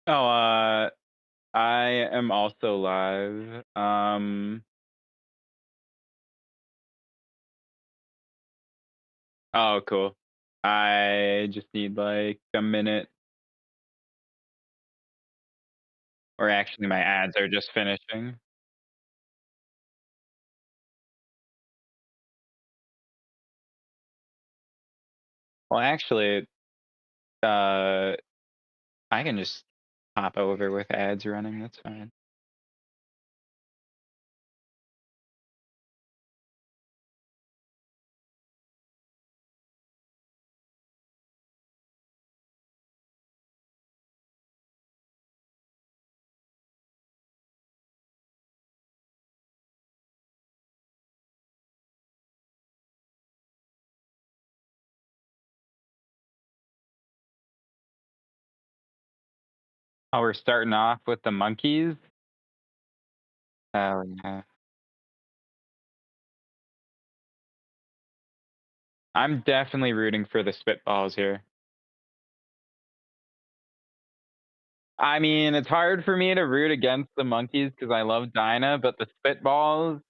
Oh, I am also live. Oh, cool. I just need like a minute, or actually, my ads are just finishing. Well, actually, uh, I can just hop over with ads running. That's fine. Oh, we're starting off with the monkeys. Oh yeah. I'm definitely rooting for the spitballs here. I mean, it's hard for me to root against the monkeys because I love Dinah, but the spitballs,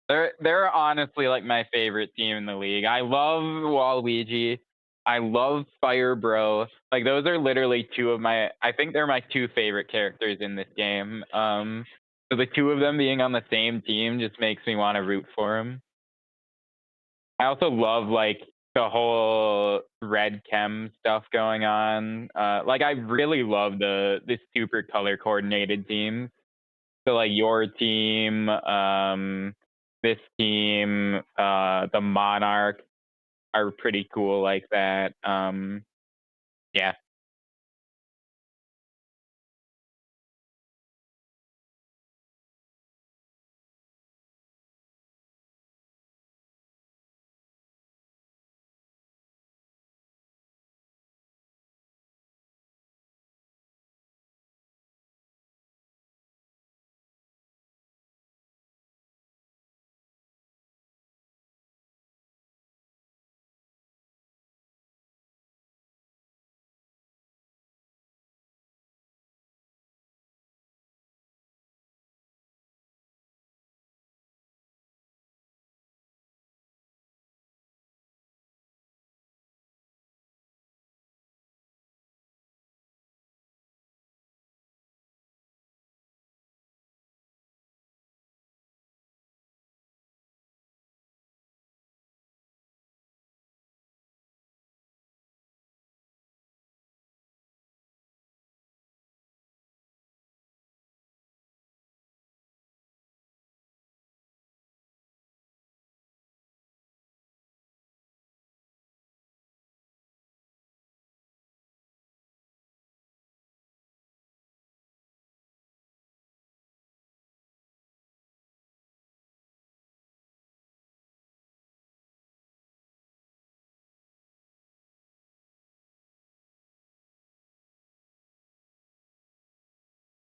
they're honestly like my favorite team in the league. I love Waluigi. I love Fire Bro. Like those are literally two of my, I think they're my two favorite characters in this game. So the two of them being on the same team just makes me want to root for them. I also love like the whole red chem stuff going on. Like I really love the super color coordinated teams. So like your team, this team, the Monarch are pretty cool like that. Yeah.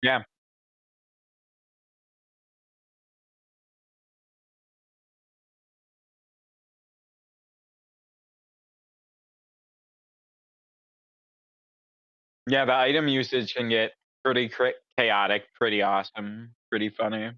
Yeah. Yeah, the item usage can get pretty chaotic, pretty awesome, pretty funny.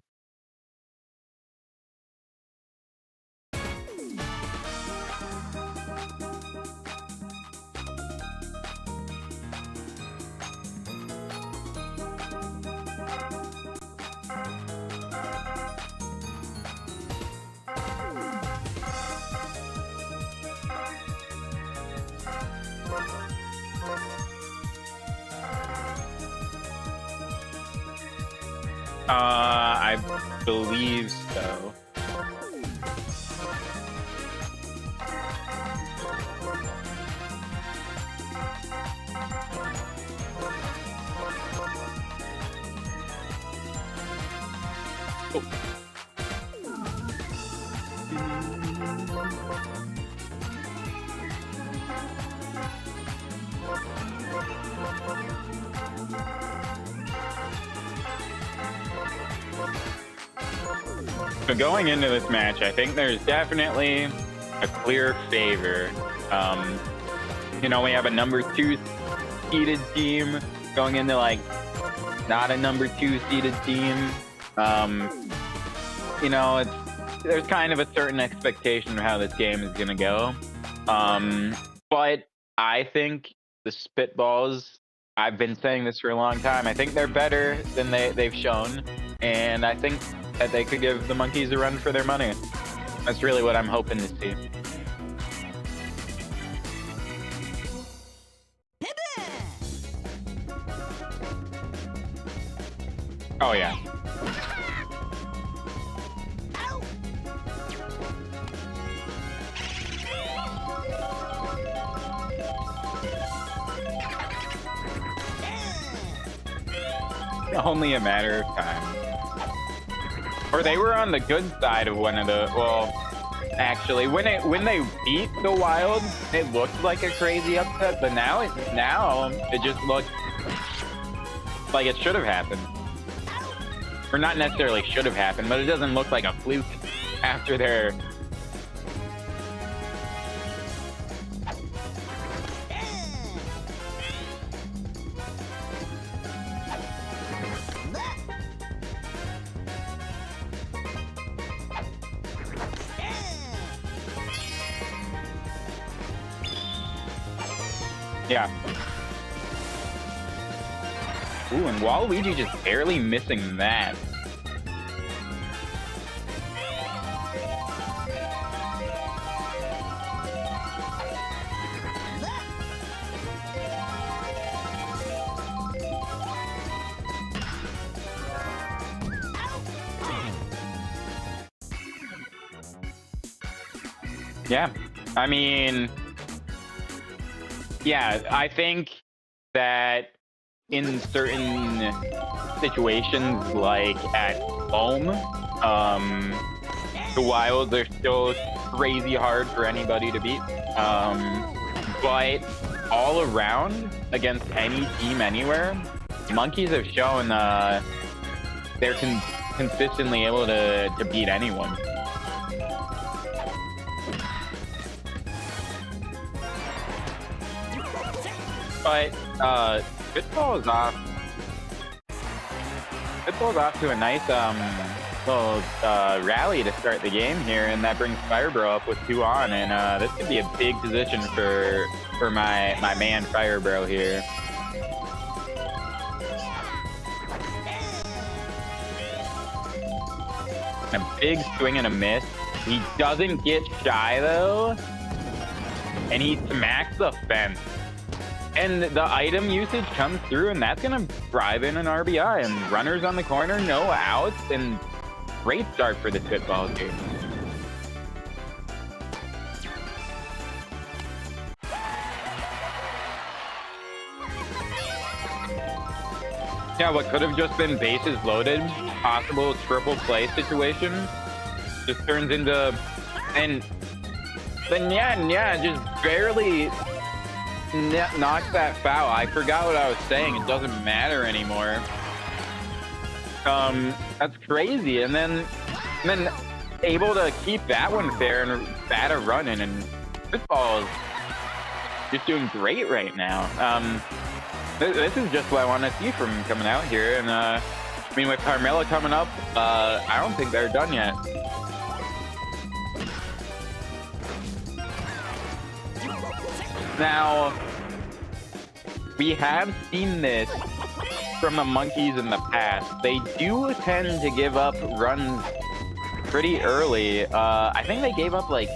I believe so. So going into this match, I think there's definitely a clear favor. We have a number two seeded team going into like not a number 2 seeded team. You know, there's kind of a certain expectation of how this game is gonna go. But I think the Spitballs, I've been saying this for a long time, I think they're better than they've shown, and I think that they could give the Monkeys a run for their money. That's really what I'm hoping to see. Oh yeah. Only a matter of time. Or they were on the good side of one of the, well, actually, when they beat the Wild, it looked like a crazy upset, but now it just looks like it should have happened. Or not necessarily should have happened, but it doesn't look like a fluke after their... Yeah. Ooh, and Waluigi just barely missing that. Yeah, I mean... Yeah, I think that in certain situations, like at home, the Wilds are still crazy hard for anybody to beat. But all around, against any team anywhere, Monkeys have shown they're consistently able to beat anyone. But Spitball's off. Spitball's off to a nice little rally to start the game here, and that brings Firebro up with 2 on, and this could be a big position for my man Firebro here. A big swing and a miss. He doesn't get shy though, and he smacks the fence. And the item usage comes through, and that's going to drive in an RBI. And runners on the corner, no outs, and great start for the Spitballs here. Yeah, what could have just been bases loaded, possible triple play situation, just turns into... And then, yeah, just barely... knocks that foul. I forgot what I was saying. It doesn't matter anymore. That's crazy. And then able to keep that one fair and bat a run in. And Spitball is just doing great right now. This is just what I want to see from him coming out here. And I mean, with Carmella coming up, I don't think they're done yet. Now, we have seen this from the Monkeys in the past. They do tend to give up runs pretty early. I think they gave up like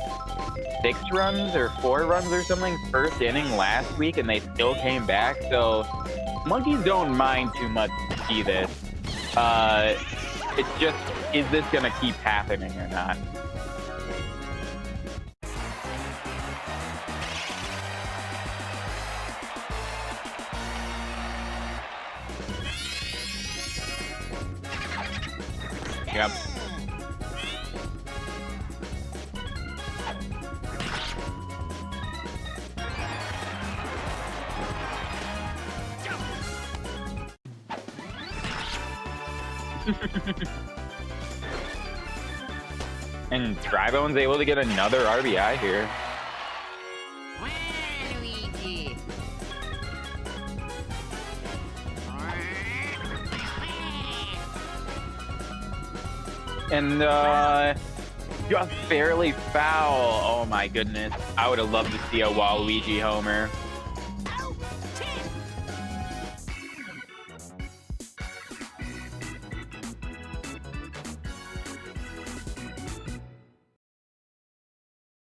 6 runs or 4 runs or something first inning last week, and they still came back. So Monkeys don't mind too much to see this. It's just, is this gonna keep happening or not? Yep. And Drybone's able to get another RBI here. And just barely foul. Oh my goodness. I would have loved to see a Waluigi homer.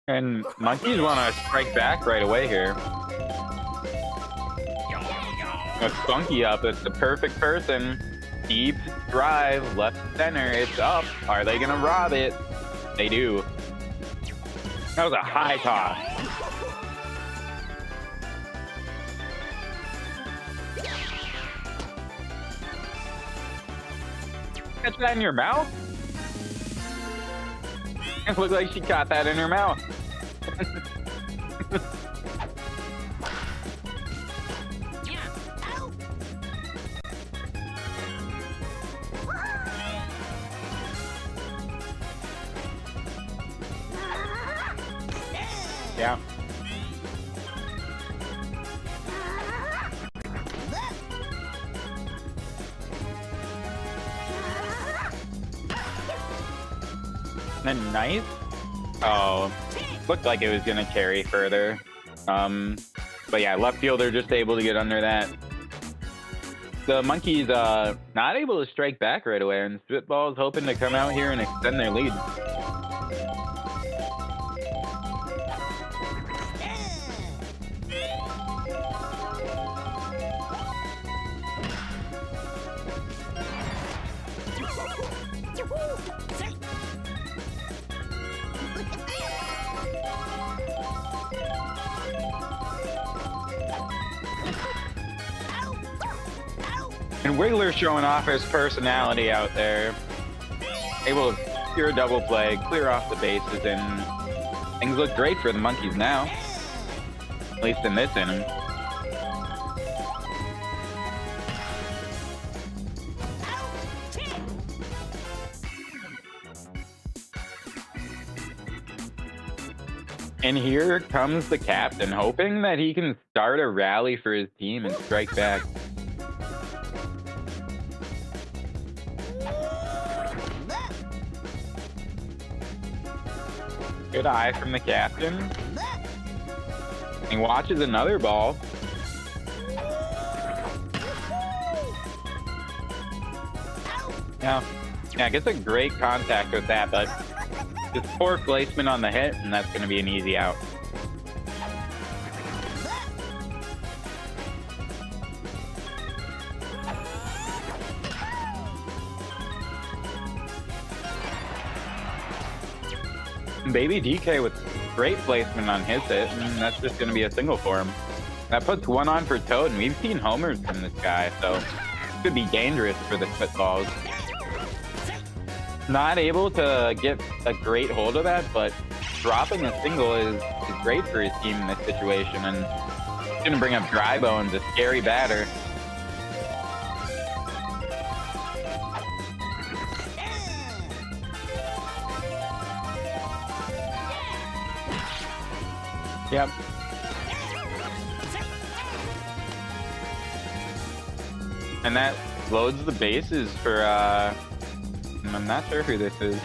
And monkeys want to strike back right away here. With Funky up, it's the perfect person. Deep drive, left center, it's up. Are they gonna rob it? They do. That was a high toss. Catch that in your mouth? It looked like she caught that in her mouth. Yeah. Then nice. Oh, looked like it was gonna carry further. But yeah, left fielder just able to get under that. The monkeys not able to strike back right away, and Spitball's hoping to come out here and extend their lead. And Wiggler showing off his personality out there. Able to secure a double play, clear off the bases, and things look great for the monkeys now. At least in this inning. And here comes the captain, hoping that he can start a rally for his team and strike back. Good eye from the captain. He watches another ball. Yeah, gets a great contact with that, but just poor placement on the hit, and that's going to be an easy out. Baby DK with great placement on his hit, and that's just going to be a single for him. That puts one on for Toad, and we've seen homers from this guy, so it could be dangerous for the Spitballs. Not able to get a great hold of that, but dropping a single is great for his team in this situation, and it's going to bring up Dry Bones, a scary batter. Yep. And that loads the bases for, I'm not sure who this is.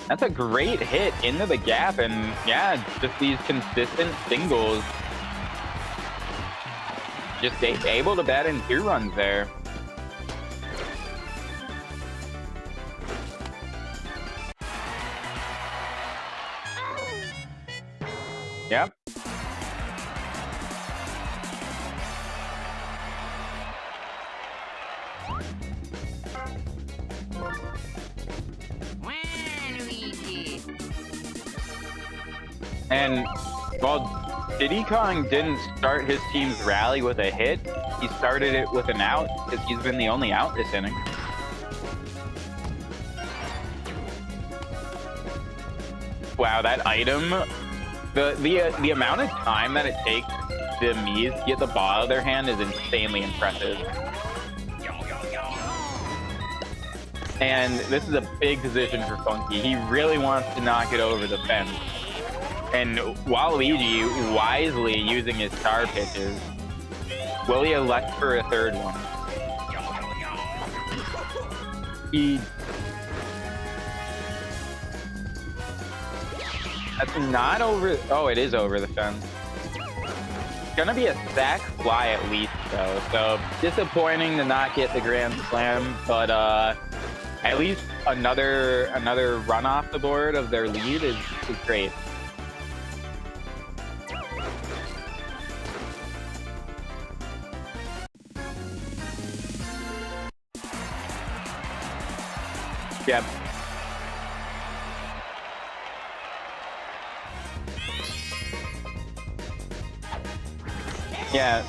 That's a great hit into the gap, and yeah, just these consistent singles. Just able to bat in 2 runs there. Yep. And while Diddy Kong didn't start his team's rally with a hit, he started it with an out because he's been the only out this inning. Wow, that item, the amount of time that it takes the Mies to get the ball out of their hand is insanely impressive. And this is a big position for Funky. He really wants to knock it over the fence. And Waluigi wisely using his star pitches. Will he elect for a third one? He... That's not over... Oh, it is over the fence. Gonna be a sack fly at least, though. So, disappointing to not get the Grand Slam, but at least another run off the board of their lead is great. Yep. Yeah.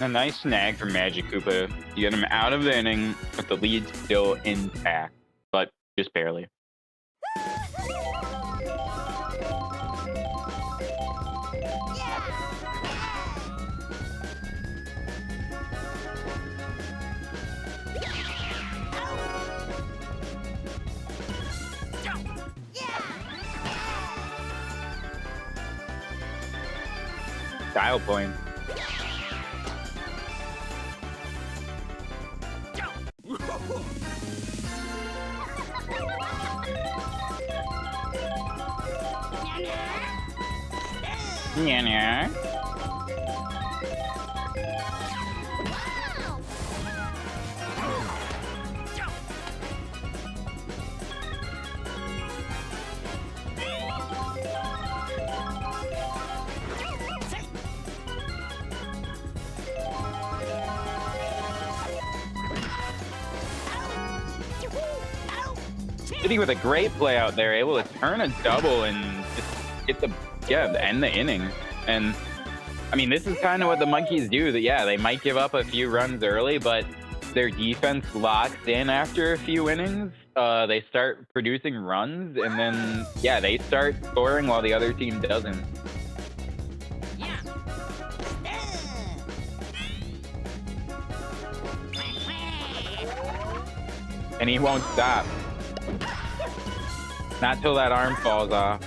A nice snag from Magic Koopa. You get him out of the inning with the lead still intact, but just barely. Style point. Yeah. Hitting with a great play out there, able to turn a double and just get the end the inning. And I mean, this is kind of what the Monkeys do. That they might give up a few runs early, but their defense locks in after a few innings. They start producing runs, and then they start scoring while the other team doesn't. And he won't stop. Not till that arm falls off.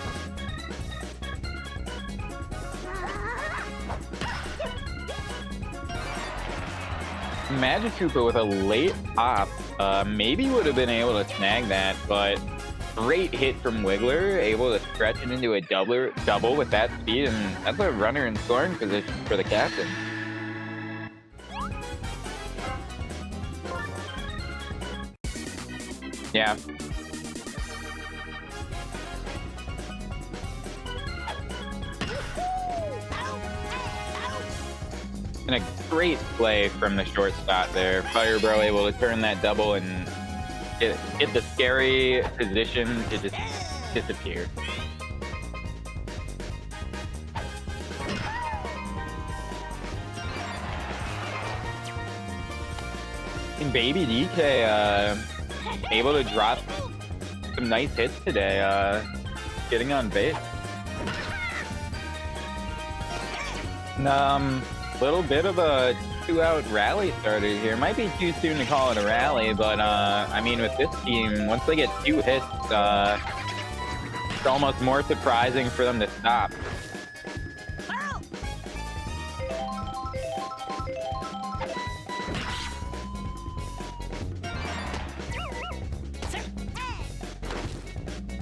Magic Koopa with a late hop maybe would have been able to snag that, but great hit from Wiggler, able to stretch it into a double with that speed, and that's a runner in scoring position for the captain. Yeah. And a great play from the shortstop there. Firebro able to turn that double and get the scary position to just disappear. And Baby DK able to drop some nice hits today, getting on base. Little bit of a 2-out rally started here. Might be too soon to call it a rally, but I mean, with this team, once they get 2 hits, it's almost more surprising for them to stop.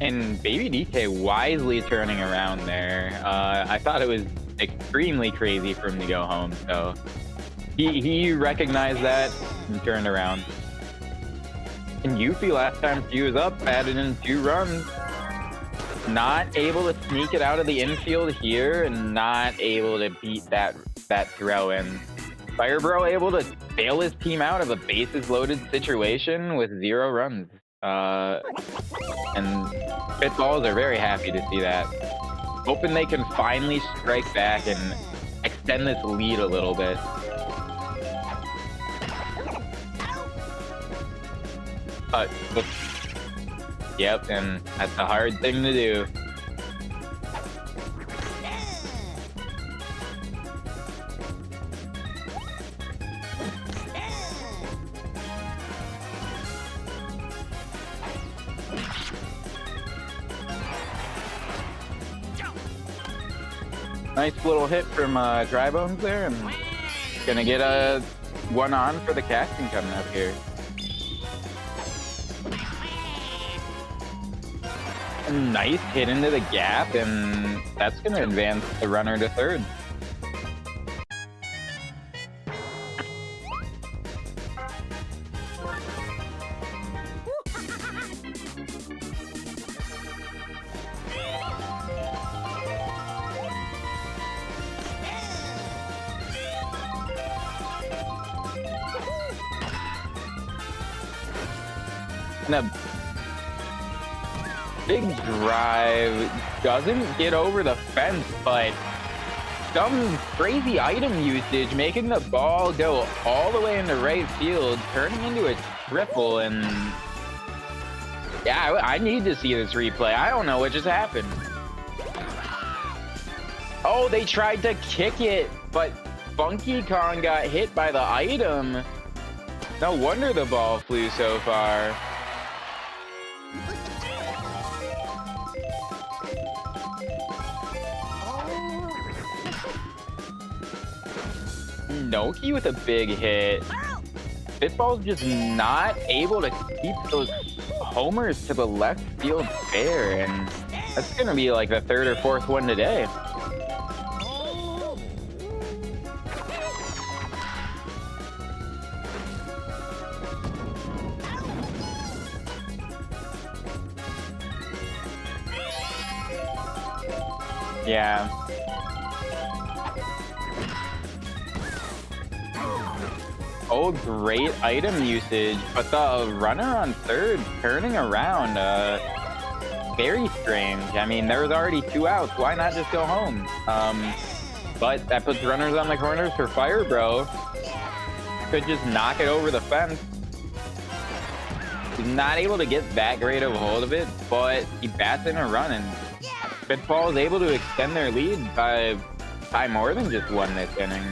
And Baby DK wisely turning around there. I thought it was extremely crazy for him to go home, so he recognized that and turned around. And Yuffie last time she was up added in 2 runs. Not able to sneak it out of the infield here, and not able to beat that throw in. Firebro able to bail his team out of a bases loaded situation with 0 runs. And Spitballs are very happy to see that. Hoping they can finally strike back and extend this lead a little bit. Yep, and that's a hard thing to do. Nice little hit from Dry Bones there, and gonna get a 1-on for the casting coming up here. A nice hit into the gap, and that's gonna advance the runner to third. And a big drive doesn't get over the fence, but some crazy item usage, making the ball go all the way into right field, turning into a triple. And yeah, I need to see this replay. I don't know what just happened. Oh, they tried to kick it, but Funky Kong got hit by the item. No wonder the ball flew so far. Noki with a big hit. Spitball's just not able to keep those homers to the left field fair, and that's gonna be like the third or fourth one today. Yeah. Oh, great item usage, but the runner on third turning around, very strange. I mean, there was already 2 outs. Why not just go home? But that puts runners on the corners for Fire Bro. Could just knock it over the fence. He's not able to get that great of a hold of it, but he bats in a run, and Spitball is able to extend their lead by more than just 1 this inning.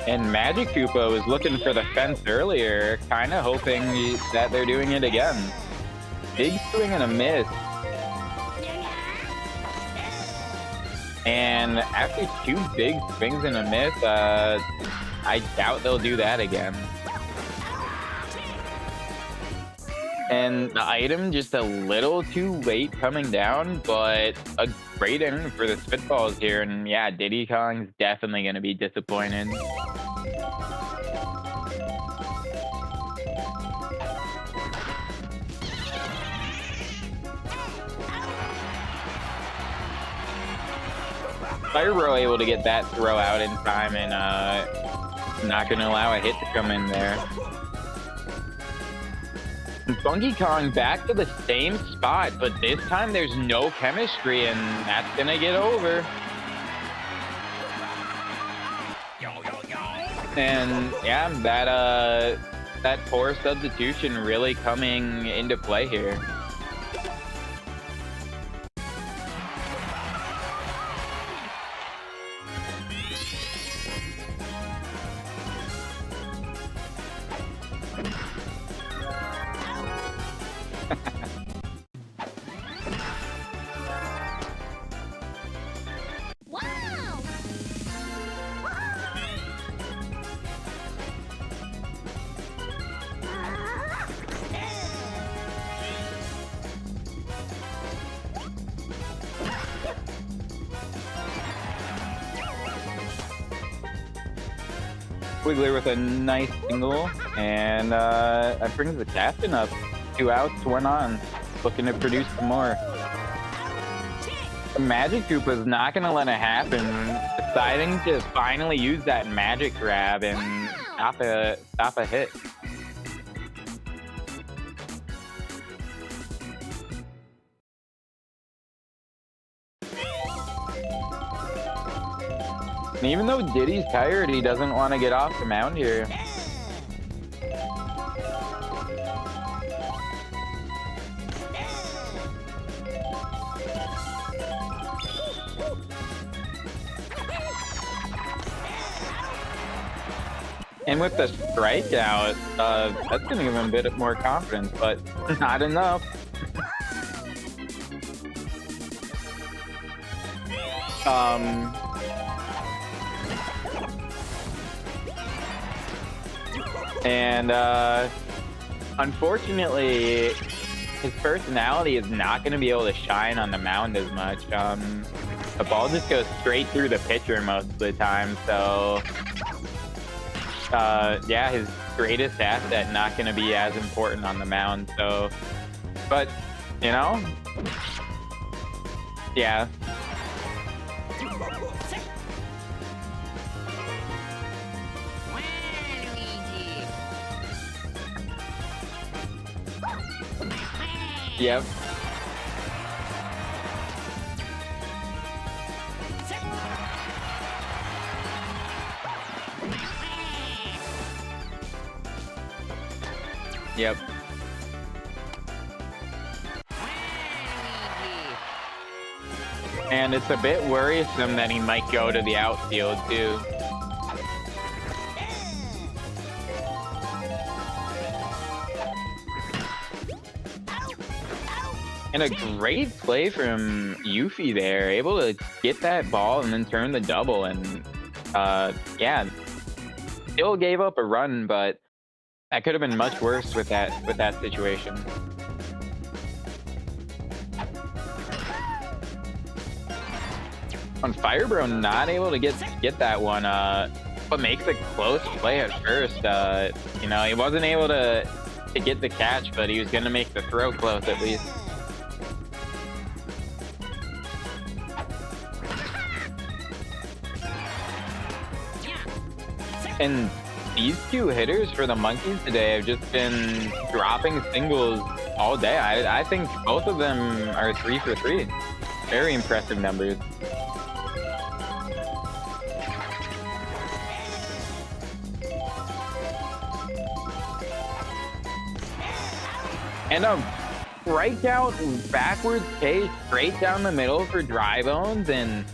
And Magic Koopa was looking for the fence earlier, kind of hoping that they're doing it again. Big swing and a miss. And after 2 big swings and a miss, I doubt they'll do that again. And the item just a little too late coming down, but a great inning for the Spitballs here. And yeah, Diddy Kong's definitely going to be disappointed. Firebro able to get that throw out in time, and not going to allow a hit to come in there. Funky Kong back to the same spot, but this time there's no chemistry, and that's gonna get over. And yeah, that poor substitution really coming into play here. Wiggler with a nice single, and that brings the captain up. 2 outs, 1 on. Looking to produce some more. The Magic Koopa's not going to let it happen. Deciding to finally use that magic grab and stop a hit. And even though Diddy's tired, he doesn't want to get off the mound here. And Same with the strikeout. That's gonna give him a bit more confidence, but not enough. And unfortunately, his personality is not going to be able to shine on the mound as much. The ball just goes straight through the pitcher most of the time, so yeah, his greatest asset not going to be as important on the mound. So, but you know, yeah. Yep. Yep. And it's a bit worrisome that he might go to the outfield too. And a great play from Yuffie there, able to get that ball and then turn the double, and yeah, still gave up a run, but that could have been much worse with that situation. On Firebro, not able to get that one, but makes a close play at first. You know, he wasn't able to get the catch, but he was gonna make the throw close at least. And these two hitters for the Monkeys today have just been dropping singles all day. I think both of them are 3 for 3. Very impressive numbers. And a strikeout backwards pace straight down the middle for Dry Bones, and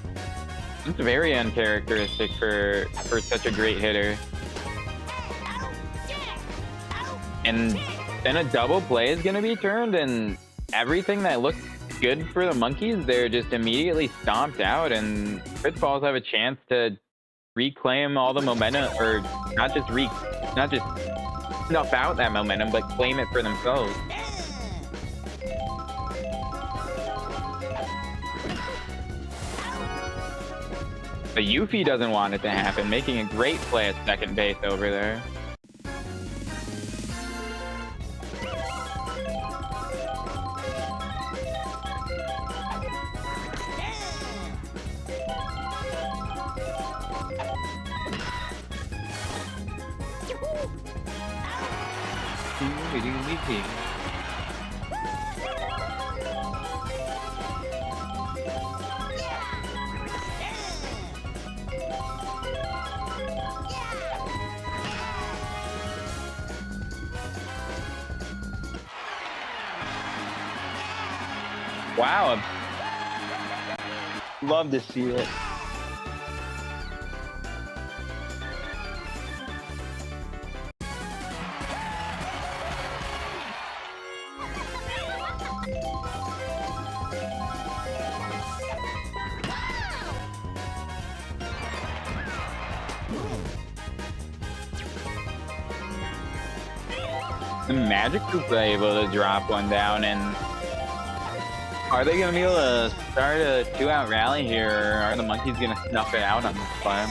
it's very uncharacteristic for such a great hitter. And then a double play is going to be turned, and everything that looked good for the Monkeys, they're just immediately stomped out, and Spitballs have a chance to reclaim all the momentum, or not just snuff out that momentum, but claim it for themselves. But Yuffie doesn't want it to happen, making a great play at second base over there. Wow. Love to see it. The Magic Group are able to drop one down, and are they going to be able to start a 2-out rally here, or are the Monkeys going to snuff it out on this play?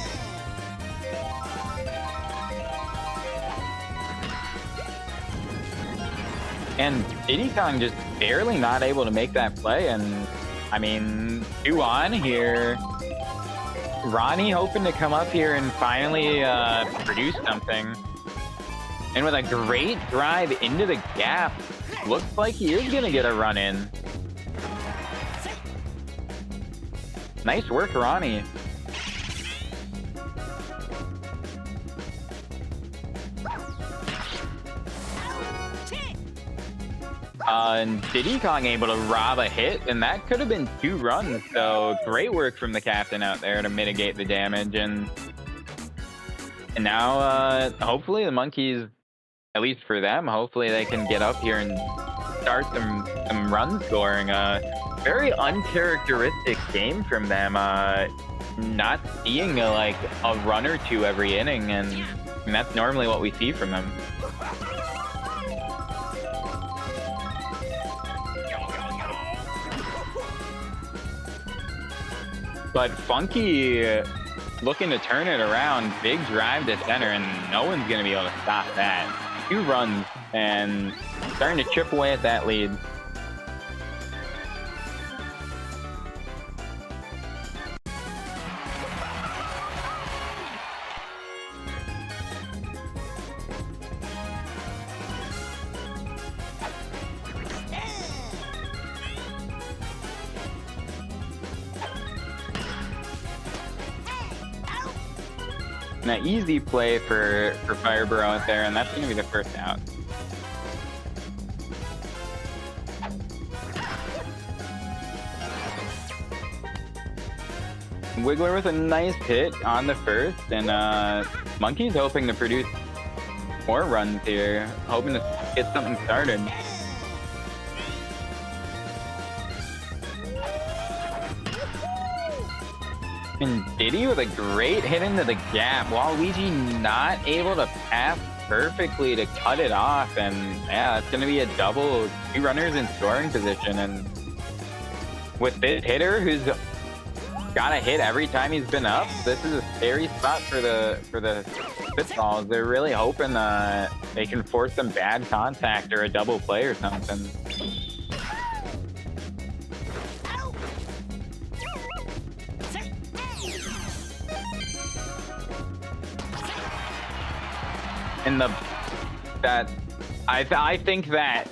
And Diddy Kong just barely not able to make that play, and I mean, 2 on here. Ronnie hoping to come up here and finally produce something. And with a great drive into the gap, looks like he is going to get a run in. Nice work, Ronnie. And Diddy Kong able to rob a hit, and that could have been 2 runs. So great work from the captain out there to mitigate the damage. And And now, hopefully the monkeys, at least for them, hopefully they can get up here and start some run scoring. Very uncharacteristic game from them. Not seeing like a run or two every inning, and that's normally what we see from them. But Funky looking to turn it around. Big drive to center, and no one's going to be able to stop that. 2 runs, and starting to chip away at that lead. An easy play for Fireborough out there, and that's going to be the first out. Wiggler with a nice hit on the first, and Monkey's hoping to produce more runs here, hoping to get something started. And Diddy with a great hit into the gap. Waluigi not able to pass perfectly to cut it off. And yeah, it's going to be a double. 2 runners in scoring position. And with this hitter who's got a hit every time he's been up, this is a scary spot for the Spitballs. They're really hoping they can force some bad contact or a double play or something. And I think that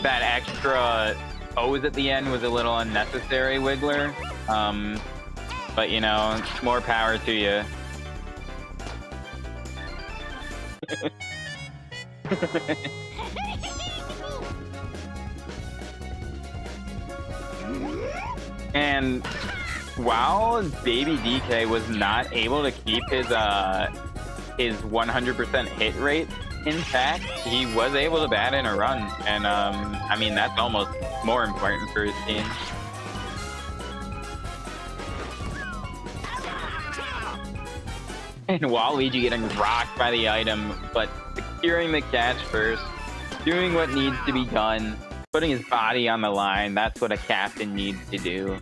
extra O's at the end was a little unnecessary, Wiggler. But you know, more power to you. And while Baby DK was not able to keep his 100% hit rate intact, he was able to bat in a run, and I mean, that's almost more important for his team. And Waluigi getting rocked by the item, but securing the catch first, doing what needs to be done, putting his body on the line. That's what a captain needs to do.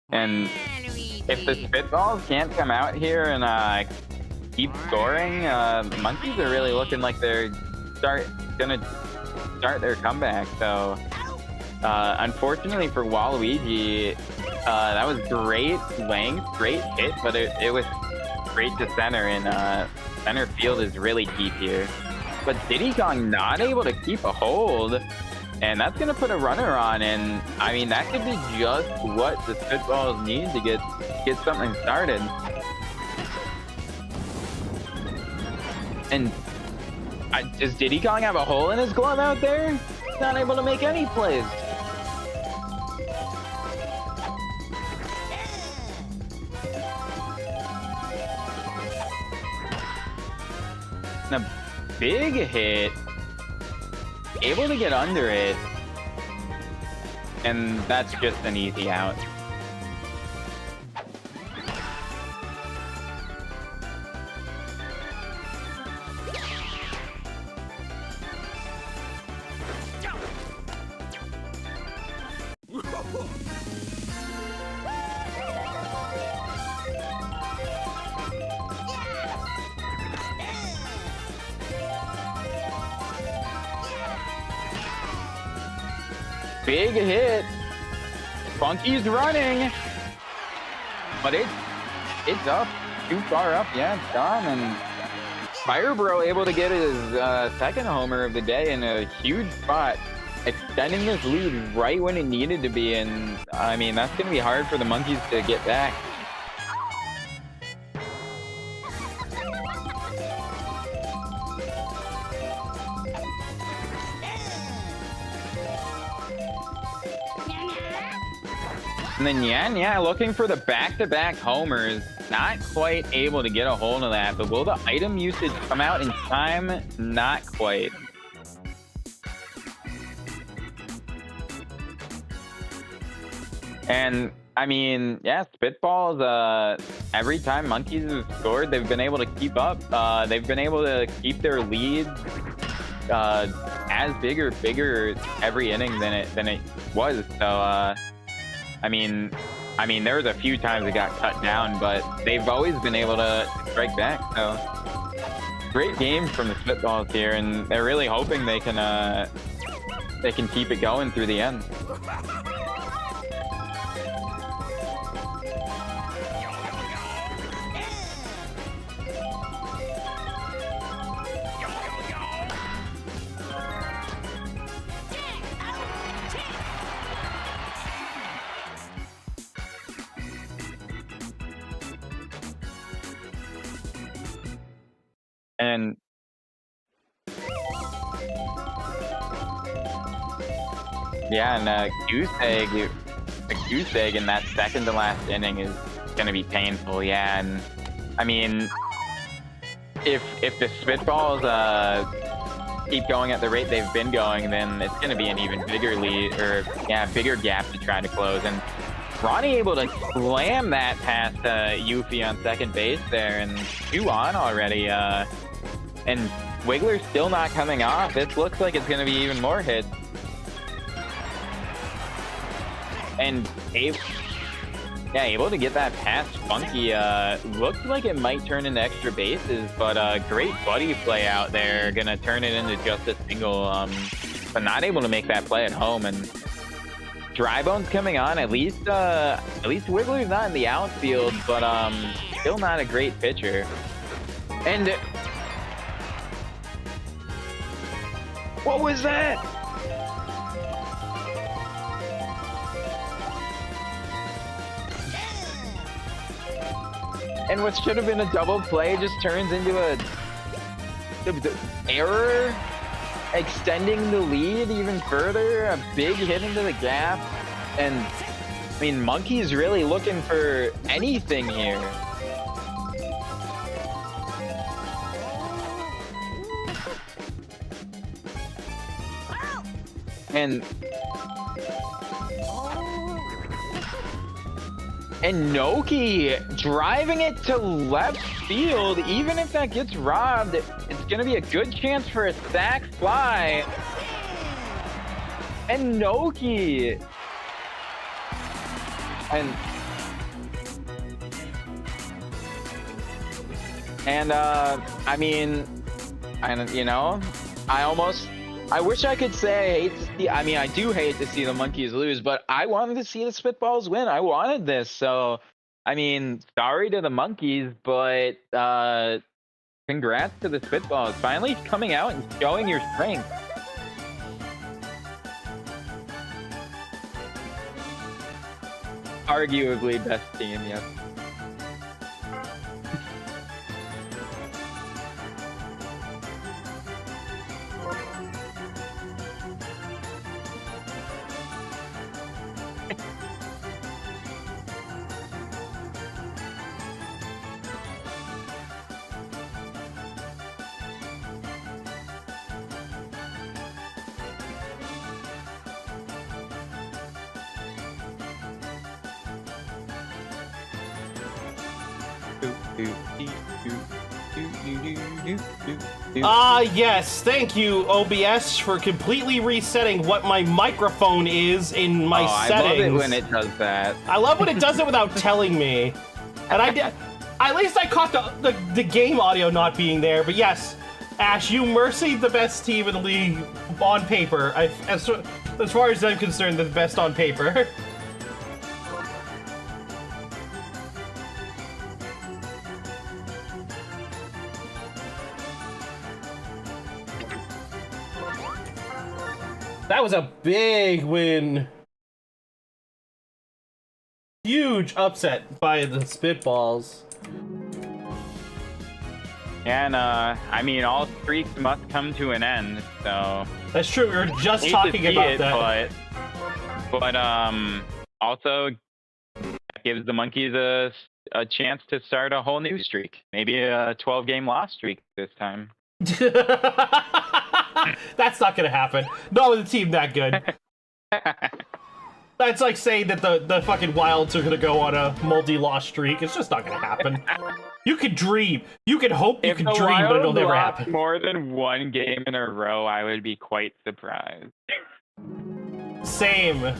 And if the Spitballs can't come out here and keep scoring, the Monkeys are really looking like they're gonna start their comeback. So unfortunately for Waluigi, that was great length, great hit, but it was straight to center, and center field is really deep here. But Diddy Kong not able to keep a hold. And that's going to put a runner on, and I mean, that could be just what the Spitballs need to get something started. And does Diddy Kong have a hole in his glove out there? He's not able to make any plays. And a big hit. Able to get under it, and that's just an easy out. Big hit. Funky's running, but it's up, too far up. Yeah, it's done. And Fireborough able to get his second homer of the day in a huge spot, extending this lead right when it needed to be. And I mean, that's going to be hard for the Monkeys to get back. And then yeah, looking for the back-to-back homers. Not quite able to get a hold of that, but will the item usage come out in time? Not quite. And I mean, yeah, Spitballs, every time Monkeys have scored, they've been able to keep up. They've been able to keep their lead as bigger every inning than it was. So I mean, there was a few times it got cut down, but they've always been able to strike back. So great game from the Spitballs here, and they're really hoping they can keep it going through the end. And yeah, and a goose egg in that second to last inning is gonna be painful. Yeah, and I mean, if the Spitballs keep going at the rate they've been going, then it's gonna be an even bigger lead, or yeah, bigger gap to try to close. And Ronnie able to slam that past Yuffie on second base there, and 2 on already. And Wiggler's still not coming off. This looks like it's going to be even more hits. And able to get that past Funky. Looks like it might turn into extra bases, but great buddy play out there. Going to turn it into just a single, but not able to make that play at home. And Drybone's coming on. At least Wiggler's not in the outfield, but still not a great pitcher. And what was that? And what should have been a double play just turns into a error, extending the lead even further. A big hit into the gap, and I mean, Monkey's really looking for anything here. And Noki driving it to left field. Even if that gets robbed, it's going to be a good chance for a sac fly. And Noki. And I mean, you know, I wish I could say I hate to see. I mean, I do hate to see the Monkeys lose, but I wanted to see the Spitballs win. I wanted this, so I mean, sorry to the Monkeys, but congrats to the Spitballs finally coming out and showing your strength. Arguably best team, yes. Yes, thank you, OBS, for completely resetting what my microphone is in my settings. I love it when it does that. I love when it does it without telling me. And I did. At least I caught the game audio not being there. But yes, Ash, you mercied the best team in the league on paper. As far as I'm concerned, the best on paper. That was a big win. Huge upset by the Spitballs. And I mean, all streaks must come to an end, so that's true. We were just talking about that. But also gives the Monkeys a chance to start a whole new streak. Maybe a 12-game loss streak this time. That's not gonna happen. Not with a team that good. That's like saying that the fucking Wilds are gonna go on a multi-loss streak. It's just not gonna happen. You can dream. You can hope. You can dream, but it'll never happen. More than one game in a row, I would be quite surprised. Same.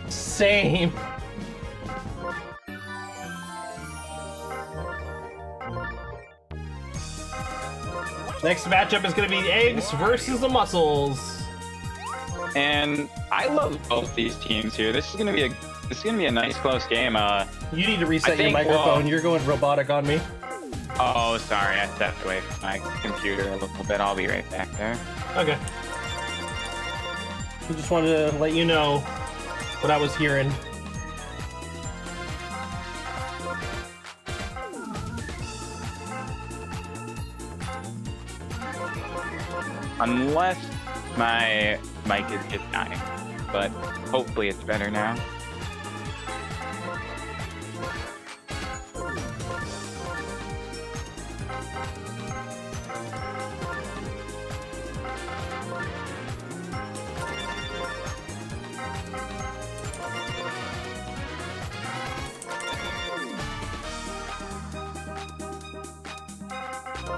Same. Next matchup is going to be Eggs versus the Muscles. And I love both these teams here. This is going to be a nice close game. You need to reset your microphone. You're going robotic on me. Oh, sorry. I stepped away from my computer a little bit. I'll be right back there. Okay. I just wanted to let you know what I was hearing. Unless my mic is just dying, but hopefully it's better now.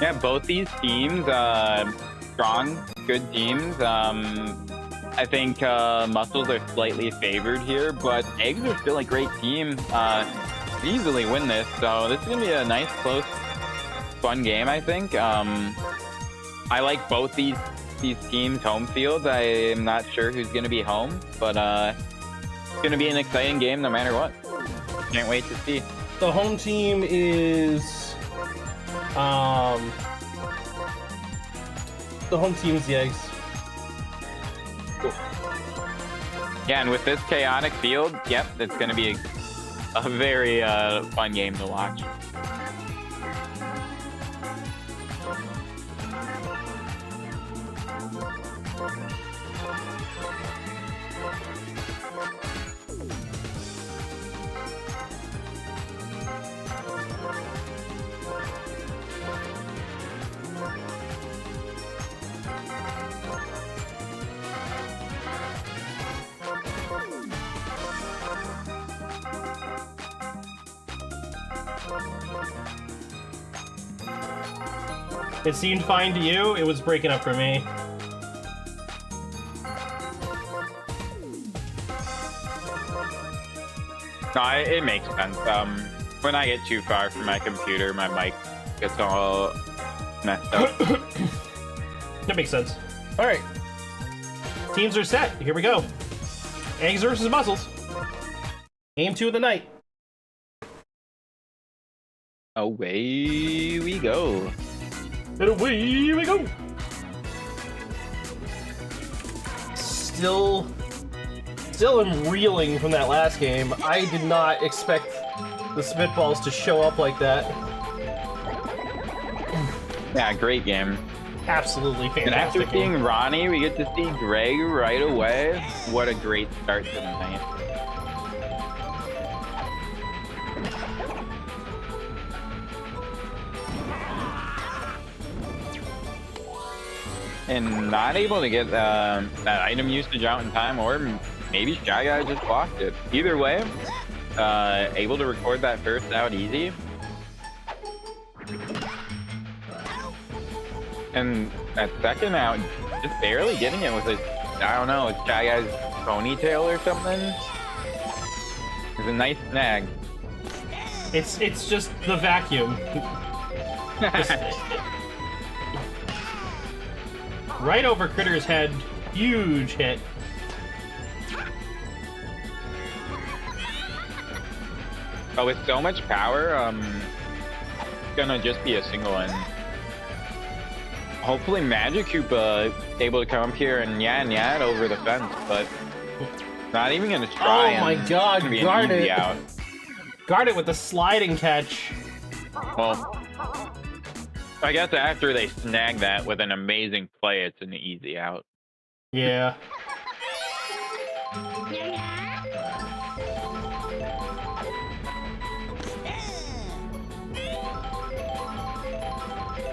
Yeah, both these teams, strong, good teams. I think Muscles are slightly favored here, but Eggs are still a great team. Easily win this, so this is gonna be a nice, close, fun game. I think. I like both these teams' home fields. I am not sure who's gonna be home, but it's gonna be an exciting game no matter what. Can't wait to see. The home team is the home team's the Eggs. Cool. Yeah, and with this chaotic field, yep, it's going to be a very fun game to watch. It seemed fine to you. It was breaking up for me. No, it makes sense. When I get too far from my computer, my mic gets all messed up. That makes sense. All right. Teams are set. Here we go. Eggs versus Muscles. Game 2 of the night. Away we go. And away we go. Still am reeling from that last game. I did not expect the Spitballs to show up like that. Yeah, great game. Absolutely fantastic. And after game. seeing Ronnie, we get to see Greg right away. What a great start to the night. And not able to get that item usage out in time, or maybe Shy Guy just blocked it. Either way, able to record that first out easy. And that second out, just barely getting it with I don't know, it's Shy Guy's ponytail or something. It's a nice snag. It's just the vacuum. Right over Critter's head. Huge hit. But with so much power, it's gonna just be a single end. Hopefully Magic Koopa able to come up here and yad over the fence, but not even gonna try. Oh my god, guard it. Out. Guard it with the sliding catch. Well, I guess after they snag that with an amazing play, it's an easy out. Yeah.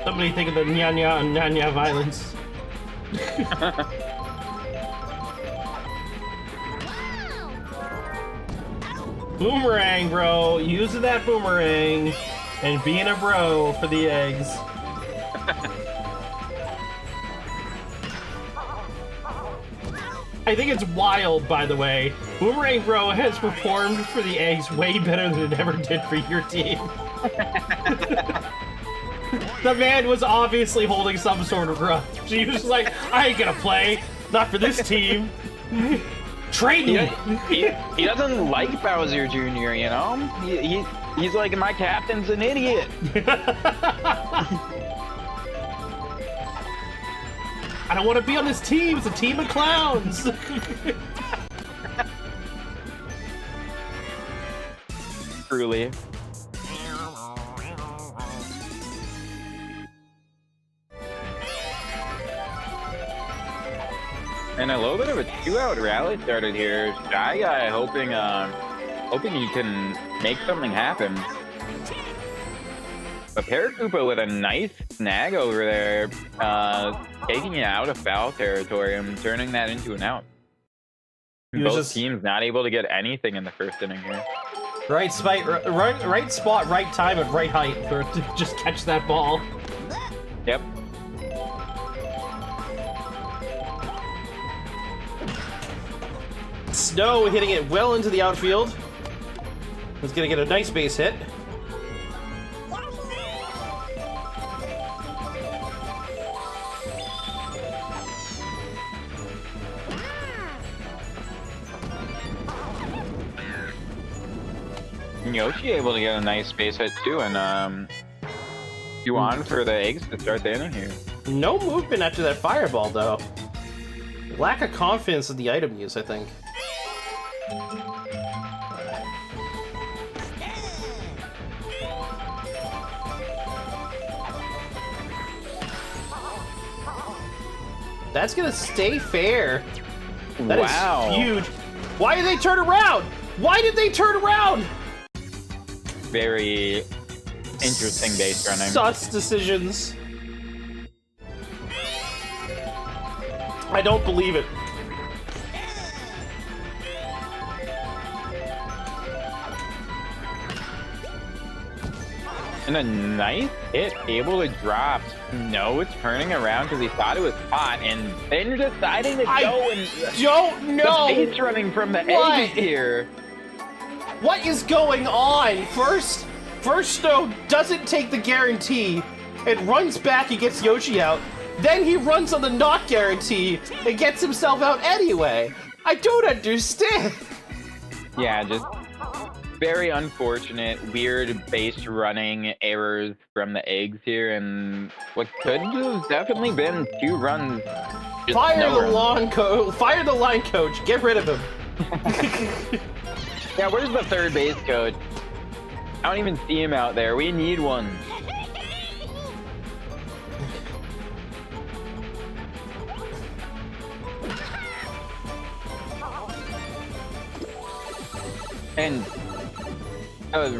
Somebody think of the nya-nya and nya-nya violence. Boomerang, bro. Using that boomerang and being a bro for the eggs. I think it's wild, by the way. Boomerang Bro has performed for the eggs way better than it ever did for your team. The man was obviously holding some sort of grudge. He was like, I ain't gonna play. Not for this team. Trade me. He doesn't like Bowser Jr., you know? He's like, my captain's an idiot. I don't want to be on this team. It's a team of clowns. Truly. And a little bit of a 2-out rally started here. Shy Guy hoping he can make something happen. But Paracupa with a nice snag over there, taking it out of foul territory and turning that into an out. Both teams not able to get anything in the first inning here. Right spot, right time, and right height to just catch that ball. Yep. Snow hitting it well into the outfield. He's gonna get a nice base hit. Yoshi able to get a nice base hit too, and you on for the eggs to start the inning here. No movement after that fireball, though. Lack of confidence in the item use, I think. That's gonna stay fair. That is huge. Why did they turn around? Why did they turn around? Very interesting base running. Sus decisions. I don't believe it. And a nice hit, able to drop. No, it's turning around because he thought it was hot, and then deciding to go and don't know. The base running from the eggs here. What is going on? First Snow doesn't take the guarantee and runs back and gets Yoshi out. Then he runs on the not guarantee and gets himself out anyway. I don't understand. Yeah, just very unfortunate, weird base running errors from the eggs here, and what could have definitely been 2 runs. Fire the line coach. Get rid of him. Yeah, where's the third base coach? I don't even see him out there. We need one. And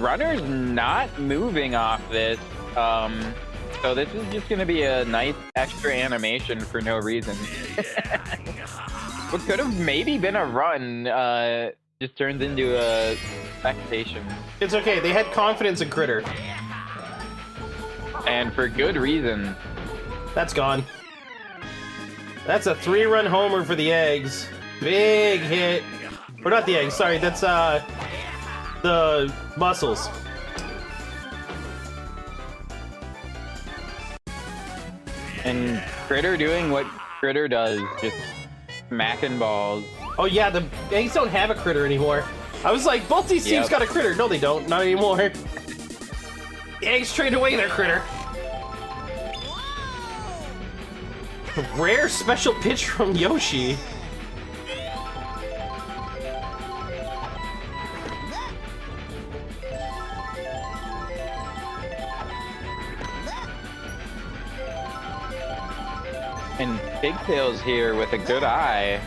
runner's not moving off this. So this is just going to be a nice extra animation for no reason. What could have maybe been a run just turns into a spectation. It's okay. They had confidence in Critter. And for good reason. That's gone. That's a 3-run homer for the eggs. Big hit. Or not the eggs, sorry. That's the mussels. And Critter doing what Critter does, just smacking balls. Oh yeah, the eggs don't have a Critter anymore. I was like, both these teams got a Critter. No, they don't. Not anymore. The eggs trade away their Critter. Rare special pitch from Yoshi. And Pigtails here with a good eye.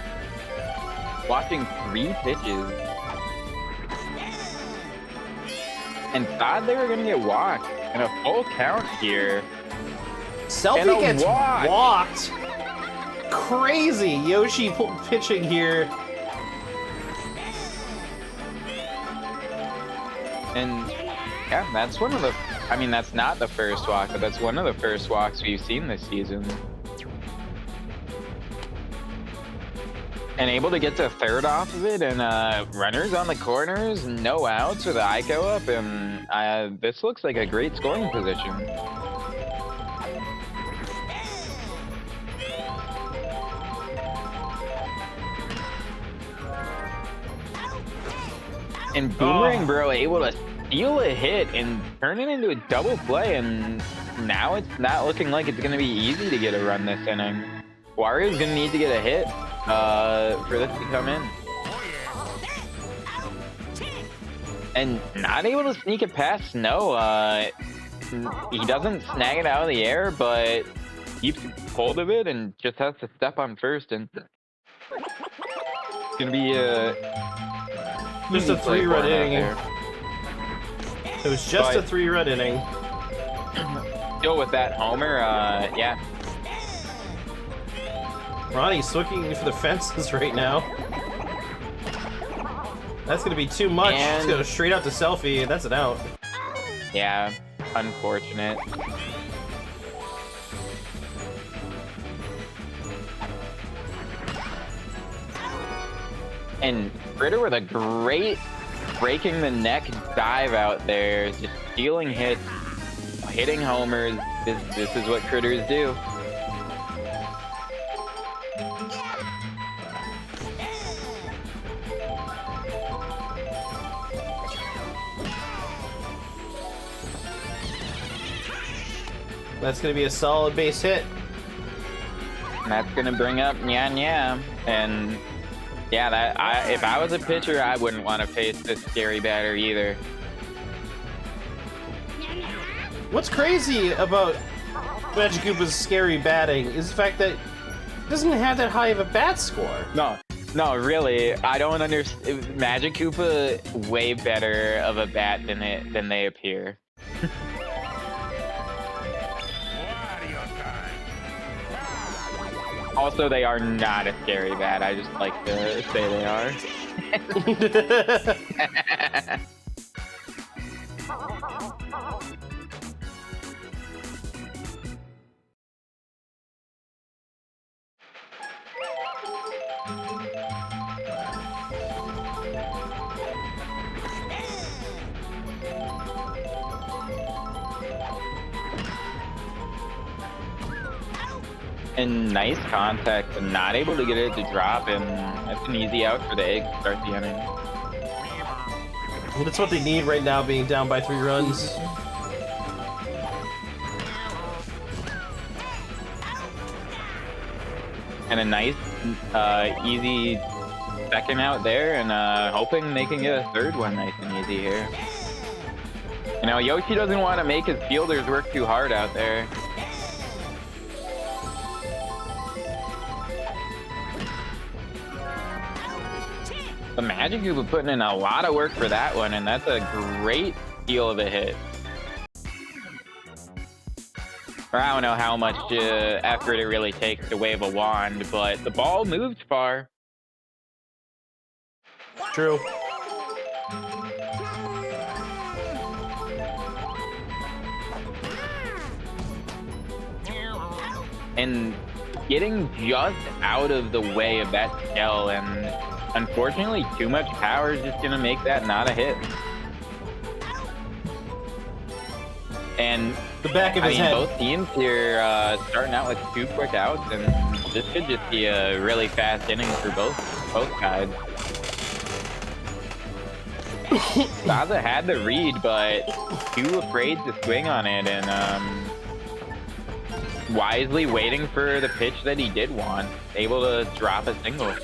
Watching 3 pitches. And thought they were going to get walked. And a full count here. Selfie gets walked. Crazy. Yoshi pitching here. And yeah, that's one of the, I mean, that's not the first walk, but that's one of the first walks we've seen this season. And able to get to third off of it, and runners on the corners, no outs with the Ico up, and this looks like a great scoring position. And Boomerang Bro able to steal a hit and turn it into a double play, and now it's not looking like it's going to be easy to get a run this inning. Wario's going to need to get a hit for this to come in. And not able to sneak it past Snow. He doesn't snag it out of the air, but keeps hold of it and just has to step on first, and it's going to be just a 3-run inning. It was just a 3-run inning. Still with that homer, yeah. Ronnie's swinging for the fences right now. That's gonna be too much. It's gonna straight out to Selfie. That's an out. Yeah, unfortunate. And Fritter with a great breaking the neck dive out there, just stealing hits, hitting homers. This is what critters do. That's gonna be a solid base hit. And that's gonna bring up Nya. And yeah, if I was a pitcher, I wouldn't want to face this scary batter either. What's crazy about Magikoopa's scary batting is the fact that it doesn't have that high of a bat score. No, really, I don't understand. Magikoopa way better of a bat than they appear. Also, they are not a scary bat. I just like to say they are. And nice contact, but not able to get it to drop, and that's an easy out for the egg to start the inning. Well, that's what they need right now, being down by 3 runs. And a nice, easy second out there, and hoping they can get a third one nice and easy here. You know, Yoshi doesn't want to make his fielders work too hard out there. The Magikoopa putting in a lot of work for that one, and that's a great steal of a hit. Or I don't know how much effort it really takes to wave a wand, but the ball moved far. True. And getting just out of the way of that shell, and unfortunately, too much power is just going to make that not a hit. And the back of his head. Both teams here starting out with 2 quick outs, and this could just be a really fast inning for both sides. Saza had the read, but too afraid to swing on it, and wisely waiting for the pitch that he did want, able to drop a single.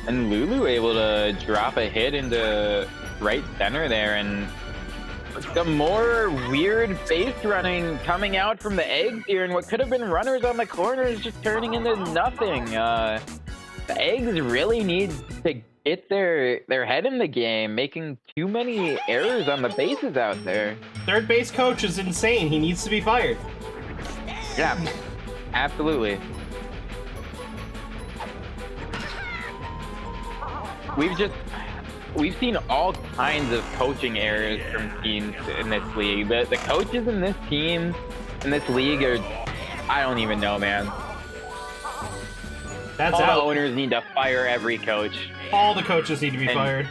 And Lulu able to drop a hit into right center there, and the more weird base running coming out from the eggs here, and what could have been runners on the corners just turning into nothing. The eggs really need to get their head in the game, making too many errors on the bases out there. Third base coach is insane. He needs to be fired. Yeah, absolutely. We've seen all kinds of coaching errors from teams in this league. The coaches in this team, in this league are, I don't even know, man. That's all out. The owners need to fire every coach. All the coaches need to be fired.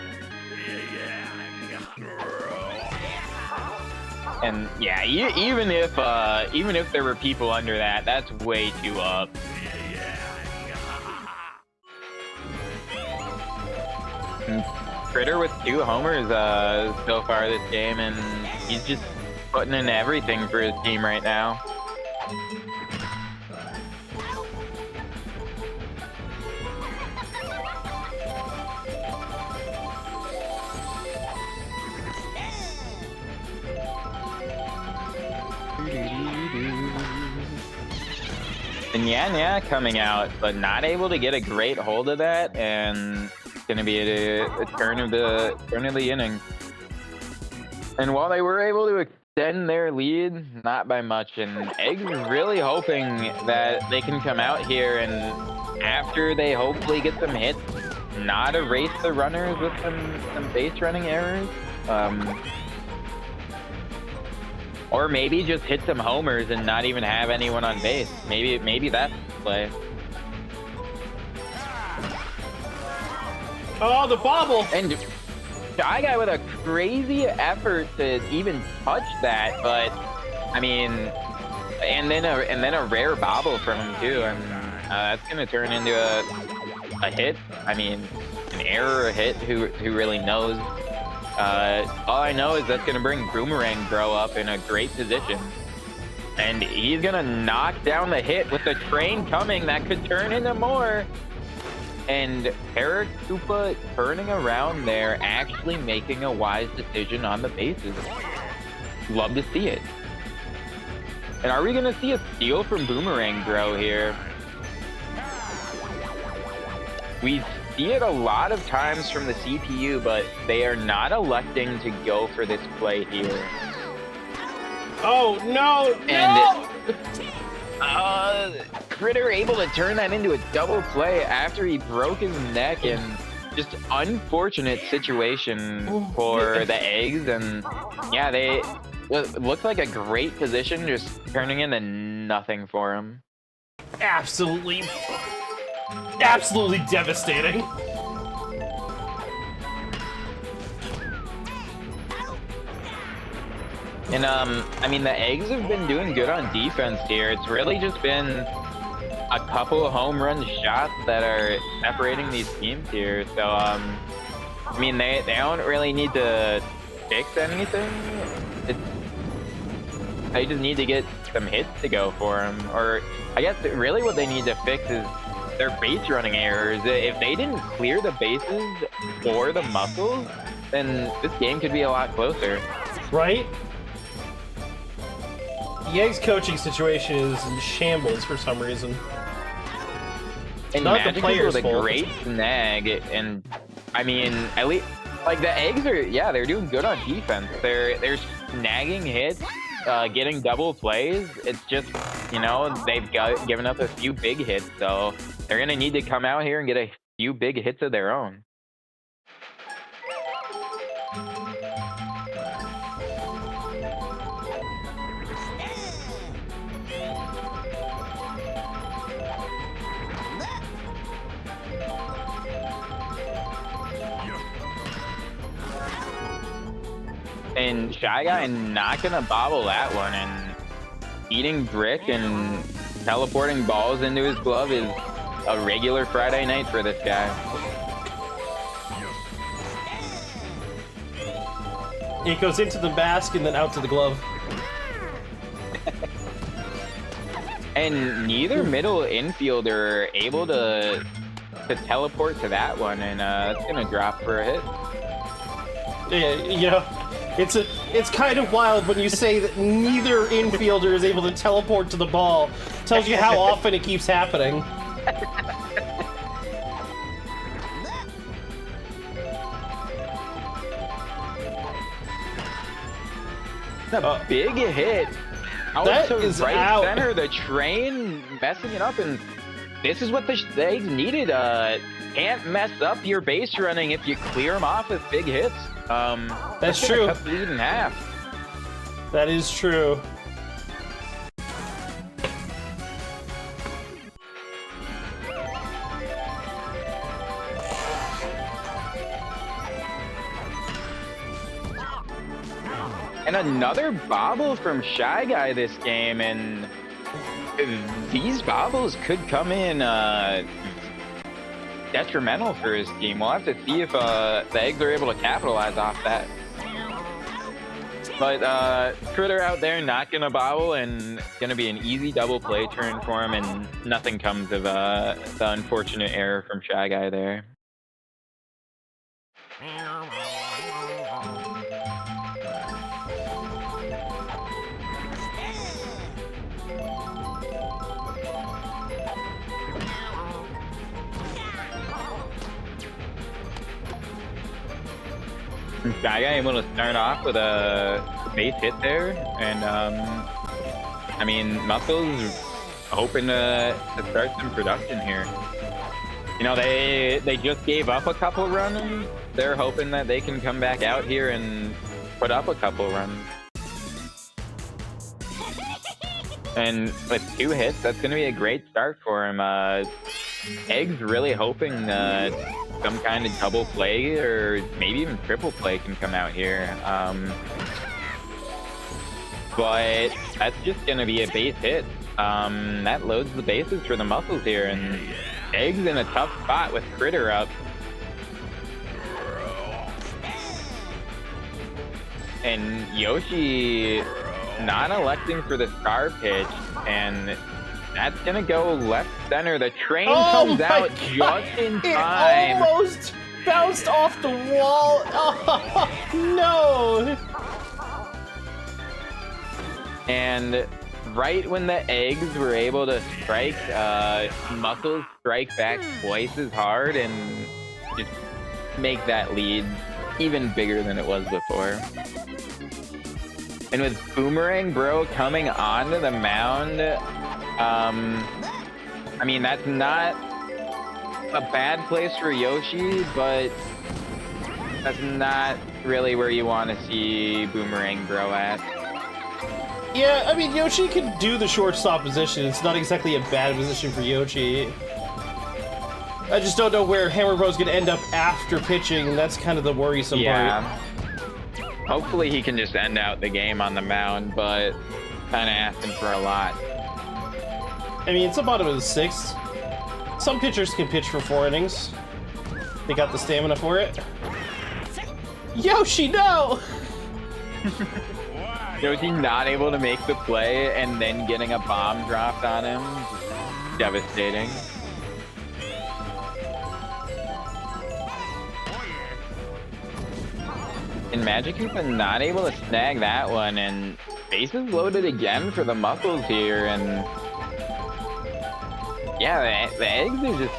And yeah, even if there were people under that, that's way too up. Critter with 2 homers so far this game, and he's just putting in everything for his team right now. And yeah, coming out, but not able to get a great hold of that, and it's gonna be a turn of the inning. And while they were able to extend their lead, not by much, and Eggs is really hoping that they can come out here and after they hopefully get some hits, not erase the runners with some base running errors. Or maybe just hit some homers and not even have anyone on base. Maybe that's the play. Oh, the bobble! And Shy Guy with a crazy effort to even touch that, but I mean, and then a rare bobble from him too, and that's gonna turn into a hit. I mean, an error, a hit. Who really knows? All I know is that's going to bring Boomerang Bro up in a great position. And he's going to knock down the hit with the train coming. That could turn into more. And Paracupa turning around there, actually making a wise decision on the bases. Love to see it. And are we going to see a steal from Boomerang Bro here? We see it a lot of times from the CPU, but they are not electing to go for this play here. Oh, no, and Critter able to turn that into a double play after he broke his neck, and just unfortunate situation for the Eggs. And yeah, it looked like a great position, just turning into nothing for him. Absolutely devastating. And I mean, the Eggs have been doing good on defense here. It's really just been a couple of home run shots that are separating these teams here. So I mean, they don't really need to fix anything. They just need to get some hits to go for them. Or I guess really what they need to fix is their base running errors. If they didn't clear the bases for the muscles, then this game could be a lot closer. Right? The Eggs coaching situation is in shambles for some reason. And not Magic the players' with a fault. great snag, and I mean, at least like the Eggs are, yeah, they're doing good on defense. They're snagging hits, getting double plays. It's just, you know, they've given up a few big hits, so they're gonna need to come out here and get a few big hits of their own. And Shy Guy not gonna bobble that one, and eating brick and teleporting balls into his glove is a regular Friday night for this guy. It goes into the basket and then out to the glove. And neither middle infielder are able to teleport to that one, and that's gonna drop for a hit. Yeah, you know, it's It's kind of wild when you say that neither infielder is able to teleport to the ball. Tells you how often it keeps happening. A big hit. That to is right out. center, the train messing it up, and this is what they needed. Can't mess up your base running if you clear them off with big hits. That's true. Cut the lead in half. That is true. And another bobble from Shy Guy this game, and these bobbles could come in detrimental for his team. We'll have to see if the Eggs are able to capitalize off that. But Critter out there not gonna bobble, and it's gonna be an easy double play turn for him, and nothing comes of the unfortunate error from Shy Guy there. Shy Guy able to start off with a base hit there, and I mean, Muscles hoping to start some production here. You know, they just gave up a couple runs. They're hoping that they can come back out here and put up a couple runs. And with 2 hits, that's going to be a great start for him. Eggs really hoping some kind of double play or maybe even triple play can come out here. But that's just going to be a base hit. That loads the bases for the Muscles here, and Eggs in a tough spot with Critter up. And Yoshi not electing for the star pitch, and that's gonna go left center. The train comes out just in time. It almost bounced off the wall. Oh, no! And right when the Eggs were able to strike, Muscles strike back twice as hard and just make that lead even bigger than it was before. And with Boomerang Bro coming onto the mound, I mean, that's not a bad place for Yoshi, but that's not really where you want to see Boomerang Bro at. Yeah, I mean, Yoshi can do the shortstop position. It's not exactly a bad position for Yoshi. I just don't know where Hammer Bro's gonna end up after pitching. That's kind of the worrisome part. Hopefully he can just end out the game on the mound, but kind of asking for a lot. I mean, it's the bottom of the 6th. Some pitchers can pitch for 4 innings. They got the stamina for it. Yoshi, no! Yoshi not able to make the play and then getting a bomb dropped on him. Devastating. And Magikoopa not able to snag that one, and bases loaded again for the Muscles here, and yeah, the Eggs are just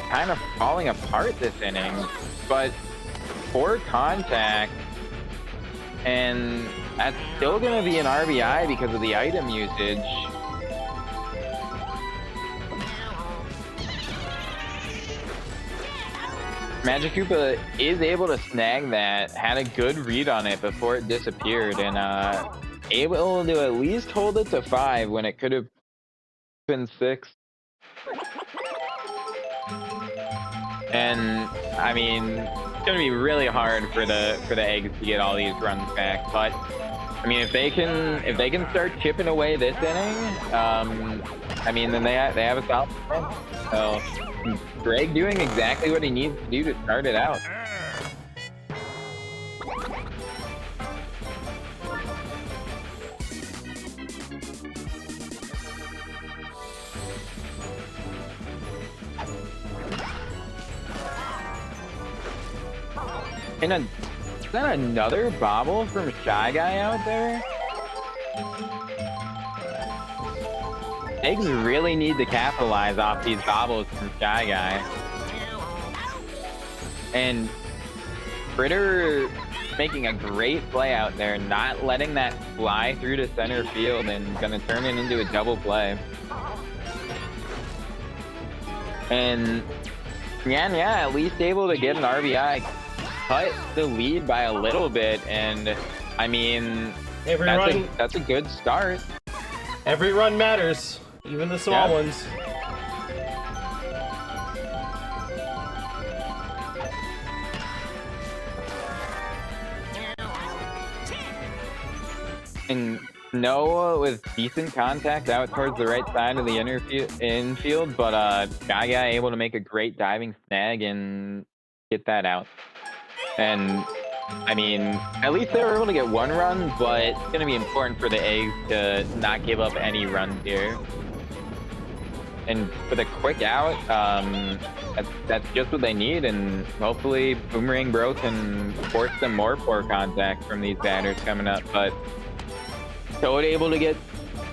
kind of falling apart this inning, but 4 contact, and that's still going to be an RBI because of the item usage. Magikoopa is able to snag that, had a good read on it before it disappeared, and able to at least hold it to 5 when it could have been 6. And I mean, it's gonna be really hard for the Eggs to get all these runs back, but I mean, if they can start chipping away this inning, I mean, then they have a solid run. So Greg doing exactly what he needs to do to start it out. And that another bobble from Shy Guy out there? Eggs really need to capitalize off these bobbles from Shy Guy. And Critter making a great play out there, not letting that fly through to center field and gonna turn it into a double play. And yeah, at least able to get an RBI, cut the lead by a little bit, and I mean, that's a good start. Every run matters, even the small ones. And Noah with decent contact out towards the right side of the infield, but Shy Guy able to make a great diving snag and get that out. And I mean, at least they were able to get one run, but it's going to be important for the Eggs to not give up any runs here. And for the quick out, that's just what they need, and hopefully Boomerang Bro can force some more poor contact from these batters coming up. But Toad able to get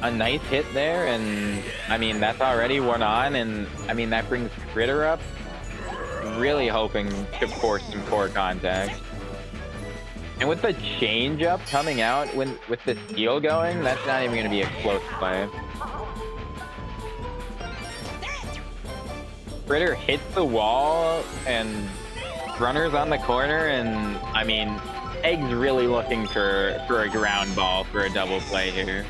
a nice hit there, and I mean, that's already one on, and I mean, that brings Critter up. Really hoping to force some poor contact. And with the changeup coming out, with the steal going, that's not even going to be a close play. Critter hits the wall, and runner's on the corner, and I mean, Egg's really looking for a ground ball for a double play here.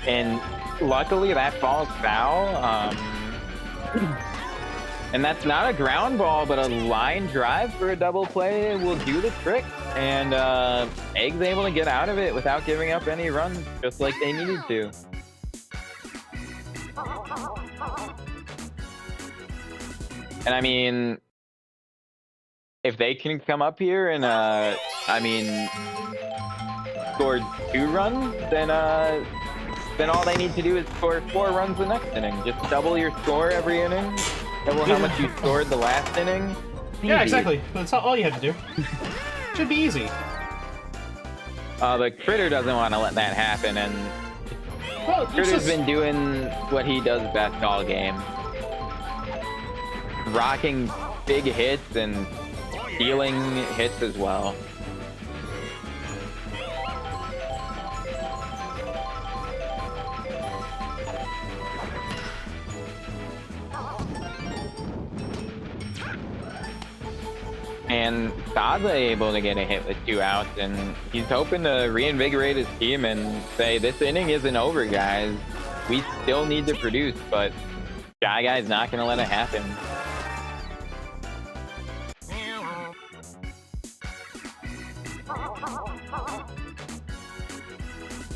And luckily that falls foul. And that's not a ground ball, but a line drive for a double play will do the trick. And Egg's able to get out of it without giving up any runs, just like they needed to. And I mean, if they can come up here and I mean, score 2 runs, then all they need to do is score 4 runs the next inning. Just double your score every inning. Double how much you scored the last inning. Yeah, exactly. That's all you have to do. Should be easy. But Critter doesn't want to let that happen, and Critter's been doing what he does best all game. Rocking big hits and stealing hits as well. And Saza able to get a hit with 2 outs, and he's hoping to reinvigorate his team and say, this inning isn't over, guys. We still need to produce, but Shy Guy's not going to let it happen.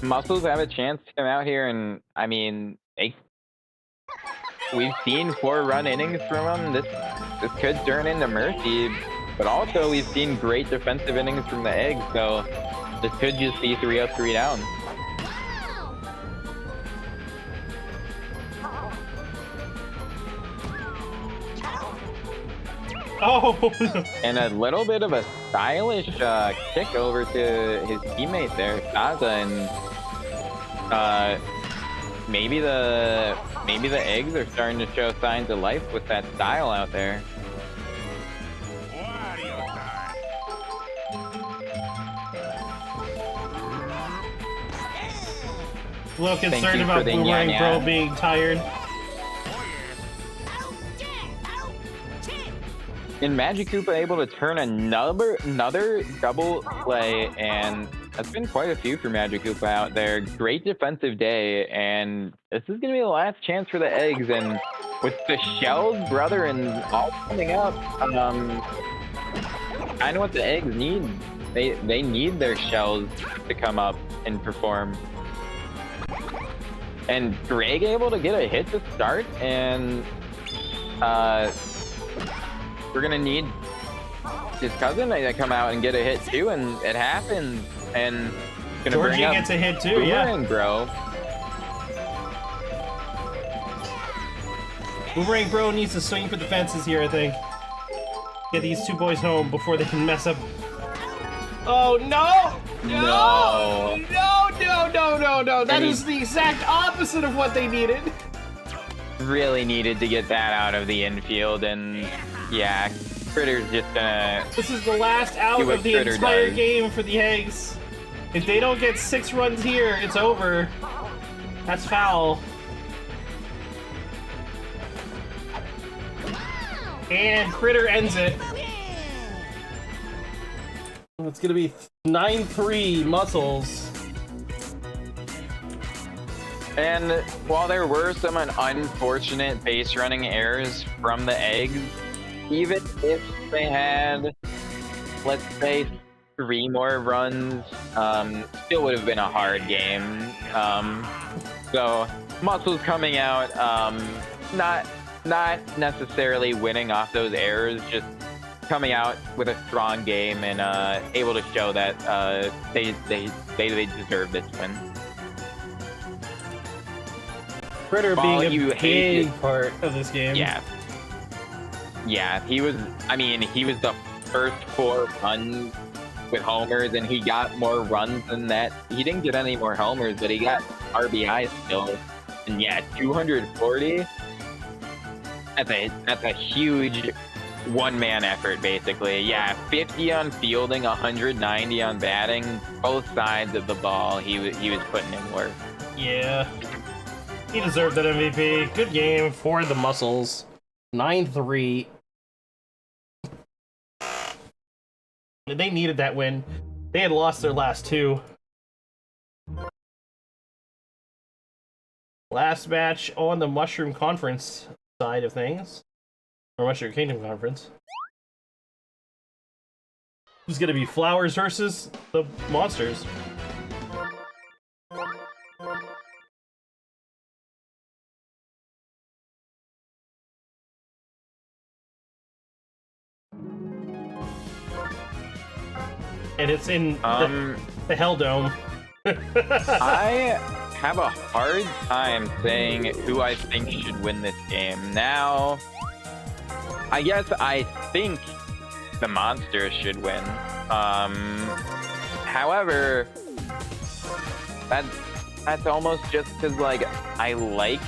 Muscles have a chance to come out here, and I mean, we've seen 4-run innings from them. This could turn into mercy. But also, we've seen great defensive innings from the Eggs, so this could just be 3 up, 3 down. Oh! And a little bit of a stylish kick over to his teammate there, Saza, and maybe the Eggs are starting to show signs of life with that style out there. A little concerned about Boomerang Bro being tired. And Magic Koopa able to turn another double play, and that's been quite a few for Magic Koopa out there. Great defensive day, and this is going to be the last chance for the Eggs. And with the Shells brother and all coming up, kind of what the Eggs need. They need their Shells to come up and perform. And Greg able to get a hit to start, and we're gonna need his cousin to come out and get a hit too, and it happens. And gonna Georgie bring up gets a hit too, yeah. Bro. Boomerang Bro needs to swing for the fences here, I think. Get these two boys home before they can mess up. Oh, no! No! No! That is the exact opposite of what they needed. Really needed to get that out of the infield, and yeah, Critter's just gonna... This is the last out of the entire game for the Eggs. If they don't get 6 runs here, it's over. That's foul. And Critter ends it. It's gonna be 9-3 Muscles. And while there were some unfortunate base running errors from the Eggs, even if they had, let's say, 3 more runs, still would have been a hard game. So Muscles coming out, not necessarily winning off those errors, just coming out with a strong game and able to show that they deserve this win. Critter being a big part of this game. Yeah, he was the first 4 runs with homers, and he got more runs than that. He didn't get any more homers, but he got RBI still. And yeah, 240. That's a huge one-man effort, basically. Yeah, 50 on fielding, 190 on batting. Both sides of the ball, he was putting in work. Yeah. He deserved that MVP. Good game for the Muscles. 9-3. They needed that win. They had lost their last 2. Last match on the Mushroom Conference side of things. Or Mushroom Kingdom Conference. Who's gonna be Flowers versus the Monsters? And it's in the Hell Dome. I have a hard time saying who I think should win this game. Now, I guess I think the Monsters should win. However, that's almost just because, like, I like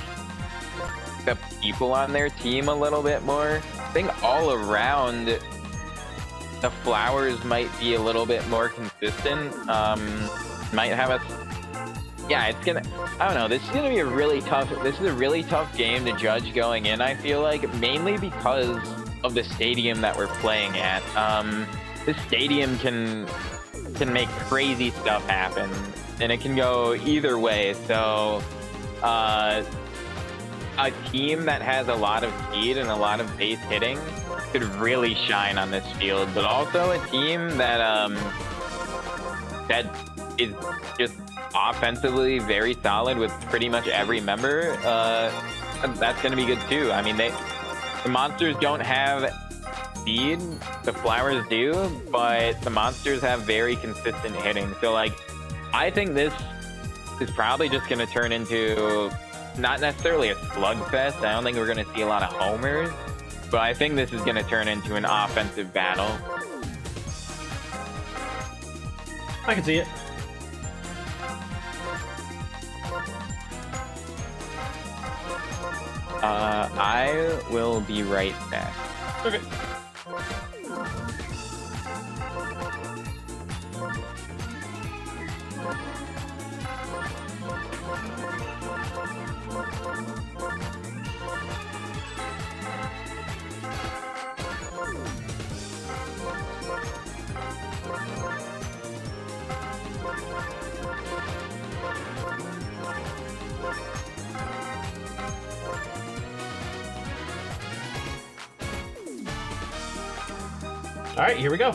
the people on their team a little bit more. I think all around, the Flowers might be a little bit more consistent. Might have a... Yeah, it's gonna... I don't know, this is gonna be a really tough... This is a really tough game to judge going in, I feel like, mainly because of the stadium that we're playing at. This stadium can make crazy stuff happen, and it can go either way. So, a team that has a lot of speed and a lot of base hitting could really shine on this field, but also a team that that is just offensively very solid with pretty much every member. That's going to be good too. I mean, the Monsters don't have speed, the Flowers do, but the Monsters have very consistent hitting. So, like, I think this is probably just going to turn into not necessarily a slugfest. I don't think we're going to see a lot of homers, but I think this is going to turn into an offensive battle. I can see it. I will be right back. Okay. All right, here we go.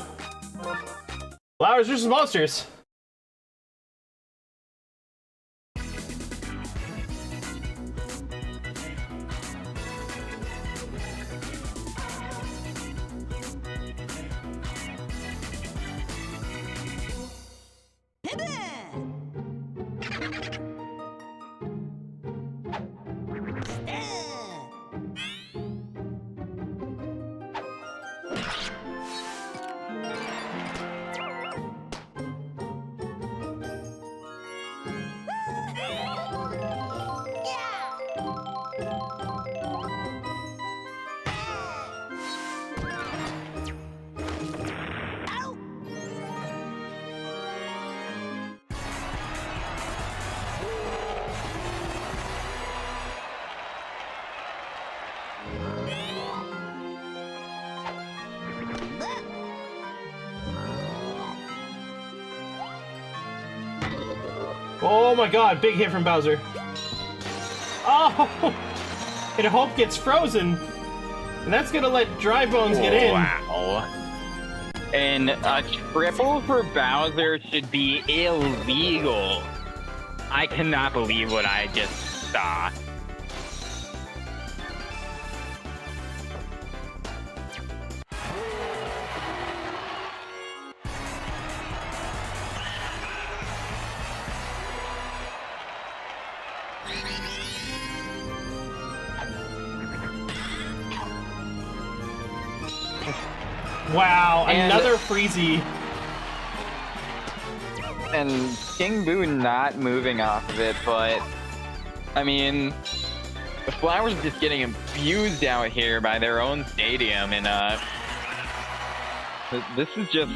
Flowers versus Monsters. Oh my god, big hit from Bowser. Oh! And Hope gets frozen. And that's gonna let Dry Bones get in. Wow. And a triple for Bowser should be illegal. I cannot believe what I just saw. Wow, another Freezy. And King Boo not moving off of it, but I mean, the Flowers just getting abused out here by their own stadium, and this is just,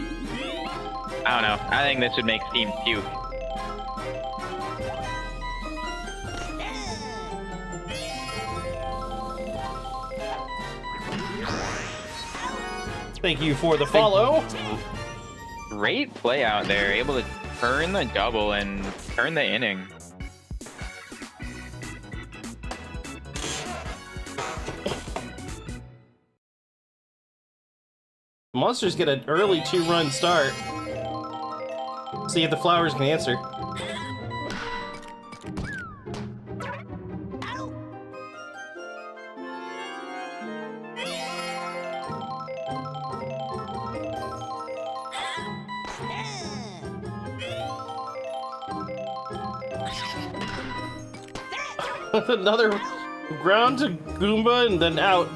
I don't know. I think this would make Team puke. Thank you for the follow. Great play out there, able to turn the double and turn the inning. Monsters get an early 2-run start. See if the Flowers can answer. Another ground to Goomba and then out.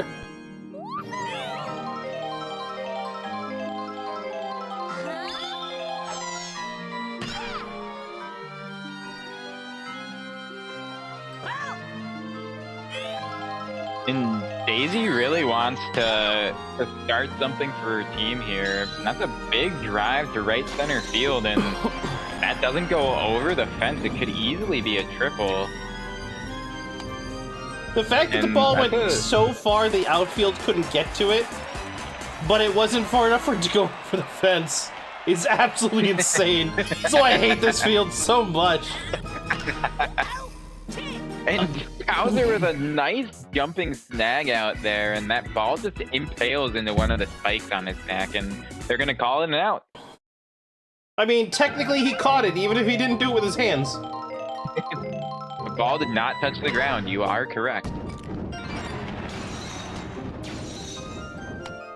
And Daisy really wants to start something for her team here. And that's a big drive to right center field, and that doesn't go over the fence. It could easily be a triple. The fact that the ball went so far the outfield couldn't get to it, but it wasn't far enough for it to go for the fence, is absolutely insane. So I hate this field so much. And Bowser with a nice jumping snag out there, and that ball just impales into one of the spikes on his back, and they're going to call it an out. I mean, technically he caught it, even if he didn't do it with his hands. The ball did not touch the ground. You are correct.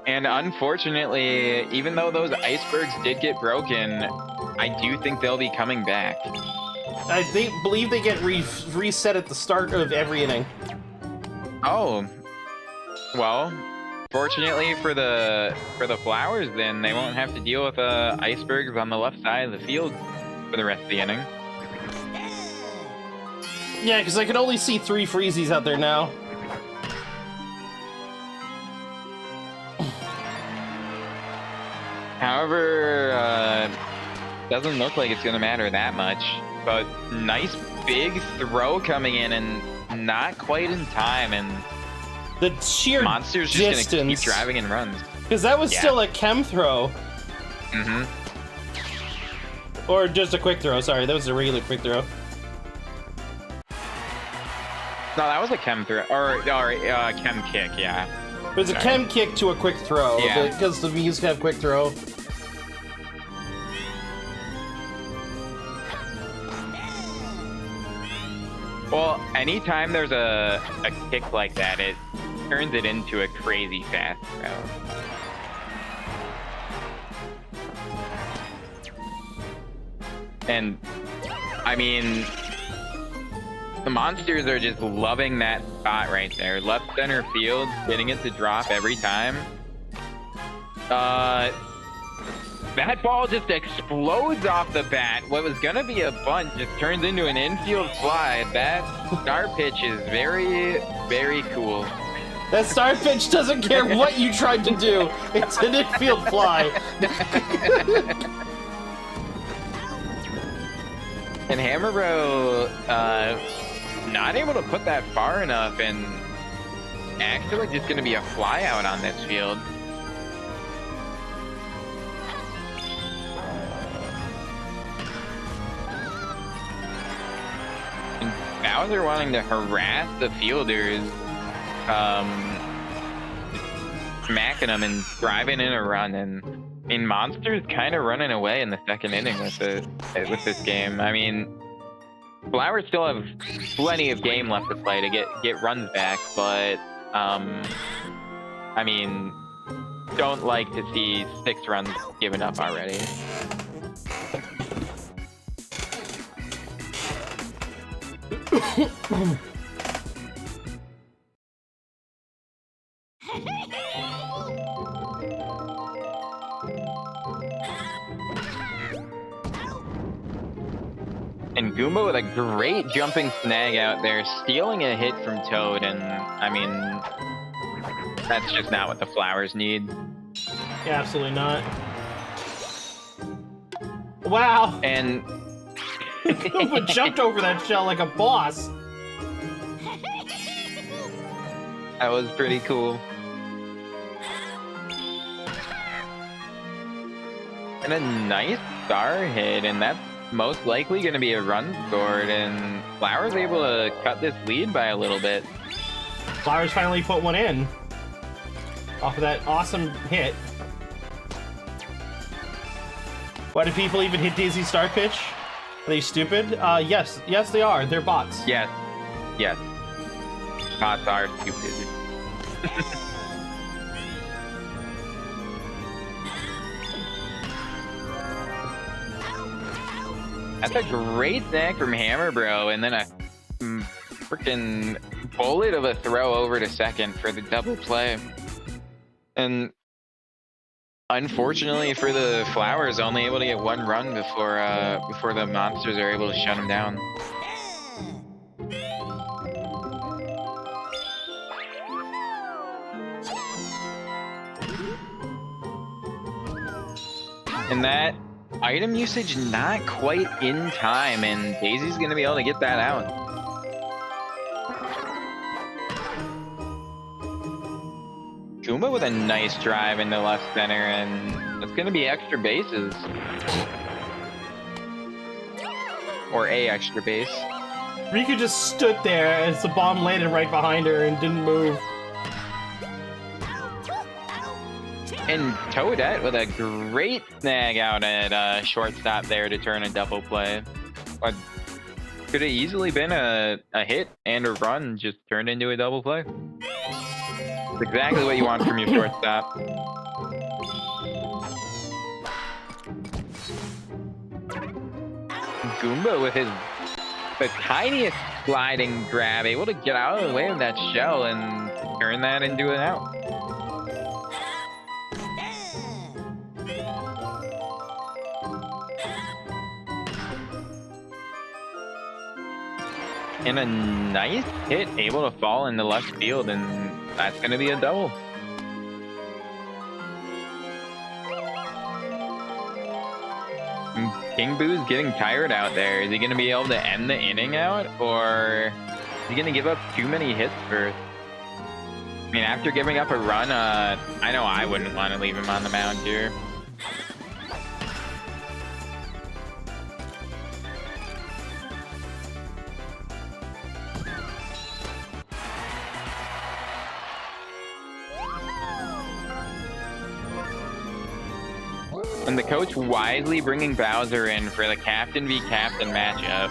And unfortunately, even though those icebergs did get broken, I do think they'll be coming back. I believe they get reset at the start of every inning. Oh. Well, fortunately for the Flowers, then they won't have to deal with icebergs on the left side of the field for the rest of the inning. Yeah, because I can only see 3 Freezies out there now. However, doesn't look like it's going to matter that much. But nice big throw coming in, and not quite in time, and the sheer Monster's just going to keep driving in runs. Because that was still a chem throw. Mm-hmm. Or just a quick throw, sorry, that was a regular quick throw. No, that was a chem throw, or chem kick, yeah. It was a chem kick to a quick throw, because the Mii's have quick throw. Well, anytime there's a kick like that, it turns it into a crazy fast throw. And, I mean, the Monsters are just loving that spot right there. Left center field, getting it to drop every time. That ball just explodes off the bat. What was gonna be a bunt just turns into an infield fly. That star pitch is very, very cool. That star pitch doesn't care what you tried to do. It's an infield fly. And Hammerbro, not able to put that far enough, and actually just gonna be a fly out on this field. Bowser wanting to harass the fielders, smacking them and driving in a run, and Monster's kind of running away in the second inning with this game. I mean, Flowers still have plenty of game left to play to get runs back, but I mean, don't like to see 6 runs given up already. And Goomba with a great jumping snag out there, stealing a hit from Toad, and I mean, that's just not what the Flowers need. Yeah, absolutely not. Wow! And Goomba jumped over that shell like a boss. That was pretty cool. And a nice star hit, and that's most likely going to be a run scored, and Flowers able to cut this lead by a little bit. Flowers finally put one in off of that awesome hit. Why do people even hit Daisy Star Pitch? Are they stupid? Yes they are. They're bots. Yes. Bots are stupid. That's a great snag from Hammer Bro, and then a freaking bullet of a throw over to second for the double play. And unfortunately for the Flowers, only able to get 1 run before the Monsters are able to shut them down. And that item usage not quite in time, and Daisy's gonna be able to get that out. Goomba with a nice drive into left center, and it's gonna be extra bases. Or a extra base. Rika just stood there as the bomb landed right behind her and didn't move. And Toadette with a great snag out at shortstop there to turn a double play. But could have easily been a hit and a run, just turned into a double play. It's exactly what you want from your shortstop. Goomba with the tiniest sliding grab, able to get out of the way of that shell and turn that into an out. And a nice hit, able to fall into left field, and that's going to be a double. And King Boo's getting tired out there. Is he going to be able to end the inning out, or is he going to give up too many hits first? I mean, after giving up a run, I know I wouldn't want to leave him on the mound here. And the coach wisely bringing Bowser in for the captain v captain matchup.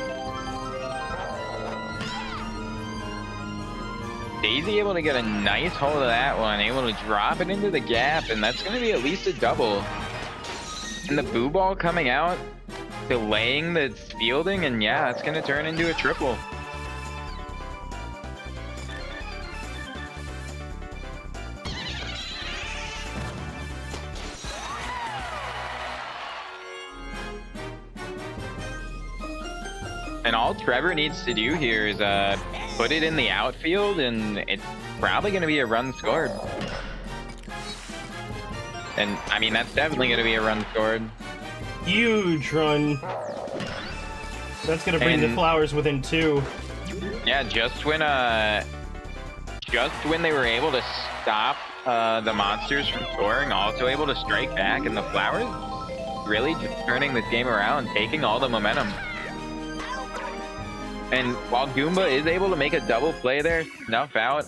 Daisy able to get a nice hold of that one, able to drop it into the gap, and that's going to be at least a double. And the Boo Ball coming out, delaying the fielding, and yeah, it's going to turn into a triple. And all Trevor needs to do here is put it in the outfield, and it's probably going to be a run scored. And, I mean, that's definitely going to be a run scored. Huge run. That's going to bring the Flowers within 2. Yeah, just when they were able to stop the Monsters from scoring, also able to strike back, and the Flowers really just turning this game around, taking all the momentum. And while Goomba is able to make a double play there, snuff out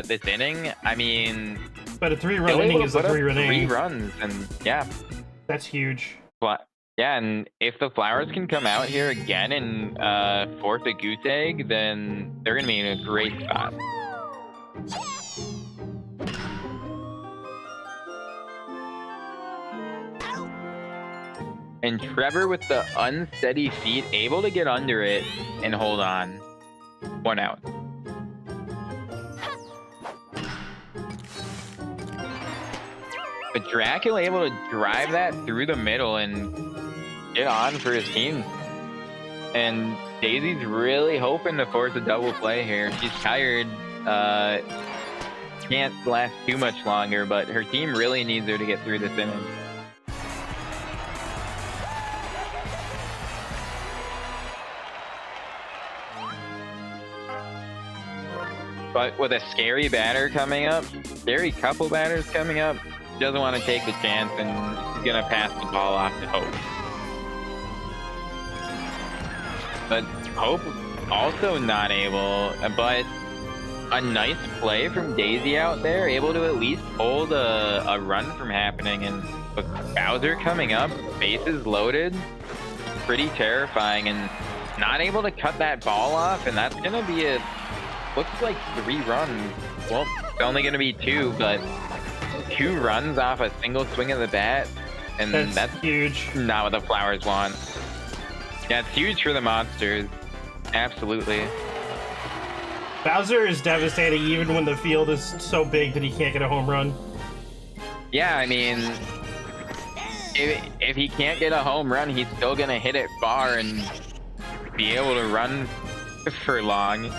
this inning, I mean... But a 3-run inning is a 3-run inning. 3 runs, and yeah. That's huge. But, yeah, and if the Flowers can come out here again and force a goose egg, then they're going to be in a great spot. And Trevor with the unsteady feet, able to get under it and hold on. 1 out. But Dracula able to drive that through the middle and get on for his team. And Daisy's really hoping to force a double play here. She's tired. Can't last too much longer, but her team really needs her to get through this inning. But with a scary batter coming up, scary couple batters coming up, he doesn't want to take the chance and he's going to pass the ball off to Hope. But Hope also not able, but a nice play from Daisy out there, able to at least hold a run from happening. And with Bowser coming up, bases loaded, pretty terrifying, and not able to cut that ball off, and that's going to be a... Looks like 3 runs. Well, it's only going to be 2, but 2 runs off a single swing of the bat, and that's huge. Not what the Flowers want. Yeah, it's huge for the Monsters. Absolutely. Bowser is devastating even when the field is so big that he can't get a home run. Yeah, I mean, if he can't get a home run, he's still going to hit it far and be able to run for long.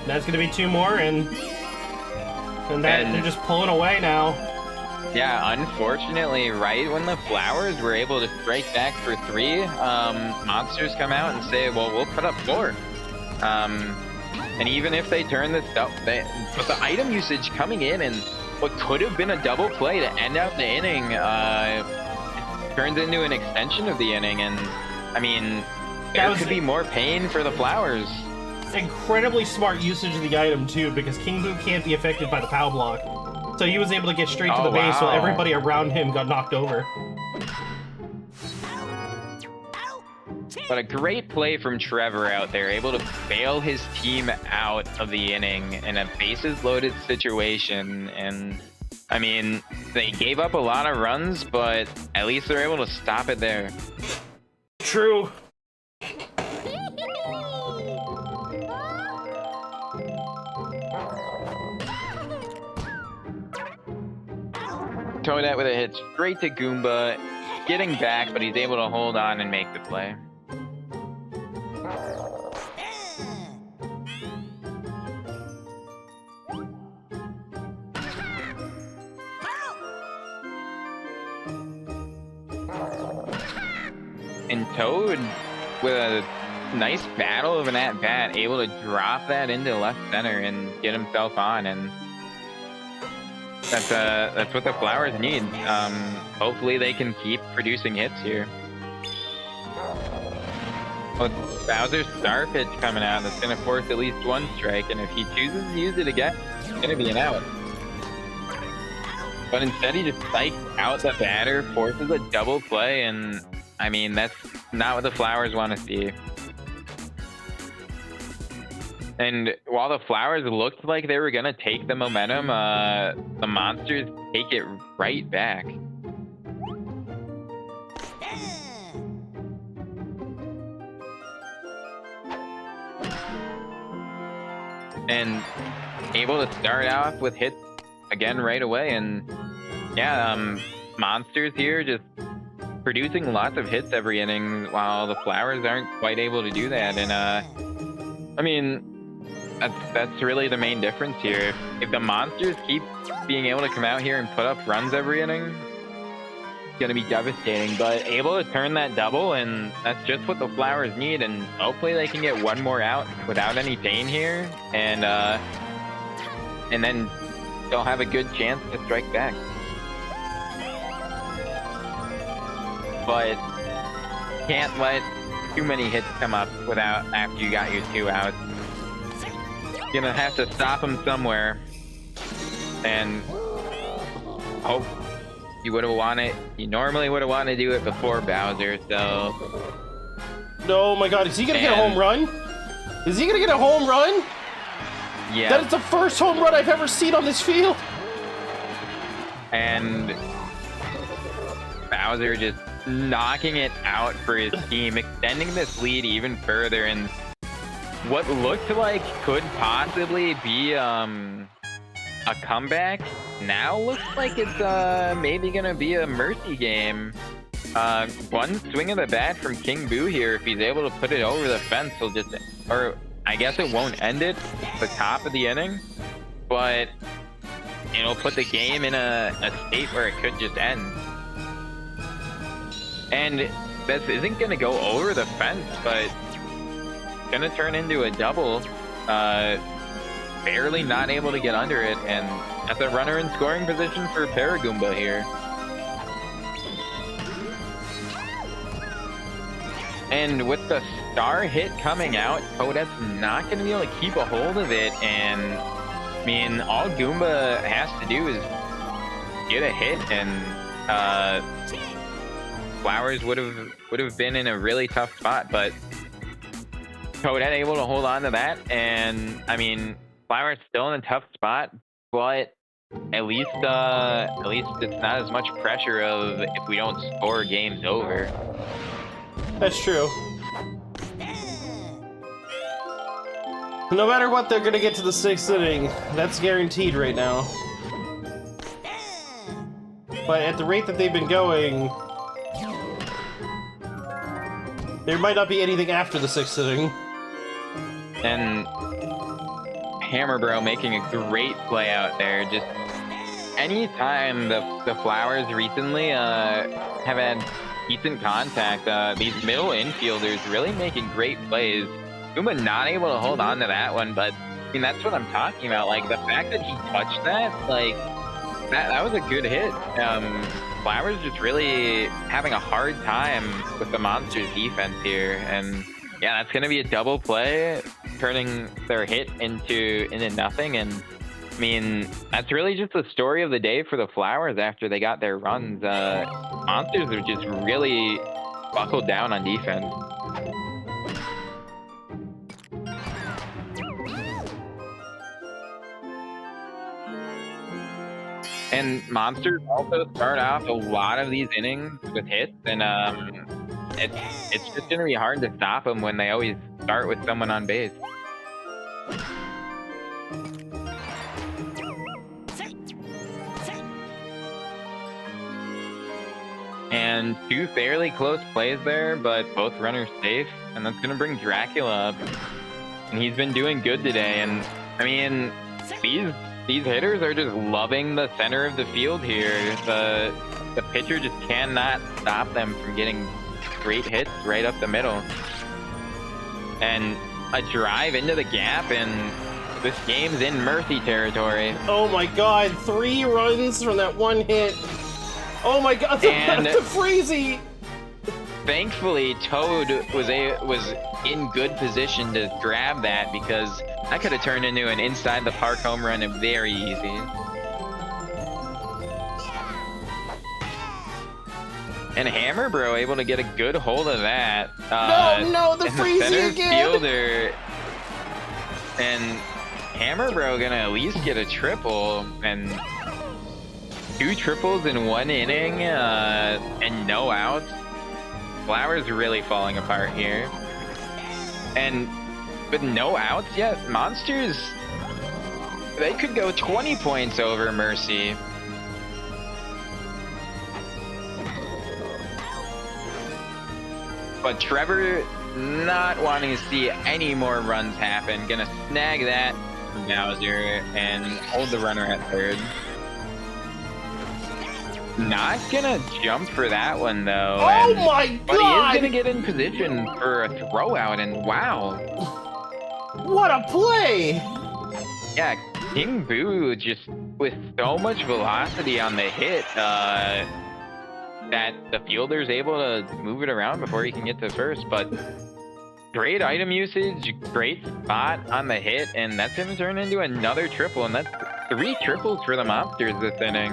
That's going to be 2 more, and they're just pulling away now. Yeah, unfortunately, right when the Flowers were able to strike back for 3, Monsters come out and say, well, we'll put up 4. And even if they turn this up, but the item usage coming in and what could have been a double play to end out the inning turns into an extension of the inning. And, I mean, there could be more pain for the Flowers. Incredibly smart usage of the item, too, because King Boo can't be affected by the POW block. So he was able to get straight to the base while everybody around him got knocked over. But a great play from Trevor out there, able to bail his team out of the inning in a bases-loaded situation. And, I mean, they gave up a lot of runs, but at least they're able to stop it there. True. Toadette with a hit straight to Goomba, getting back, but he's able to hold on and make the play. And Toad, with a nice battle of an at-bat, able to drop that into left center and get himself on, and that's what the Flowers need. Hopefully they can keep producing hits here. Well, Bowser's star pitch coming out, that's going to force at least 1 strike, and if he chooses to use it again, it's going to be an out. But instead he just psychs out the batter, forces a double play, and I mean, that's not what the Flowers want to see. And while the Flowers looked like they were going to take the momentum, the Monsters take it right back. And able to start off with hits again right away. And yeah, Monsters here just producing lots of hits every inning, while the Flowers aren't quite able to do that. And I mean, that's really the main difference here. If the Monsters keep being able to come out here and put up runs every inning, it's going to be devastating. But able to turn that double, and that's just what the Flowers need. And hopefully they can get 1 more out without any pain here, and then they'll have a good chance to strike back. but can't let too many hits come up after you got your 2 outs. Gonna have to stop him somewhere, and hope you normally would have wanted to do it before Bowser. So, oh my God, is he gonna get a home run? Is he gonna get a home run? Yeah. That is the first home run I've ever seen on this field. And Bowser just knocking it out for his team, extending this lead even further, and what looked like could possibly be a comeback now looks like it's maybe gonna be a mercy game. One swing of the bat from King Boo here, if he's able to put it over the fence, he'll just, or I guess it won't end it at the top of the inning, but it'll put the game in a state where it could just end. And this isn't gonna go over the fence, but gonna turn into a double. Barely not able to get under it, and that's a runner in scoring position for Paragoomba here. And with the star hit coming out, Toadette's not gonna be able to keep a hold of it, and I mean, all Goomba has to do is get a hit, and Flowers would have been in a really tough spot, but Toadette able to hold on to that, and I mean, Flowers still in a tough spot, but at least it's not as much pressure of if we don't score, game's over. That's true. No matter what, they're gonna get to the 6th inning. That's guaranteed right now. But at the rate that they've been going, there might not be anything after the 6th inning. And Hammer Bro making a great play out there. Just anytime the Flowers recently have had decent contact, these middle infielders really making great plays. Goomba not able to hold on to that one, but I mean, that's what I'm talking about. Like, the fact that he touched that, like, that was a good hit. Flowers just really having a hard time with the Monsters defense here, and yeah, that's gonna be a double play, turning their hit into nothing. And I mean, that's really just the story of the day for the Flowers after they got their runs. Monsters are just really buckled down on defense. And Monsters also start off a lot of these innings with hits, and it's just going to be hard to stop them when they always start with someone on base. And 2 fairly close plays there, but both runners safe, and that's going to bring Dracula up. And he's been doing good today, and I mean, these hitters are just loving the center of the field here. The pitcher just cannot stop them from getting great hits right up the middle. And a drive into the gap, and this game's in mercy territory. Oh my God, 3 runs from that one hit. Oh my God, the Freezy! Thankfully, Toad was in good position to grab that, because that could have turned into an inside the park home run very easy. And Hammer Bro able to get a good hold of that. No, the Freezy again! Fielder. And Hammer Bro gonna at least get a triple, and 2 triples in 1 inning, and no outs. Flowers really falling apart here. And with no outs yet, Monsters, they could go 20 points over Mercy. But Trevor not wanting to see any more runs happen. Gonna snag that from Bowser and hold the runner at third. Not gonna jump for that one though. Oh my God! But he is gonna get in position for a throw out, and wow. What a play! Yeah, King Boo just with so much velocity on the hit, that the fielder's able to move it around before he can get to first, but great item usage, great spot on the hit, and that's gonna turn into another triple, and that's 3 triples for the Monsters this inning.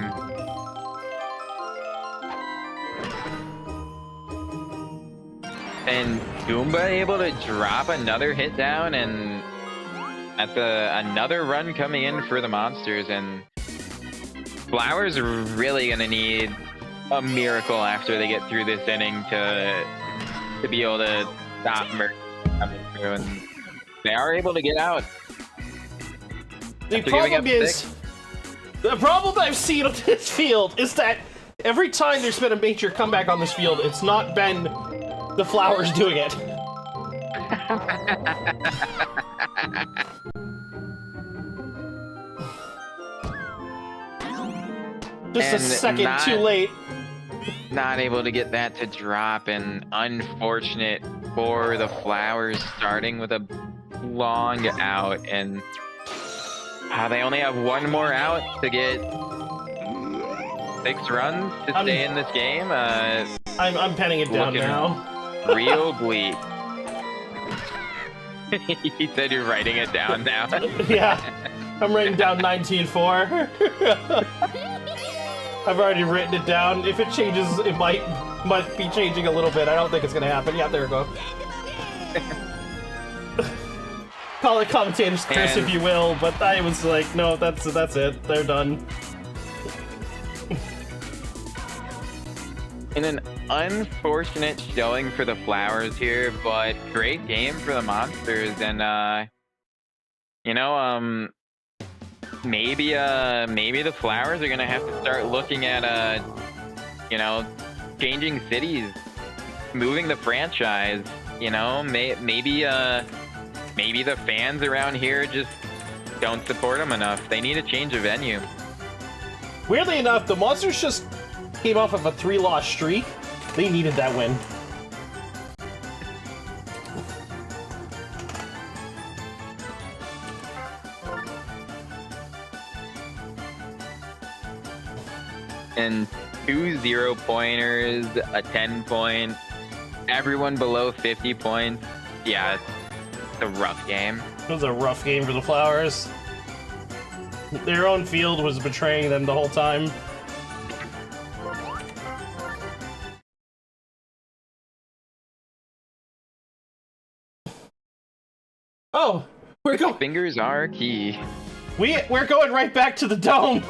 And Goomba able to drop another hit down, and that's another run coming in for the Monsters, and Flowers are really gonna need a miracle after they get through this inning to be able to stop Mercy coming through, and they are able to get out. The problem I've seen on this field is that every time there's been a major comeback on this field, it's not been the Flowers doing it. Just a second too late. Not able to get that to drop, and unfortunate for the Flowers, starting with a long out, and they only have one more out to get 6 runs to stay in this game. I'm penning it down now. Real bleak. He said you're writing it down now. Yeah, I'm writing down 19-4. I've already written it down. If it changes, it might be changing a little bit. I don't think it's gonna happen. Yeah, there we go. Call it commentator's curse if you will, but I was like, no, that's it. They're done. In an unfortunate showing for the Flowers here, but great game for the Monsters, and you know, maybe the Flowers are gonna have to start looking at you know, changing cities, moving the franchise. You know, maybe the fans around here just don't support them enough. They need a change of venue. Weirdly enough, the Monsters just came off of a 3-loss streak. They needed that win. And 2 0-pointers, a 10-point, everyone below 50 points. Yeah, it's a rough game. It was a rough game for the Flowers. Their own field was betraying them the whole time. Oh, we're going. Fingers are key. We're going right back to the dome.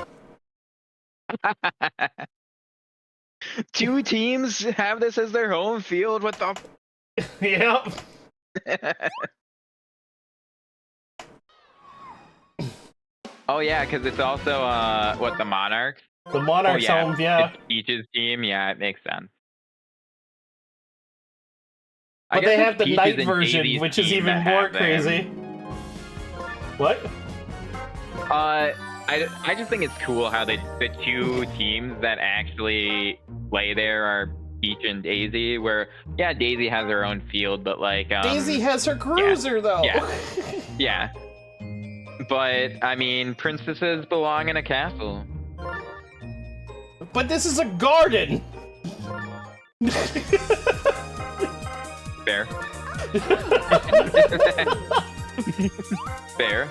2 teams have this as their home field. What the? Yep. Oh yeah, because it's also what, the Monarchs? The Monarchs home, yeah. It's Peach's team, yeah, it makes sense. But they have the night version, which is even more crazy. What? I just think it's cool how the 2 teams that actually play there are Peach and Daisy, where, yeah, Daisy has her own field, but like... Daisy has her cruiser, though! Yeah. Yeah. But, I mean, princesses belong in a castle. But this is a garden! Fair. Fair.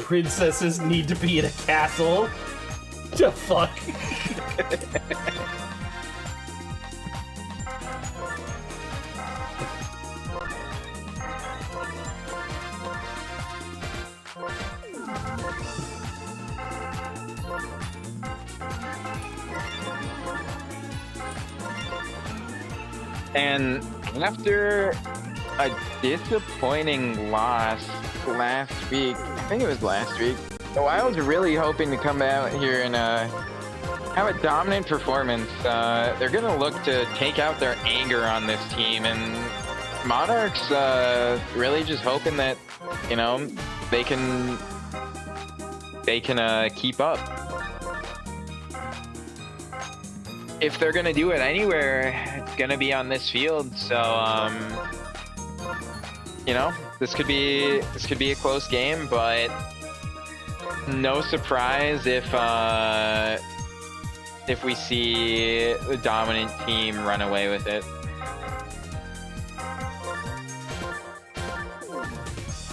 Princesses need to be in a castle? The fuck? And after a disappointing loss last week, I think it was last week, the Wild's really hoping to come out here and have a dominant performance. They're going to look to take out their anger on this team, and Monarchs really just hoping that, you know, they can keep up. If they're gonna do it anywhere, it's gonna be on this field. So, you know, this could be a close game, but no surprise if we see the dominant team run away with it.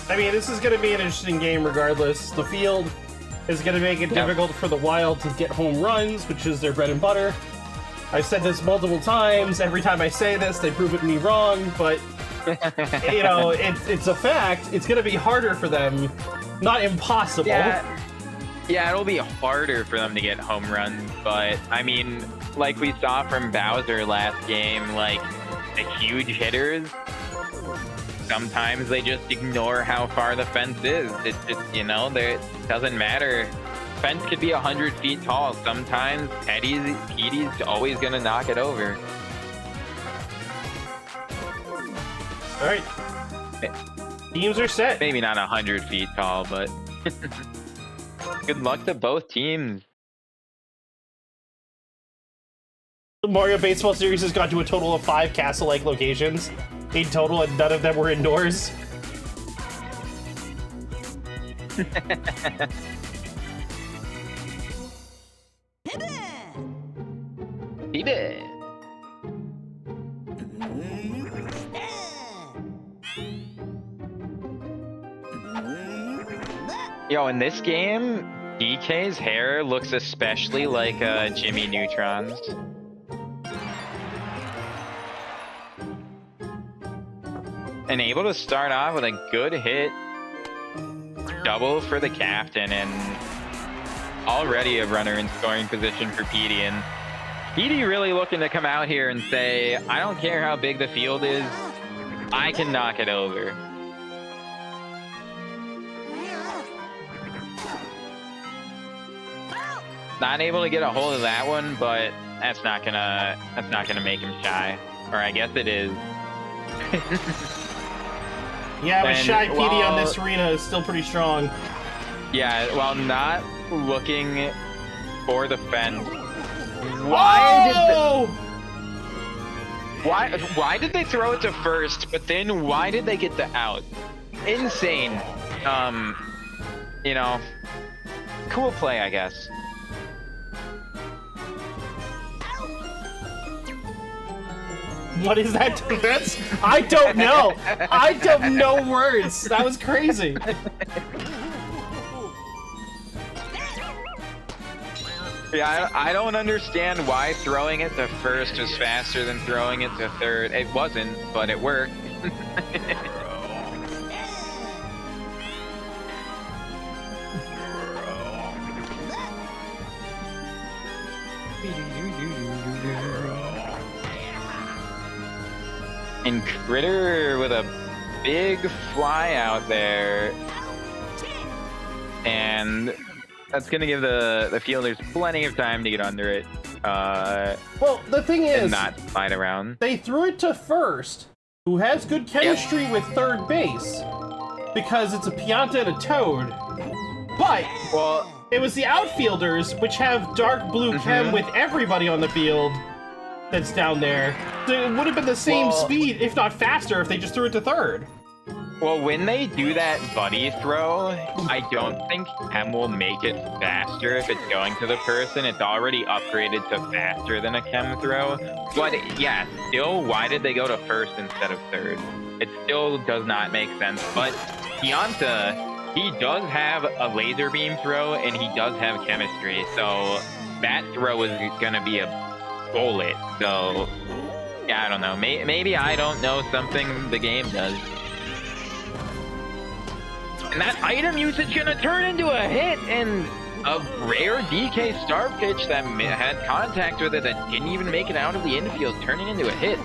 I mean, this is going to be an interesting game regardless. The field is going to make it difficult for the Wild to get home runs, which is their bread and butter. I've said this multiple times. Every time I say this, they prove me wrong, but, you know, it's a fact. It's going to be harder for them. Not impossible. Yeah, it'll be harder for them to get home runs, but, I mean, like we saw from Bowser last game, like, the huge hitters, sometimes they just ignore how far the fence is. It just, you know, it doesn't matter. Fence could be 100 feet tall. Sometimes Petey's always gonna knock it over. All right. Teams are set. Maybe not 100 feet tall, but good luck to both teams. The Mario Baseball Series has gone to a total of 5 castle-like locations in total, and none of them were indoors. Pivot. Yo, in this game, DK's hair looks especially like Jimmy Neutron's. And able to start off with a good hit, double for the captain, and already a runner in scoring position for Petey. And Petey really looking to come out here and say, I don't care how big the field is, I can knock it over. Not able to get a hold of that one, but that's not gonna make him shy. Or I guess it is. Yeah, but shy Petey on this arena is still pretty strong. Yeah, while not looking for the fence. Why did they throw it to first, but then why did they get the out? Insane. You know, cool play, I guess. What is that? That's, I don't know. I don't know words. That was crazy. Yeah, I don't understand why throwing it to first was faster than throwing it to third. It wasn't, but it worked. And Critter with a big fly out there. And that's going to give the fielders plenty of time to get under it. Well, the thing is, and not slide around. They threw it to first, who has good chemistry with third base, because it's a Pianta and a Toad. But it was the outfielders, which have dark blue chem with everybody on the field that's down there. It would have been the same speed, if not faster, if they just threw it to third. Well, when they do that buddy throw, I don't think chem will make it faster if it's going to the person. It's already upgraded to faster than a chem throw. But yeah, still, why did they go to first instead of third? It still does not make sense. But Pianta, he does have a laser beam throw, and he does have chemistry. So that throw is going to be a bullet. So yeah, I don't know. Maybe I don't know something the game does. And that item usage gonna turn into a hit, and a rare DK star pitch that had contact with it that didn't even make it out of the infield, turning into a hit.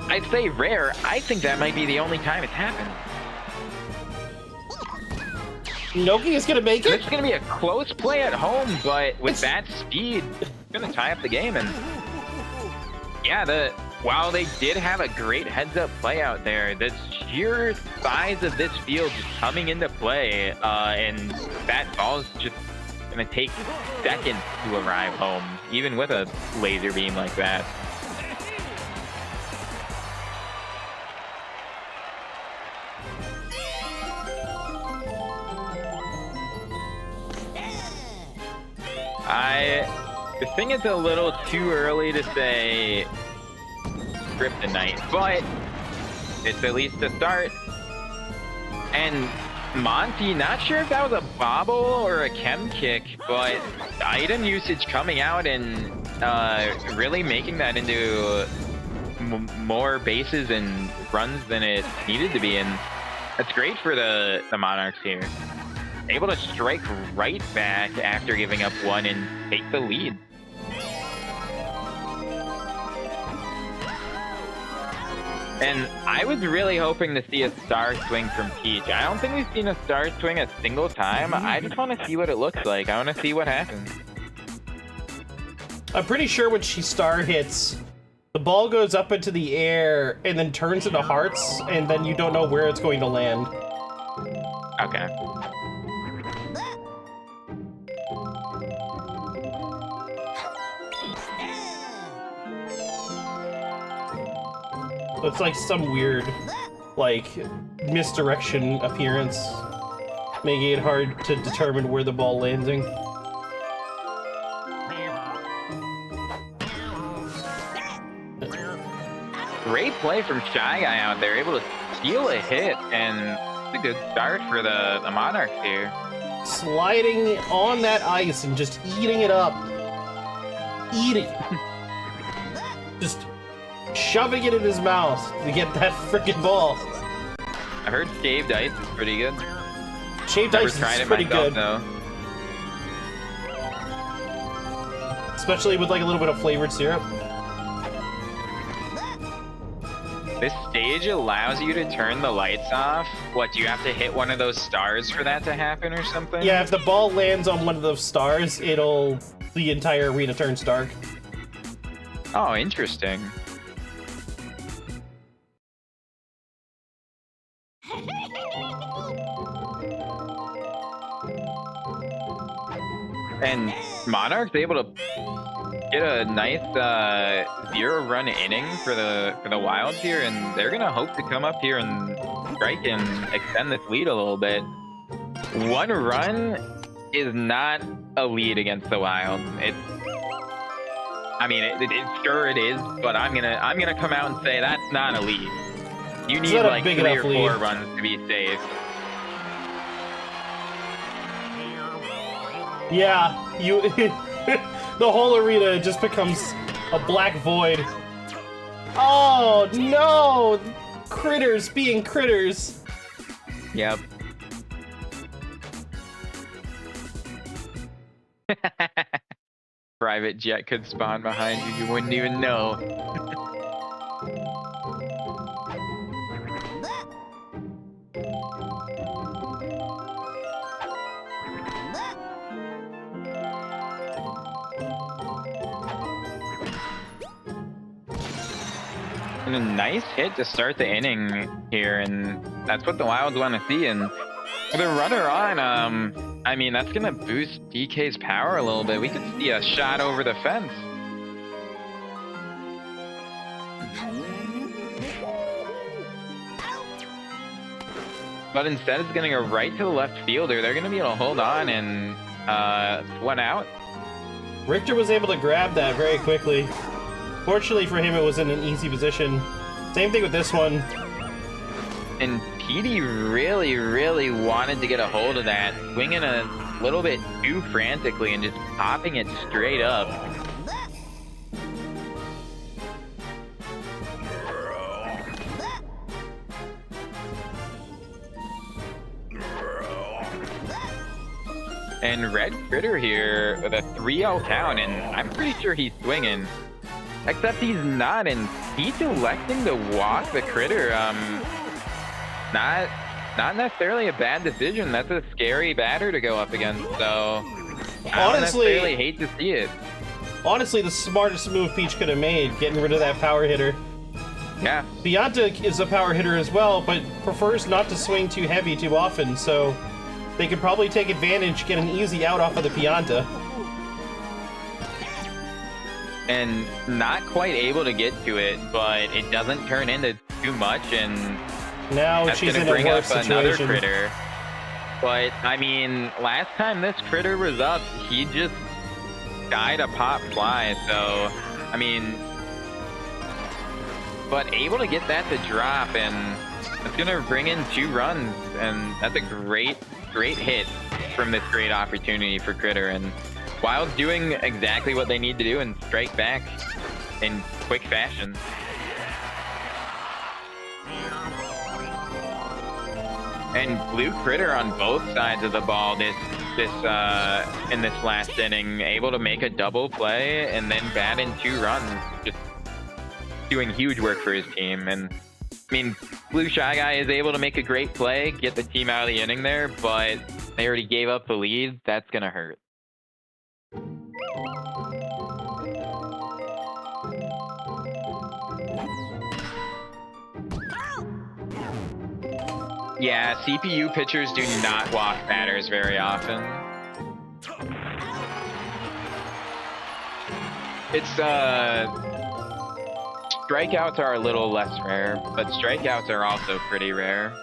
I'd say rare. I think that might be the only time it's happened. Noki is gonna make it? It's gonna be a close play at home, but with that speed, it's gonna tie up the game. And yeah, while they did have a great heads-up play out there, the sheer size of this field is coming into play, and that ball's just gonna take seconds to arrive home, even with a laser beam like that. I think it's a little too early to say Kryptonite, but it's at least a start. And Monty, not sure if that was a bobble or a chem kick, but item usage coming out and really making that into more bases and runs than it needed to be, and that's great for the Monarchs here. Able to strike right back after giving up one and take the lead. And I was really hoping to see a star swing from Peach. I don't think we've seen a star swing a single time. I just want to see what it looks like. I want to see what happens. I'm pretty sure when she star hits, the ball goes up into the air and then turns into hearts, and then you don't know where it's going to land. Okay. It's like some weird, like, misdirection appearance, making it hard to determine where the ball landing. Great play from Shy Guy out there, able to steal a hit, and it's a good start for the Monarchs here. Sliding on that ice and just eating it up. Eating. Just shoving it in his mouth to get that freaking ball. I heard shaved ice is pretty good. Shaved ice is pretty good. Though. Especially with like a little bit of flavored syrup. This stage allows you to turn the lights off. What, do you have to hit one of those stars for that to happen or something? Yeah, if the ball lands on one of those stars, the entire arena turns dark. Oh, interesting. And Monarch's able to get a nice 0-run inning for the Wilds here, and they're gonna hope to come up here and strike and extend this lead a little bit. 1 run is not a lead against the Wilds. I mean, sure it is, but I'm gonna come out and say that's not a lead. You need like 3 or 4 runs to be safe. Yeah, the whole arena just becomes a black void. Oh no! Critters being critters. Yep. Private jet could spawn behind you, you wouldn't even know. And a nice hit to start the inning here, and that's what the Wilds want to see. And with a runner on, I mean, that's gonna boost DK's power a little bit. We could see a shot over the fence. But instead it's gonna go right to the left fielder. They're gonna be able to hold on and one out. Richter was able to grab that very quickly. Fortunately for him, it was in an easy position. Same thing with this one. And Petey really, really wanted to get a hold of that, swinging a little bit too frantically and just popping it straight up. And Red Critter here with a 3-0 count, and I'm pretty sure he's swinging. Except he's not, and he's electing to walk the Critter. Not necessarily a bad decision. That's a scary batter to go up against, so I don't necessarily hate to see it. Honestly, the smartest move Peach could have made, getting rid of that power hitter. Yeah. Beyonce is a power hitter as well, but prefers not to swing too heavy too often, so they could probably take advantage, get an easy out off of the Pianta. And not quite able to get to it, but it doesn't turn into too much, and now that's she's gonna in bring a up worse another situation. Critter. But I mean, last time this Critter was up, he just sky to pop fly, so, I mean, but able to get that to drop, and it's gonna bring in 2 runs, and that's a great hit from this great opportunity for Critter, and Wild's doing exactly what they need to do and strike back in quick fashion. And Blue Critter on both sides of the ball in this last inning, able to make a double play and then bat in 2 runs, just doing huge work for his team. And I mean, Blue Shy Guy is able to make a great play, get the team out of the inning there, but they already gave up the lead. That's gonna hurt. Yeah, CPU pitchers do not walk batters very often. It's strikeouts are a little less rare, but strikeouts are also pretty rare.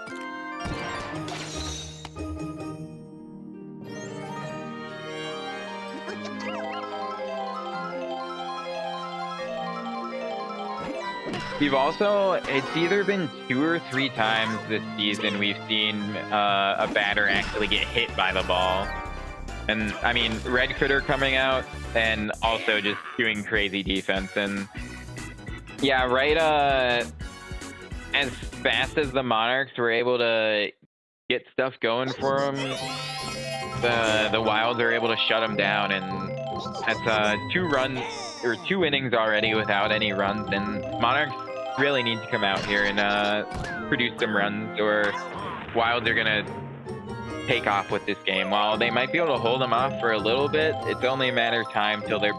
We've also, it's either been 2 or 3 times this season we've seen a batter actually get hit by the ball. And I mean, Red Critter coming out and also just doing crazy defense. And yeah, right, as fast as the Monarchs were able to get stuff going for them, the Wilds are able to shut them down, and that's 2 runs or 2 innings already without any runs, and Monarchs really need to come out here and produce some runs, or Wilds are gonna take off with this game. While they might be able to hold them off for a little bit, it's only a matter of time till their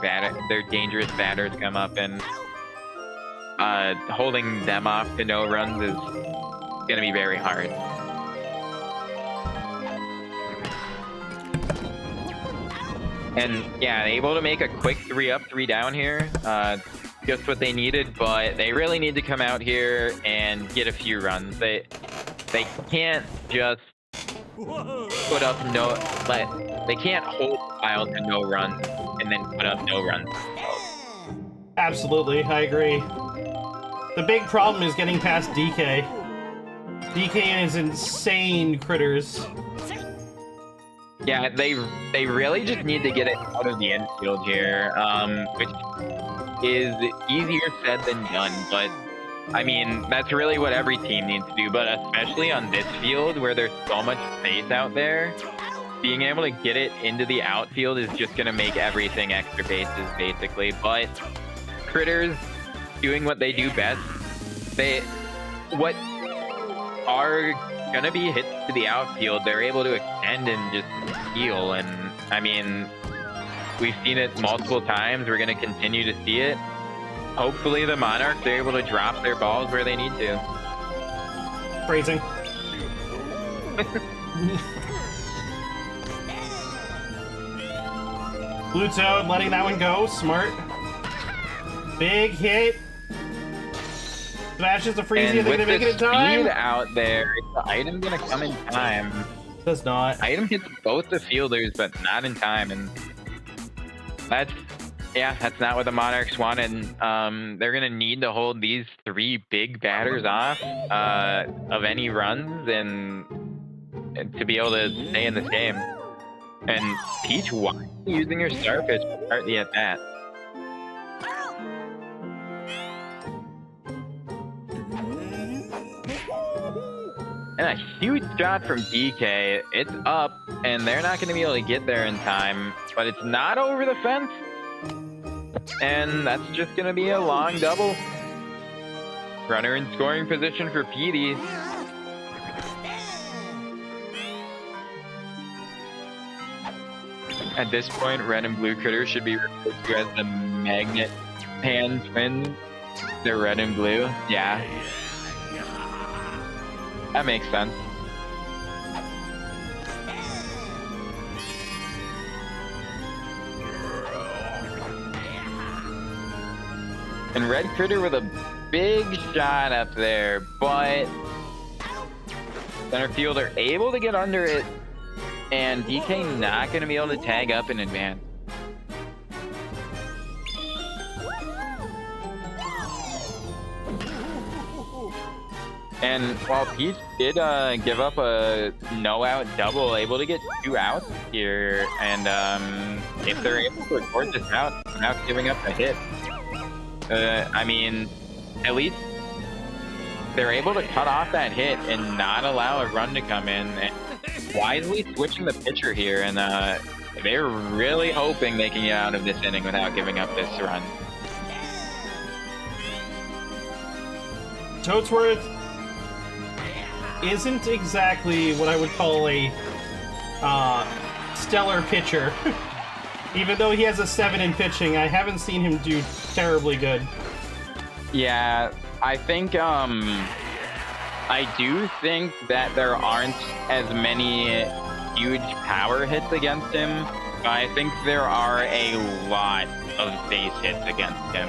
dangerous batters come up, and holding them off to no runs is gonna be very hard. And yeah, able to make a quick 3 up, 3 down here. Just what they needed, but they really need to come out here and get a few runs. They can't just put up they can't hold Wild to no runs and then put up no runs. Absolutely, I agree. The big problem is getting past DK. DK and his insane critters. Yeah, they really just need to get it out of the infield here, which is easier said than done, but I mean, that's really what every team needs to do, but especially on this field where there's so much space out there, being able to get it into the outfield is just going to make everything extra bases, basically. But Critters doing what they do best, what are going to be hits to the outfield, they're able to extend and just steal, and I mean, we've seen it multiple times. We're going to continue to see it. Hopefully the Monarchs are able to drop their balls where they need to. Phrasing. Blue Toad letting that one go. Smart. Big hit. Smashes the freezy. Are they going to make it in time? Speed out there, is the item going to come in time? Does not. Item hits both the fielders, but not in time, and that's not what the Monarchs wanted. They're going to need to hold these 3 big batters off of any runs and to be able to stay in this game. And Peach, why are you using your Starfish partly at that? And a huge shot from DK. It's up, and they're not going to be able to get there in time, but it's not over the fence. And that's just going to be a long double. Runner in scoring position for Petey. At this point, Red and Blue Critters should be referred to as the Magnet Hand Twins. They're red and blue. Yeah. That makes sense. And Red Critter with a big shot up there, but center fielder able to get under it, and DK not going to be able to tag up in advance. And while Peach did give up a no-out double, able to get 2 outs here, and if they're able to record this out without giving up a hit, I mean, at least they're able to cut off that hit and not allow a run to come in, and wisely switching the pitcher here, and they're really hoping they can get out of this inning without giving up this run. Toadsworth isn't exactly what I would call a stellar pitcher. Even though he has a 7 in pitching, I haven't seen him do terribly good. Yeah, I think I do think that there aren't as many huge power hits against him, but I think there are a lot of base hits against him.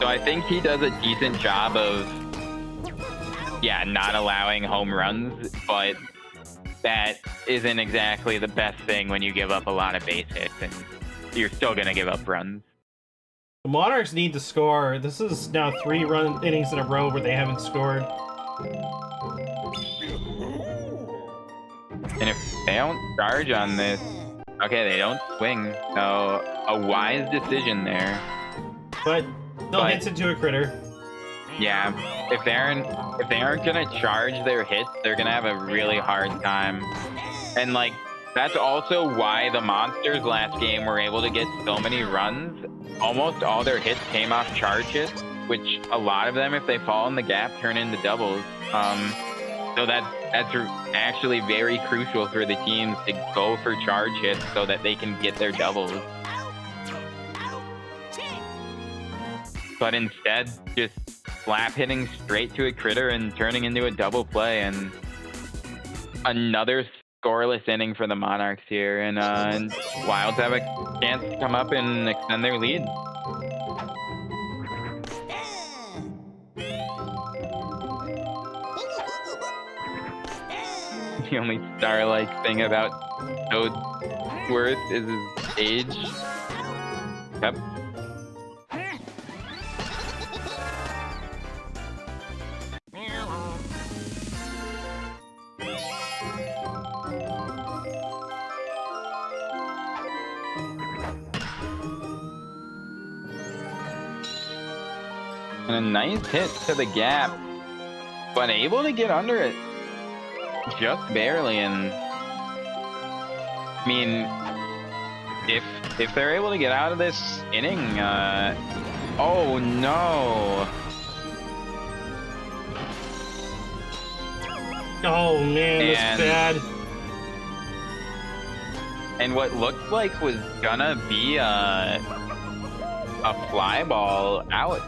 So I think he does a decent job of, yeah, not allowing home runs, but that isn't exactly the best thing when you give up a lot of base hits and you're still going to give up runs. The Monarchs need to score. This is now 3 innings in a row where they haven't scored. And if they don't charge on this, okay, they don't swing. So a wise decision there. But still hits into a critter. Yeah, if they aren't gonna charge their hits, they're gonna have a really hard time. And like, that's also why the Monsters last game were able to get so many runs. Almost all their hits came off charge hits, which a lot of them, if they fall in the gap, turn into doubles. So that's actually very crucial for the teams to go for charge hits so that they can get their doubles. But instead, just slap hitting straight to a critter and turning into a double play, and another scoreless inning for the Monarchs here, and Wilds have a chance to come up and extend their lead. The only star-like thing about Toadsworth is his age. Yep. And a nice hit to the gap, but able to get under it just barely. And I mean, if they're able to get out of this inning, oh no. Oh man, that's bad. And what looked like was gonna be a fly ball out,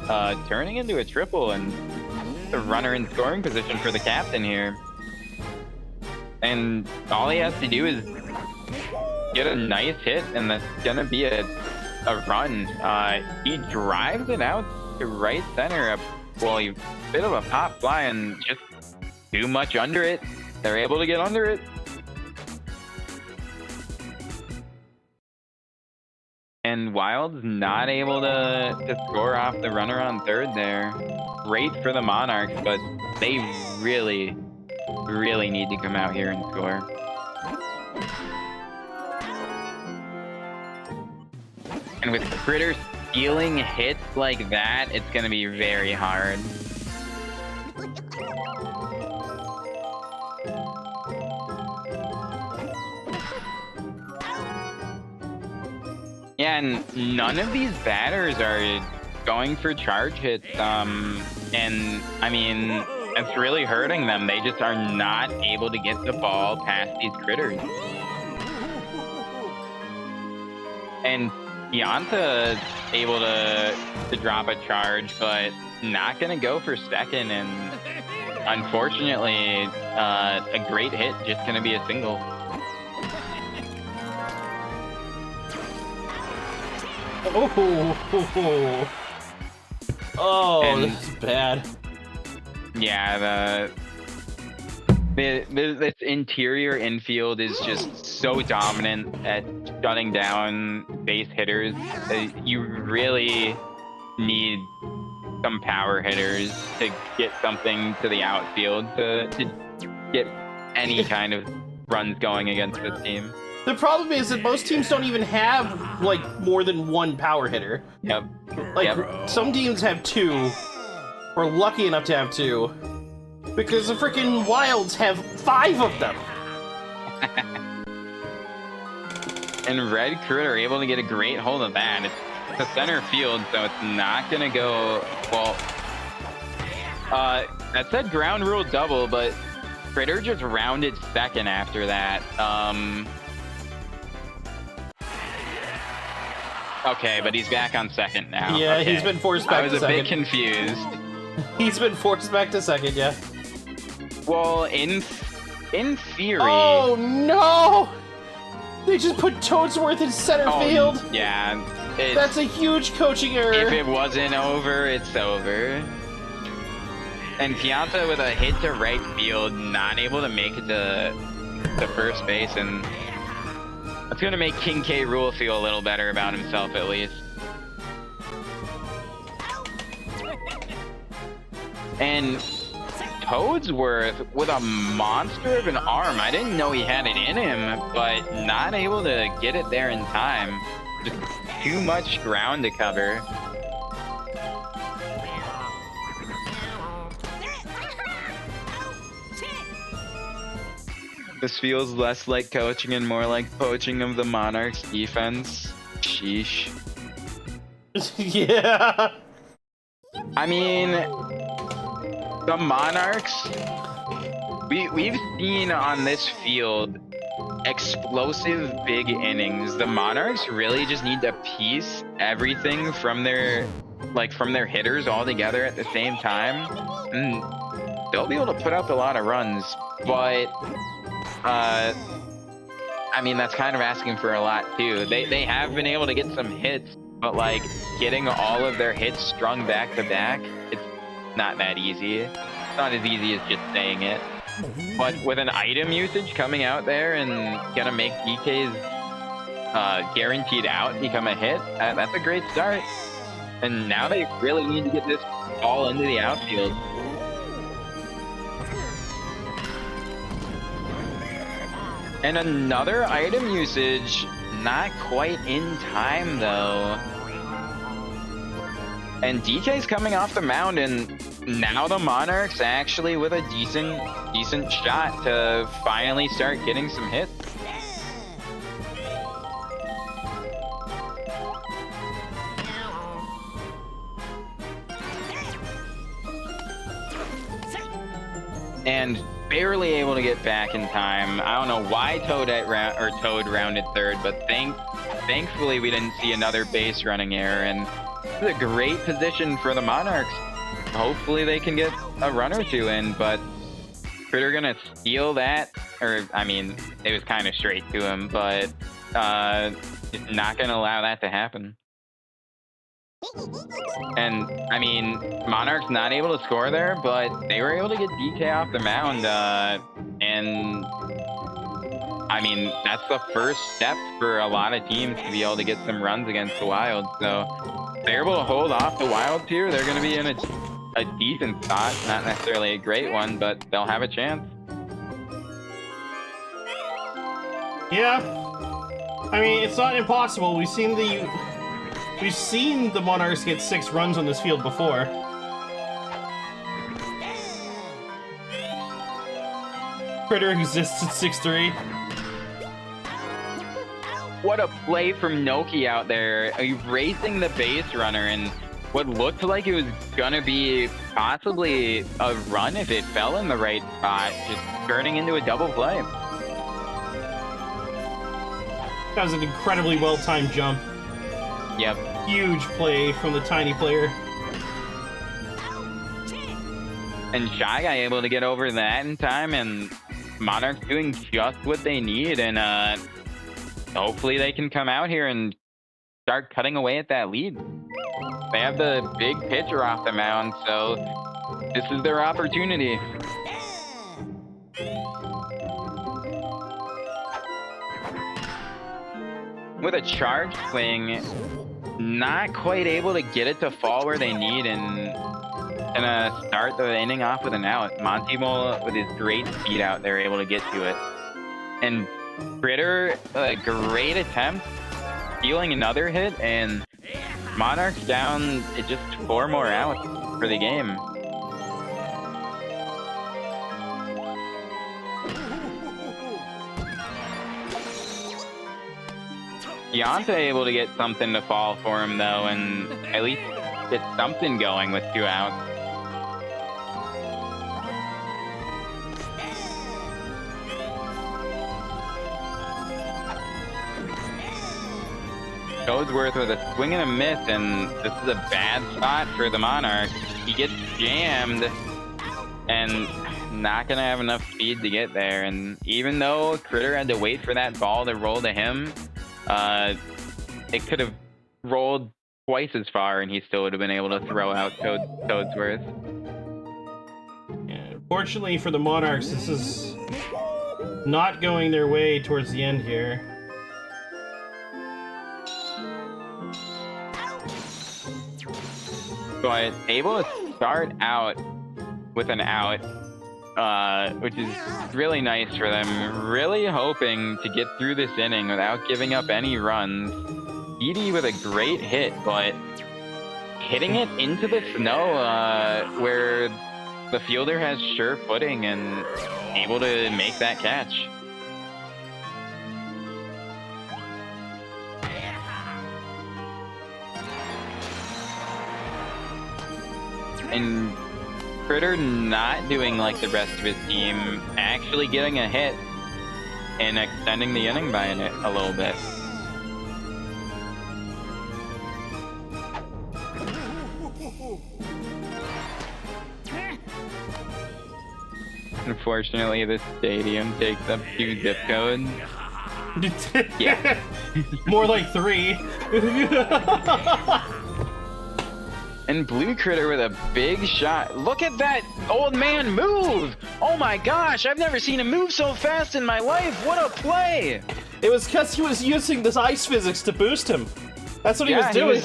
turning into a triple, and the runner in scoring position for the captain here. And all he has to do is get a nice hit, and that's gonna be a run. He drives it out to right center. A bit of a pop fly, and just too much under it. They're able to get under it. And Wild's not able to score off the runner on third there. Great for the Monarchs, but they really need to come out here and score. And with Critter stealing hits like that, it's going to be very hard. Yeah, and none of these batters are going for charge hits, and I mean, it's really hurting them. They just are not able to get the ball past these critters. And Pianta able to drop a charge, but not gonna go for second, and unfortunately, a great hit, just gonna be a single. Oh, this is bad. Yeah, this interior infield is just so dominant at shutting down base hitters. You really need some power hitters to get something to the outfield to get any kind of runs going against this team. The problem is that most teams don't even have, like, more than one power hitter. Yep. Like, some teams have 2, or lucky enough to have 2, because the freaking Wilds have 5 of them. And Red Crit are able to get a great hold of that. It's the center field, so it's not gonna go, well, that said ground rule double, but Critter just rounded second after that. Okay, but he's back on second now. Yeah, okay. He's been forced back to second. I was a bit confused. He's been forced back to second, yeah. Well, in theory... Oh, no! They just put Toadsworth in center field. Yeah. That's a huge coaching error. If it wasn't over, it's over. And Piazza with a hit to right field, not able to make it to first base, and that's going to make King K. Rool feel a little better about himself, at least. And Toadsworth with a monster of an arm. I didn't know he had it in him, but not able to get it there in time. Just too much ground to cover. This feels less like coaching and more like poaching of the Monarchs defense. Sheesh. Yeah. I mean, the Monarchs, we've seen on this field explosive big innings. The Monarchs really just need to piece everything from their hitters all together at the same time, and they'll be able to put up a lot of runs. But I mean, that's kind of asking for a lot too. They have been able to get some hits, but like getting all of their hits strung back to back, it's not that easy. It's not as easy as just saying it. But with an item usage coming out there and gonna make DK's guaranteed out become a hit, that's a great start. And now they really need to get this ball into the outfield. And another item usage, not quite in time though. And DK's coming off the mound, and now the Monarchs actually with a decent shot to finally start getting some hits. And barely able to get back in time. I don't know why Toad rounded third, but thankfully we didn't see another base running error, and this is a great position for the Monarchs. Hopefully they can get a run or two in, but Critter gonna steal that, or I mean, it was kind of straight to him, but just not gonna allow that to happen. And I mean, Monarchs not able to score there, but they were able to get DK off the mound, and I mean, that's the first step for a lot of teams to be able to get some runs against the Wild. So if they're able to hold off the Wild here, they're going to be in a decent spot, not necessarily a great one, but they'll have a chance. Yeah, I mean, it's not impossible. We've seen the Monarchs get 6 runs on this field before. Critter exists at 6'3". What a play from Noki out there, erasing the base runner, and what looked like it was gonna be possibly a run if it fell in the right spot, just turning into a double play. That was an incredibly well-timed jump. Yep. Huge play from the tiny player. And Shy Guy able to get over that in time, and Monarchs doing just what they need, and hopefully they can come out here and start cutting away at that lead. They have the big pitcher off the mound, so this is their opportunity. With a charge swing, not quite able to get it to fall where they need, and gonna start the inning off with an out. Monty-Mole, with his great speed out there, able to get to it. And Critter, a great attempt, stealing another hit, and Monarchs down just 4 more outs for the game. Deontay able to get something to fall for him, though, and at least get something going with 2 outs. Codsworth with a swing and a miss, and this is a bad spot for the Monarchs. He gets jammed, and not gonna have enough speed to get there. And even though Critter had to wait for that ball to roll to him, it could have rolled twice as far, and he still would have been able to throw out Codsworth. Yeah, fortunately for the Monarchs, this is not going their way towards the end here. But able to start out with an out, which is really nice for them. Really hoping to get through this inning without giving up any runs. Edie with a great hit, but hitting it into the snow where the fielder has sure footing and able to make that catch. And Critter not doing like the rest of his team, actually getting a hit and extending the inning by a little bit. Unfortunately, this stadium takes up 2 zip codes. Yeah. More like 3. And Blue Critter with a big shot. Look at that old man move! Oh my gosh, I've never seen him move so fast in my life. What a play! It was because he was using this ice physics to boost him. That's what he was doing.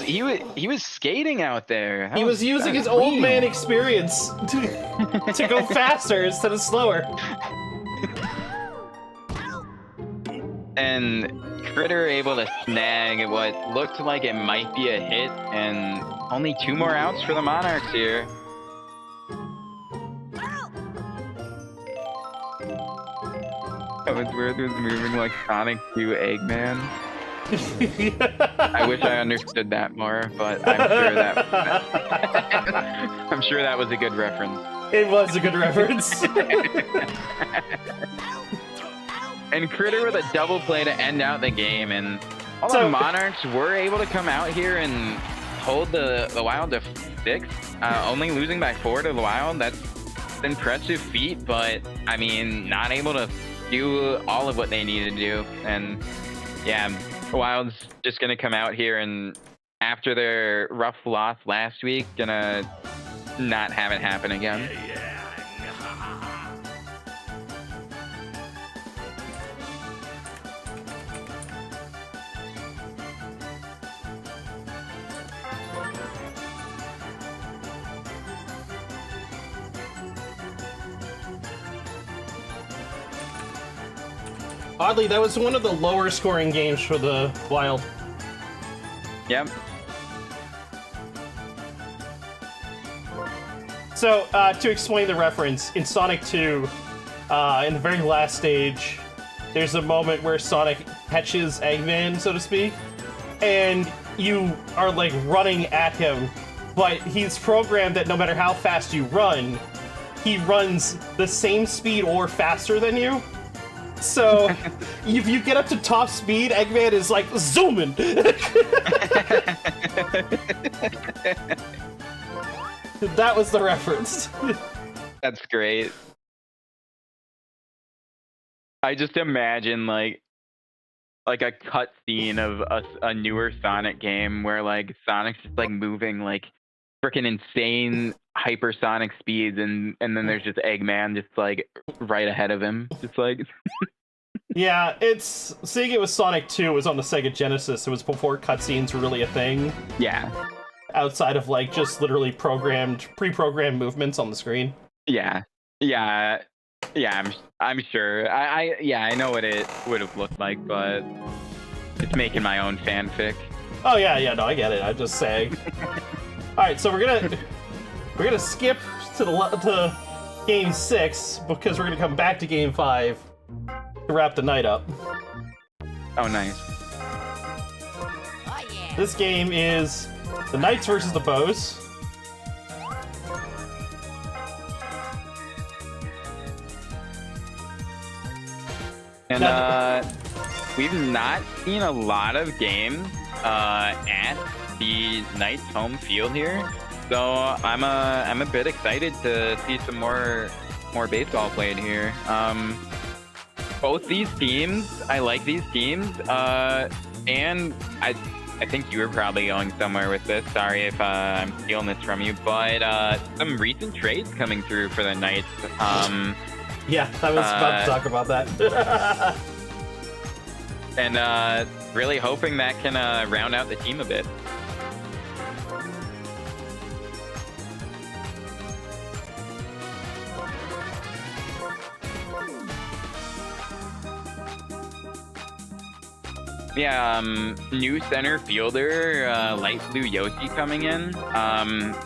He was skating out there. He was using his old man experience to go faster instead of slower. And Critter able to snag what looked like it might be a hit, and only 2 more outs for the Monarchs here. Codsworth was moving like Sonic 2 Eggman. I wish I understood that more, but I'm sure that was a good reference. It was a good reference. And Critter with a double play to end out the game, and all the Monarchs were able to come out here and hold the Wild to 6, only losing by 4 to the Wild. That's an impressive feat, but I mean, not able to do all of what they needed to do. And yeah, the Wild's just gonna come out here and after their rough loss last week, gonna not have it happen again. Oddly, that was one of the lower scoring games for the Wild. Yep. So, to explain the reference, in Sonic 2, in the very last stage, there's a moment where Sonic catches Eggman, so to speak, and you are, like, running at him, but he's programmed that no matter how fast you run, he runs the same speed or faster than you. So, if you get up to top speed, Eggman is like zooming. That was the reference. That's great. I just imagine like a cutscene of a newer Sonic game where like Sonic's just like moving like freaking insane hypersonic speeds, and then there's just Eggman just like right ahead of him, just like. Yeah, seeing it with Sonic 2 was on the Sega Genesis. It was before cutscenes were really a thing. Yeah. outside of like just literally pre-programmed movements on the screen. Yeah, yeah, yeah. I'm sure. I know what it would have looked like, but it's making my own fanfic. Oh yeah, no, I get it. I'm just saying. All right, so we're gonna skip to game 6 because we're gonna come back to game 5 to wrap the night up. Oh, nice. Oh, yeah. This game is the Knights versus the Bows. And we've not seen a lot of games at the Knights home field here, so I'm a bit excited to see some more baseball played here. Both these teams, I like these teams, and I think you were probably going somewhere with this. Sorry if I'm stealing this from you, but some recent trades coming through for the Knights. Yeah, I was about to talk about that. And really hoping that can round out the team a bit. Yeah, new center fielder, light blue Yoshi coming in.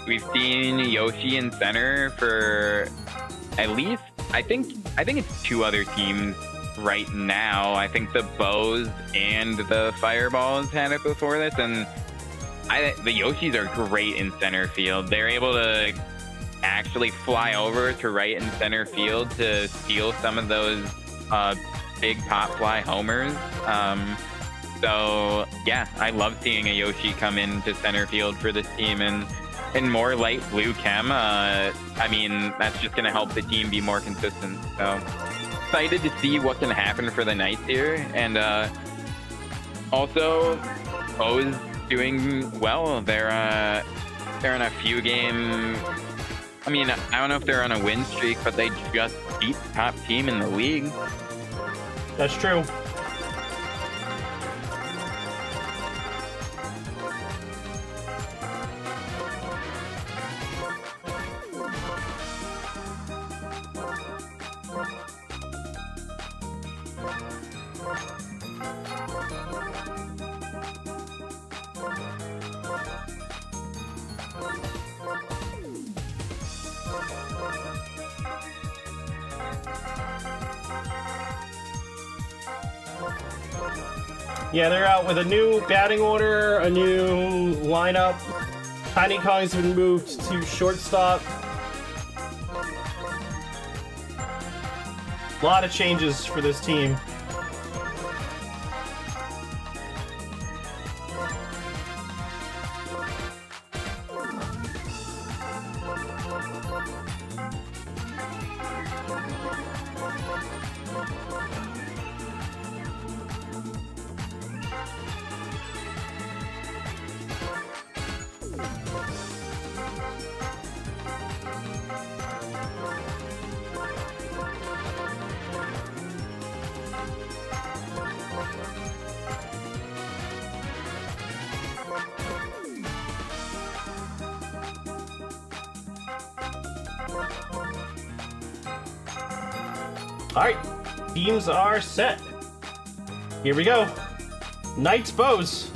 We've seen Yoshi in center for at least, I think it's 2 other teams right now. I think the Bows and the Fireballs had it before this, and the Yoshis are great in center field. They're able to actually fly over to right and center field to steal some of those big pop fly homers. So yeah, I love seeing a Yoshi come into center field for this team, and more light blue chem. I mean, that's just gonna help the team be more consistent. So excited to see what can happen for the Knights here, and also Bo's doing well. They're in a few game. I mean, I don't know if they're on a win streak, but they just beat the top team in the league. That's true. Yeah, they're out with a new batting order, a new lineup. Tiny Kong's been moved to shortstop. A lot of changes for this team. Alright, teams are set. Here we go. Knights Bows.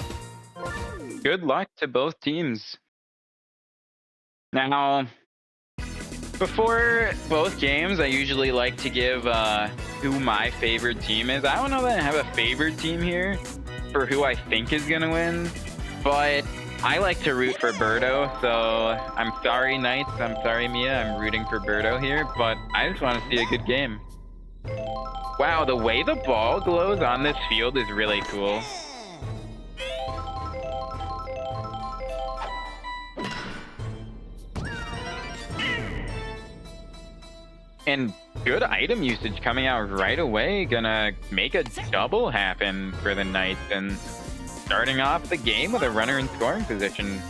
Good luck to both teams. Now, before both games, I usually like to give who my favorite team is. I don't know that I have a favorite team here for who I think is going to win, but I like to root for Birdo, so I'm sorry, Knights. I'm sorry, Mia. I'm rooting for Birdo here, but I just want to see a good game. Wow, the way the ball glows on this field is really cool. And good item usage coming out right away. Gonna make a double happen for the Knights, and starting off the game with a runner in scoring position.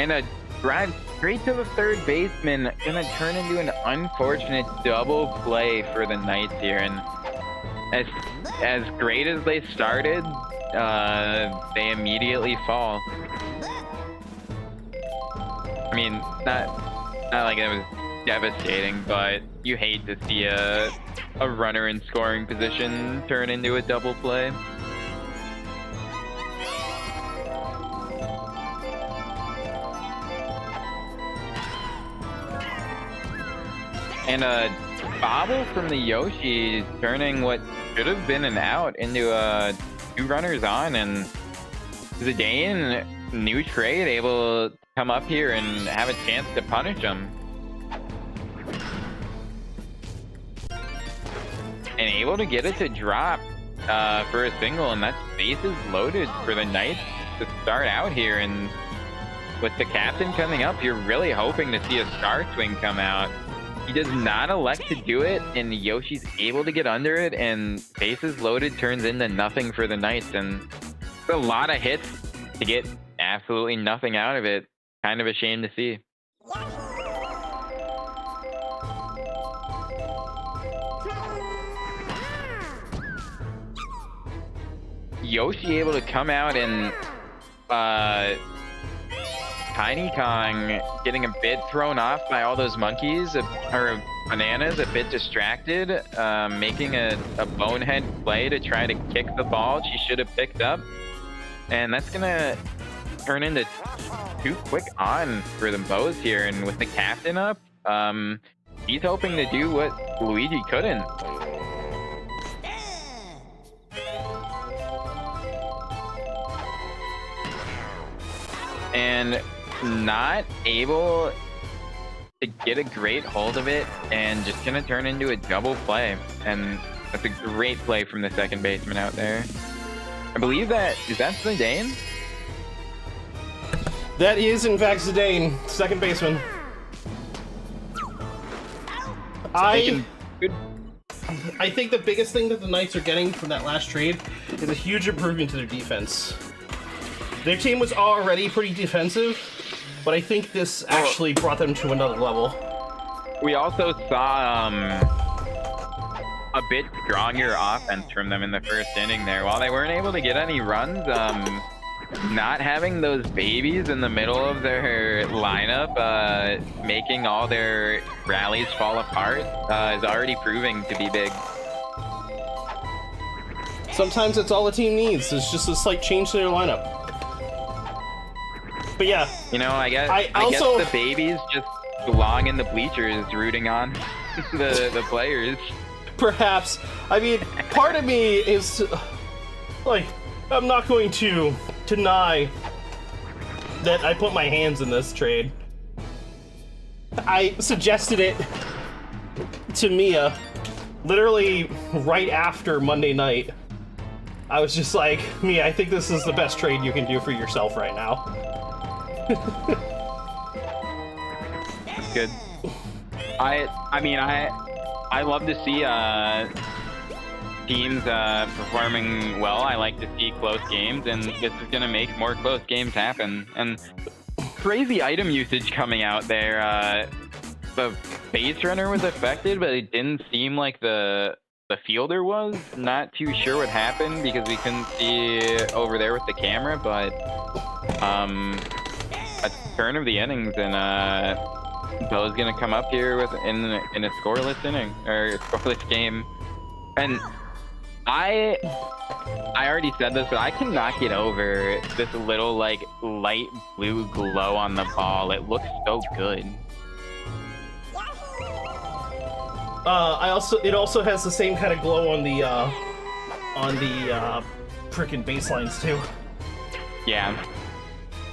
And a drive straight to the third baseman, gonna turn into an unfortunate double play for the Knights here. And as great as they started, they immediately fall. I mean, not like it was devastating, but you hate to see a runner in scoring position turn into a double play. And a bobble from the Yoshi, turning what should have been an out into two runners on, and Zidane, new trade, able to come up here and have a chance to punish him. And able to get it to drop for a single, and that's bases loaded for the Knights to start out here. And with the captain coming up, you're really hoping to see a star swing come out. He does not elect to do it, and Yoshi's able to get under it, and bases loaded turns into nothing for the Knights. And it's a lot of hits to get absolutely nothing out of it. Kind of a shame to see. Yoshi able to come out and Tiny Kong getting a bit thrown off by all those monkeys, or bananas, a bit distracted, making a bonehead play to try to kick the ball she should have picked up. And that's gonna turn into too quick on for the Bows here. And with the captain up, he's hoping to do what Luigi couldn't. And not able to get a great hold of it, and just gonna turn into a double play. And that's a great play from the second baseman out there. I believe that is that Zidane? That is in fact Zidane, second baseman. I think the biggest thing that the Knights are getting from that last trade is a huge improvement to their defense. Their team was already pretty defensive, but I think this actually brought them to another level. We also saw a bit stronger offense from them in the first inning there. While they weren't able to get any runs, not having those babies in the middle of their lineup, making all their rallies fall apart, is already proving to be big. Sometimes that's all a team needs, is just a slight change to their lineup. But yeah, you know, I guess the babies just belong in the bleachers rooting on the players. Perhaps. I mean, part of me is like, I'm not going to deny that I put my hands in this trade. I suggested it to Mia literally right after Monday night. I was just like, Mia, I think this is the best trade you can do for yourself right now. That's good. I mean, I love to see teams performing well. I like to see close games, and this is going to make more close games happen. And crazy item usage coming out there. The base runner was affected, but it didn't seem like the fielder was. Not too sure what happened because we couldn't see over there with the camera, but a turn of the innings, and Bo's gonna come up here with in a scoreless inning, or a scoreless game. And I already said this, but I cannot get over this little like light blue glow on the ball. It looks so good. It also has the same kind of glow on the frickin' baselines too. Yeah,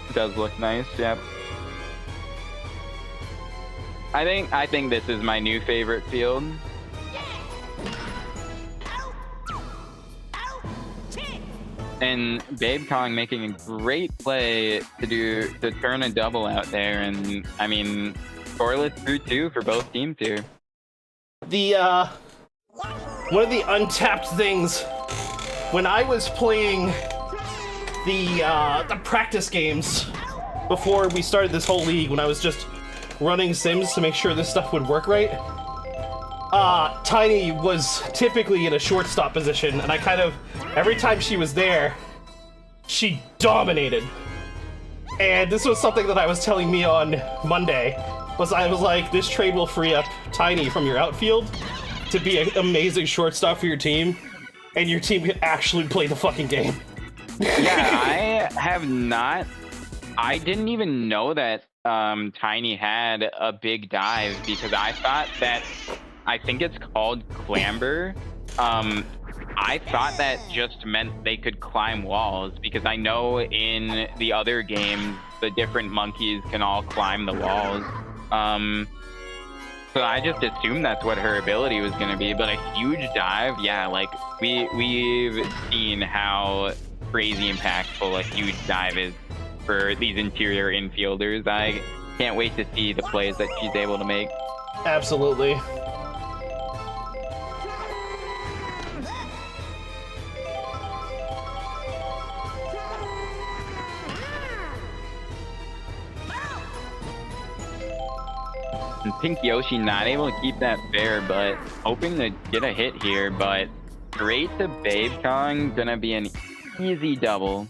it does look nice. Yep. I think this is my new favorite field. And Babe Kong making a great play to turn a double out there, and I mean, scoreless through two for both teams here. One of the untapped things when I was playing the practice games before we started this whole league, when I was just running sims to make sure this stuff would work right, Tiny was typically in a shortstop position, and I kind of, every time she was there, she dominated. And this was something that I was telling me on Monday, I was like, this trade will free up Tiny from your outfield to be an amazing shortstop for your team, and your team can actually play the fucking game. Yeah, I didn't even know that Tiny had a big dive, because I thought that, I think it's called clamber. I thought that just meant they could climb walls, because I know in the other games, the different monkeys can all climb the walls. So I just assumed that's what her ability was going to be, but a huge dive, yeah, like, we've seen how crazy impactful a huge dive is for these interior infielders. I can't wait to see the plays that she's able to make. Absolutely. And Pink Yoshi not able to keep that fair, but hoping to get a hit here, but straight to Babe Kong, gonna be an easy double.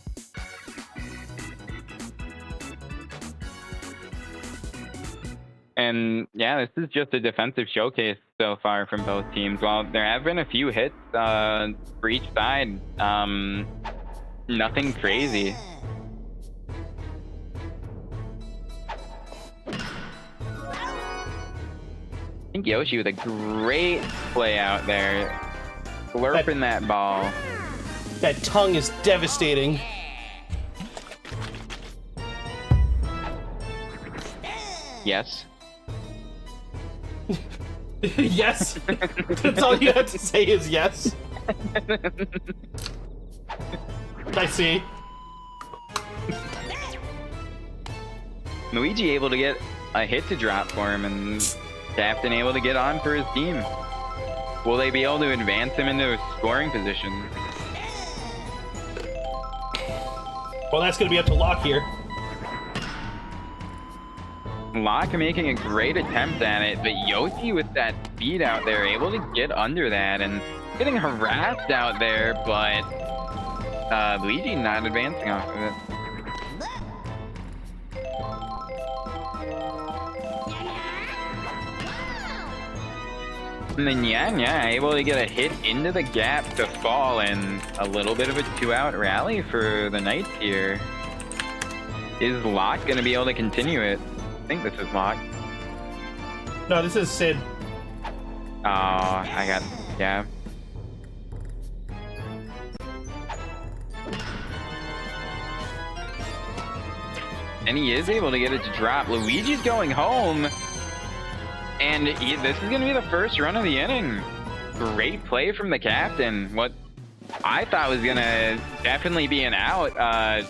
And yeah, this is just a defensive showcase so far from both teams. While there have been a few hits for each side, nothing crazy. I think Yoshi with a great play out there, slurping that ball. That tongue is devastating. Yes. Yes. That's all you have to say is yes. I see. Luigi able to get a hit to drop for him, and Captain able to get on for his team. Will they be able to advance him into a scoring position? Well, that's going to be up to Locke here. Locke making a great attempt at it, but Yoshi with that speed out there, able to get under that and getting harassed out there, but Luigi not advancing off of it. And then yeah, able to get a hit into the gap to fall, and a little bit of a 2-out rally for the Knights here. Is Locke going to be able to continue it? I think this is Locke. No, this is Sid. Oh, yeah. And he is able to get it to drop. Luigi's going home. And this is going to be the first run of the inning. Great play from the captain. What I thought was going to definitely be an out.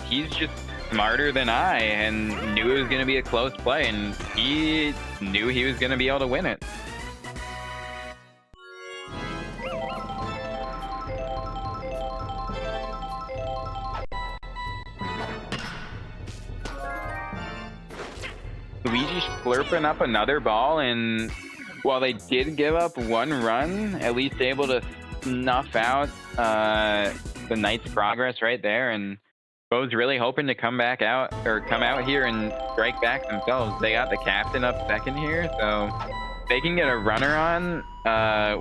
He's just smarter than I and knew it was going to be a close play, and he knew he was going to be able to win it. Luigi's slurping up another ball, and while they did give up one run, at least able to snuff out the Knights' progress right there, and Bo's really hoping to come out here and strike back themselves. They got the captain up second here, so if they can get a runner on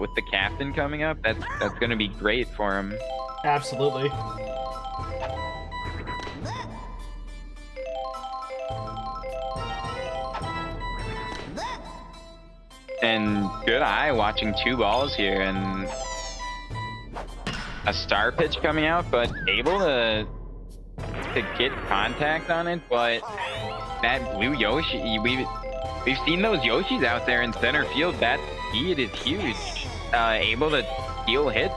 with the captain coming up, that's going to be great for them. Absolutely. And good eye watching two balls here, and a star pitch coming out, but able to get contact on it. But that blue Yoshi, we've seen those Yoshis out there in center field. That speed is huge. Able to steal hits.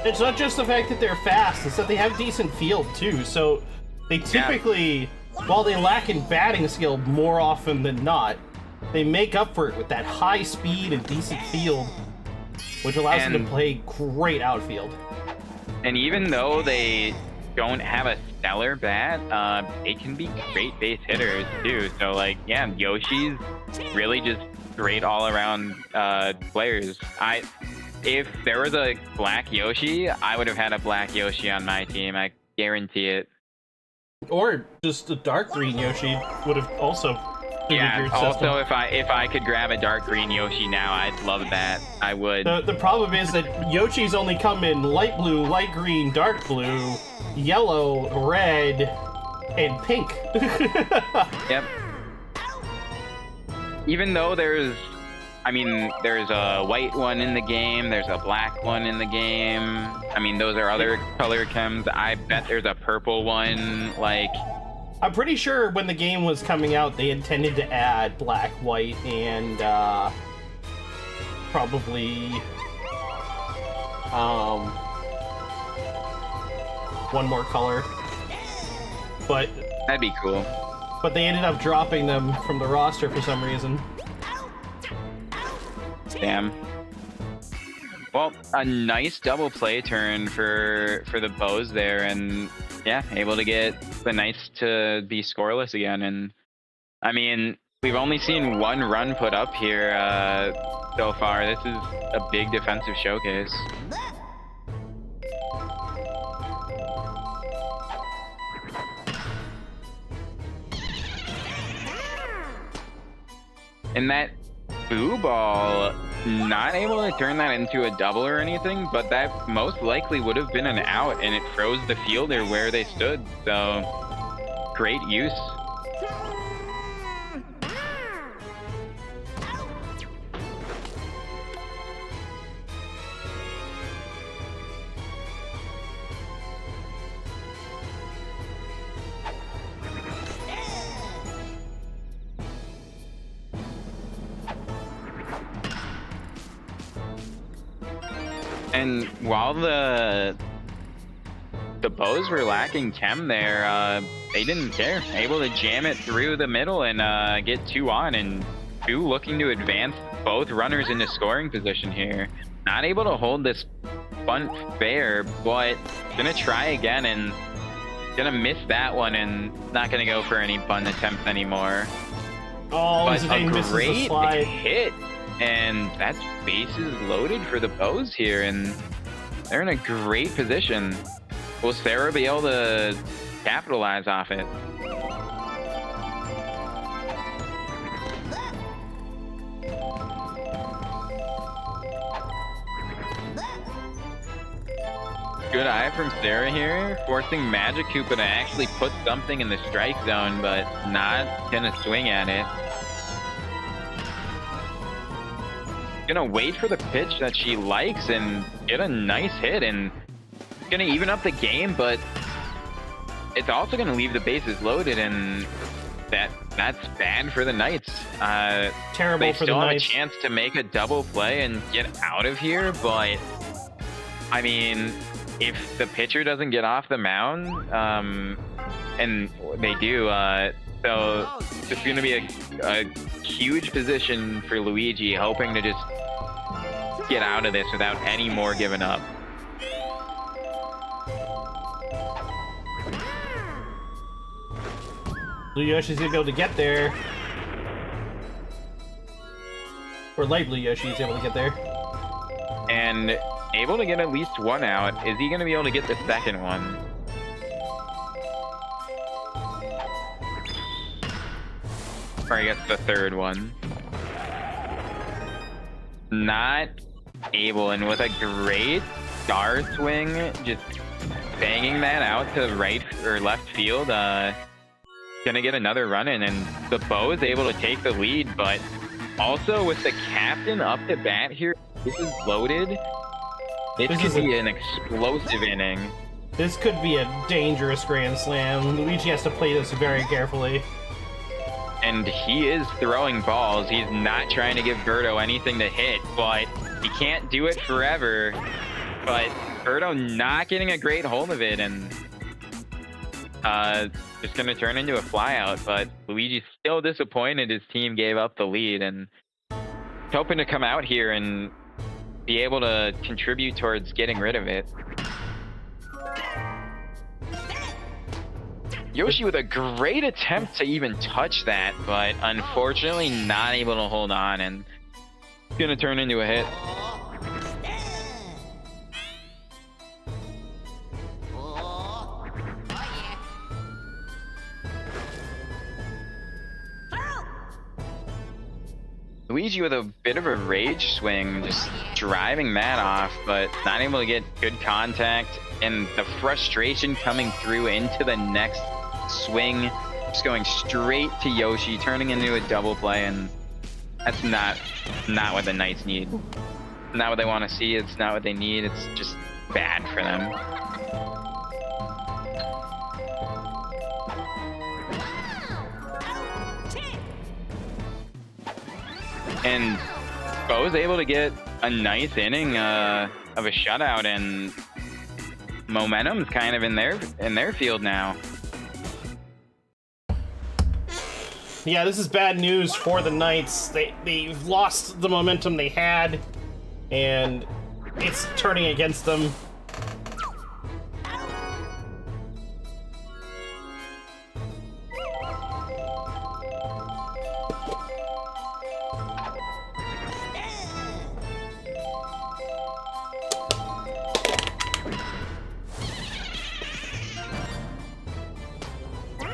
It's not just the fact that they're fast, it's that they have decent field too. So they typically, while they lack in batting skill more often than not, they make up for it with that high speed and decent field, which allows them to play great outfield. And even though they don't have a stellar bat, they can be great base hitters too. So like, yeah, Yoshi's really just great all around players. If there was a black Yoshi, I would have had a black Yoshi on my team. I guarantee it. Or just a dark green Yoshi would have also. Yeah. Also, if I could grab a dark green Yoshi now, I'd love that. I would. The problem is that Yoshis only come in light blue, light green, dark blue, yellow, red, and pink. Yep. Even though there's a white one in the game, there's a black one in the game. I mean, those are other color chems. I bet there's a purple one, like... I'm pretty sure when the game was coming out, they intended to add black, white, and, probably... one more color. But... That'd be cool. But they ended up dropping them from the roster for some reason. Damn. Well, a nice double play turn for the Bows there, and yeah, able to get the Knights to be scoreless again. And I mean, we've only seen one run put up here so far. This is a big defensive showcase. And that Boo Ball, not able to turn that into a double or anything, but that most likely would have been an out, and it froze the fielder where they stood. So, great use. And while the Bows were lacking chem there, they didn't care. Able to jam it through the middle and get 2 on, and 2 looking to advance both runners into scoring position here. Not able to hold this bunt fair, but gonna try again and gonna miss that one and not gonna go for any bunt attempts anymore. Oh, but a great hit. And that's bases loaded for the Bows here, and they're in a great position. Will Sarah be able to capitalize off it? Good eye from Sarah here, forcing Magic Koopa to actually put something in the strike zone, but not gonna swing at it. Gonna wait for the pitch that she likes and get a nice hit, and gonna even up the game, but it's also gonna leave the bases loaded, and that's bad for the Knights. Terrible for the Knights. They still have a chance to make a double play and get out of here, but I mean, if the pitcher doesn't get off the mound, and they do, so it's going to be a huge position for Luigi, hoping to just get out of this without any more giving up. Blue Yoshi's gonna be able to get there. Or light blue Yoshi's able to get there. And able to get at least 1 out. Is he going to be able to get the second one? Or I guess the third one. Not able, and with a great star swing, just banging that out to right or left field, gonna get another run in, and the Bow is able to take the lead, but also with the captain up to bat here, this is loaded. This could be an explosive inning. This could be a dangerous Grand Slam. Luigi has to play this very carefully. And he is throwing balls. He's not trying to give Birdo anything to hit, but he can't do it forever. But Birdo not getting a great hold of it, and just going to turn into a flyout. But Luigi's still disappointed his team gave up the lead, and hoping to come out here and be able to contribute towards getting rid of it. Yoshi with a great attempt to even touch that, but unfortunately not able to hold on, and it's gonna turn into a hit. Luigi with a bit of a rage swing, just driving that off, but not able to get good contact, and the frustration coming through into the next swing, just going straight to Yoshi, turning into a double play, and that's not what the Knights need. Not what they want to see, it's not what they need, it's just bad for them. And Bo's able to get a nice inning of a shutout, and momentum's kind of in their field now. Yeah, this is bad news for the Knights. They've lost the momentum they had, and it's turning against them.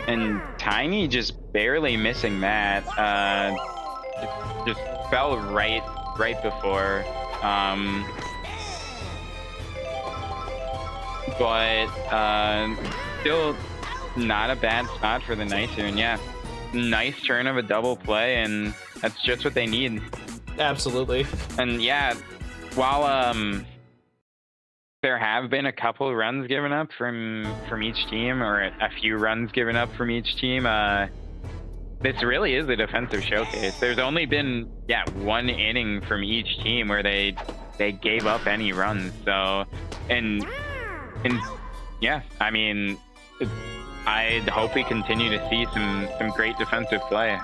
And Tiny just barely missing that. Just fell right before. But still not a bad spot for the Knights here. And yeah, nice turn of a double play, and that's just what they need. Absolutely. And yeah, while there have been a couple runs given up from each team, or a few runs given up from each team, this really is a defensive showcase. There's only been one inning from each team where they gave up any runs. So and yeah, I mean, I'd hope we continue to see some great defensive play.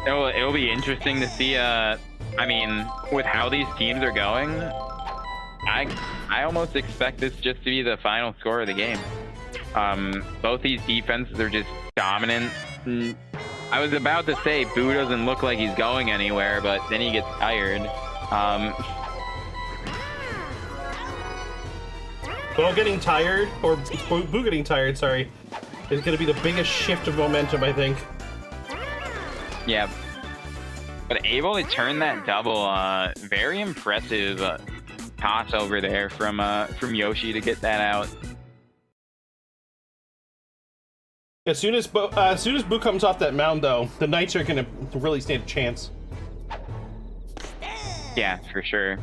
It'll be interesting to see. I mean, with how these teams are going, I almost expect this just to be the final score of the game. Both these defenses are just dominant. I was about to say Boo doesn't look like he's going anywhere, but then he gets tired. Bo getting tired, or Boo getting tired, sorry, is going to be the biggest shift of momentum, I think. Yeah. But able to turn that double, very impressive toss over there from Yoshi to get that out. As soon as Boo comes off that mound, though, the Knights are going to really stand a chance. Yeah, for sure.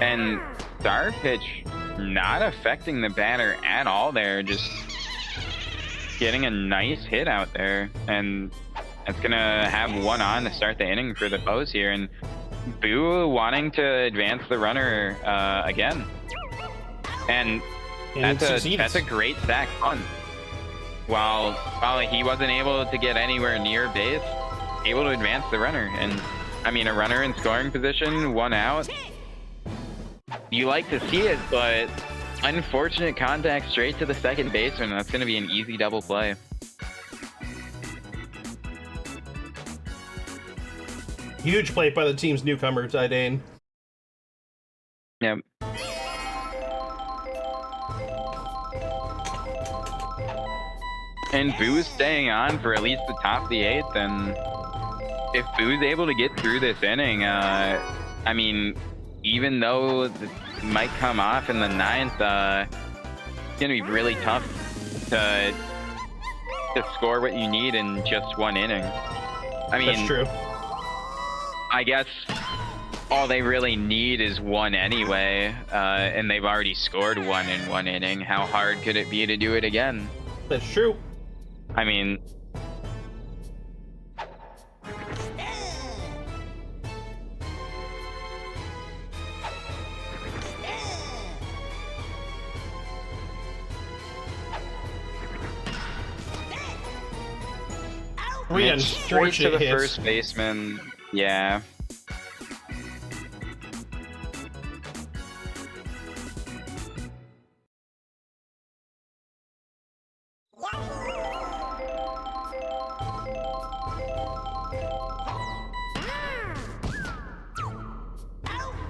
And Star Pitch not affecting the batter at all there, just getting a nice hit out there, and that's gonna have one on to start the inning for the Bows here. And Boo wanting to advance the runner again, and that's a great sack punt. While he wasn't able to get anywhere near base, able to advance the runner, and I mean, a runner in scoring position, one out. You like to see it, but unfortunate contact straight to the second baseman. That's going to be an easy double play. Huge play by the team's newcomer, Zidane. Yep. And Boo's staying on for at least the top of the eighth, and if Boo's able to get through this inning, I mean, even though it might come off in the ninth, it's going to be really tough to score what you need in just one inning. I mean, that's true. I guess all they really need is one anyway, and they've already scored one in one inning. How hard could it be to do it again? That's true. I mean, straight to the first baseman. Yeah.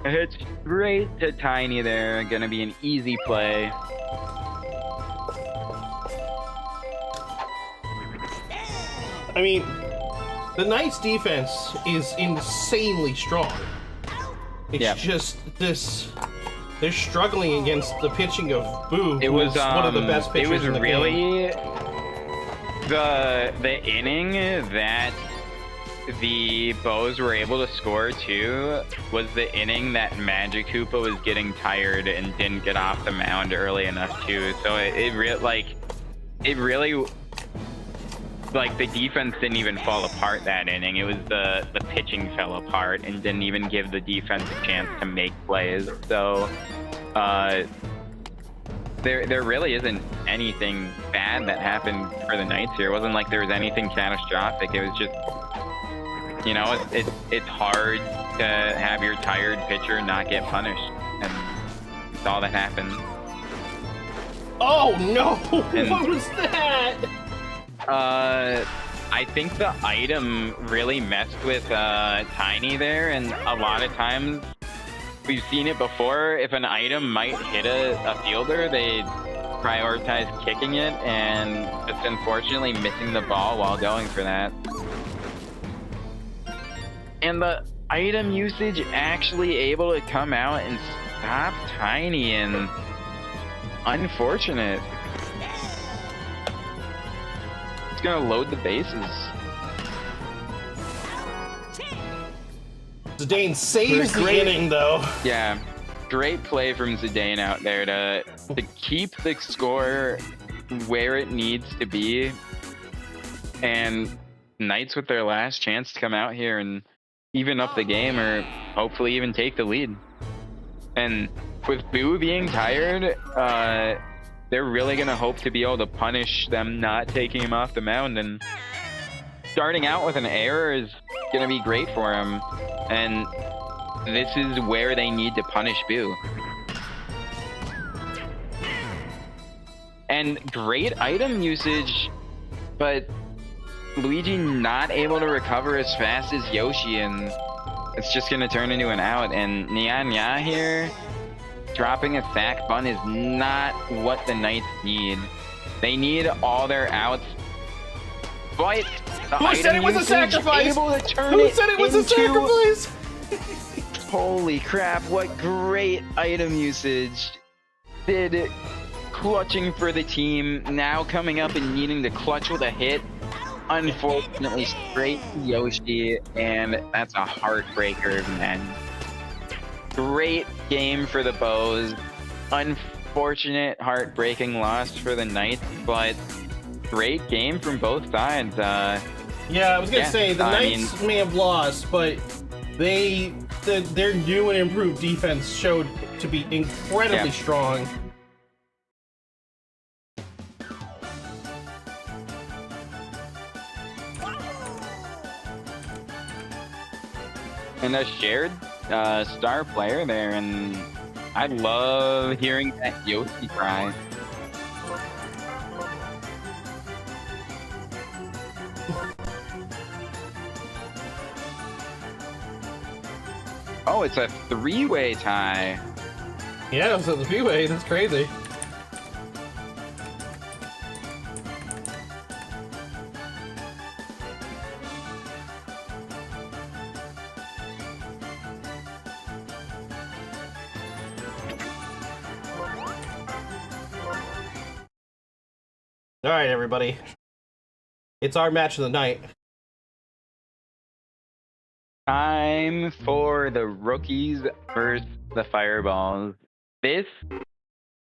It's straight to Tiny there. Gonna be an easy play. I mean, the Knights' defense is insanely strong. It's just this. They're struggling against the pitching of Boo, who was one of the best pitchers in the game. The inning that the Bows were able to score too was the inning that Magic Hoopa was getting tired and didn't get off the mound early enough too. So it really like the defense didn't even fall apart that inning. It was the pitching fell apart and didn't even give the defense a chance to make plays. So there really isn't anything bad that happened for the Knights here. It wasn't like there was anything catastrophic. It was just, you know, it's hard to have your tired pitcher not get punished, and that's all that happened. Oh no! And, what was that? I think the item really messed with Tiny there, and a lot of times we've seen it before. If an item might hit a fielder, they prioritize kicking it, and just unfortunately missing the ball while going for that. And the item usage actually able to come out and stop Tiny, and unfortunate. It's gonna load the bases. Zidane saves the inning, though. Yeah, great play from Zidane out there to keep the score where it needs to be. And Knights with their last chance to come out here and even up the game, or hopefully even take the lead. And with Boo being tired, they're really gonna hope to be able to punish them not taking him off the mound, and starting out with an error is gonna be great for him. And this is where they need to punish Boo. And great item usage, but Luigi not able to recover as fast as Yoshi, and it's just gonna turn into an out. And Nya here, dropping a sack bunt is not what the Knights need. They need all their outs. But who said it was a sacrifice? Who said it was a sacrifice? Holy crap, what great item usage. Sid clutching for the team, now coming up and needing to clutch with a hit. Unfortunately, straight to Yoshi, and that's a heartbreaker, man. Great game for the Bows. Unfortunate, heartbreaking loss for the Knights, but great game from both sides. Yeah, I was gonna say the Knights may have lost, but their new and improved defense showed to be incredibly strong. And a shared star player there, and I love hearing that Yoshi cry. Oh, it's a three-way tie. Yeah, it's a three-way. That's crazy. All right, everybody. It's our match of the night. Time for the rookies versus the Fireballs. This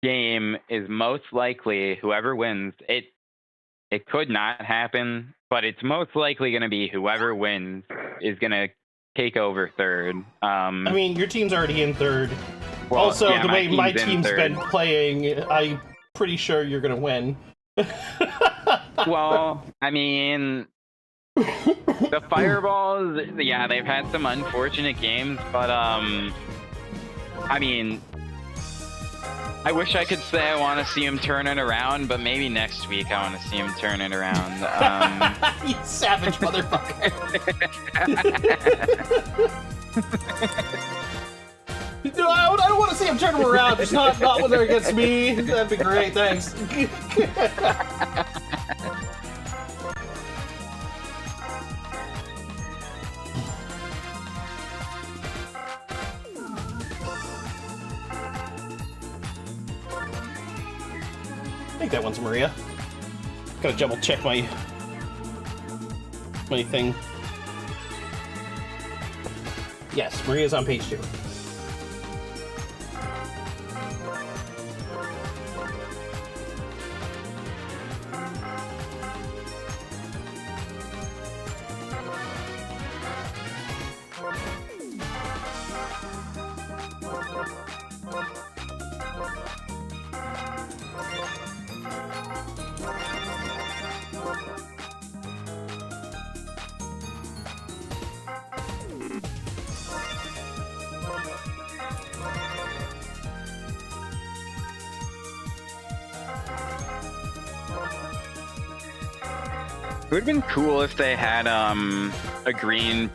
game is most likely whoever wins. It could not happen, but it's most likely going to be whoever wins is going to take over third. I mean, your team's already in third. Well, also, yeah, the way my team's third. been playing, I'm pretty sure you're going to win. Well, I mean, the Fireballs, yeah, they've had some unfortunate games, but, I mean, I wish I could say I want to see him turn it around, but maybe next week I want to see him turn it around. You savage motherfucker. No, I don't want to see him turn him around. Just not when they're against me. That'd be great. Thanks. I think that one's Maria. Gotta double check my thing. Yes, Maria's on page 2. It would have been cool if they had a green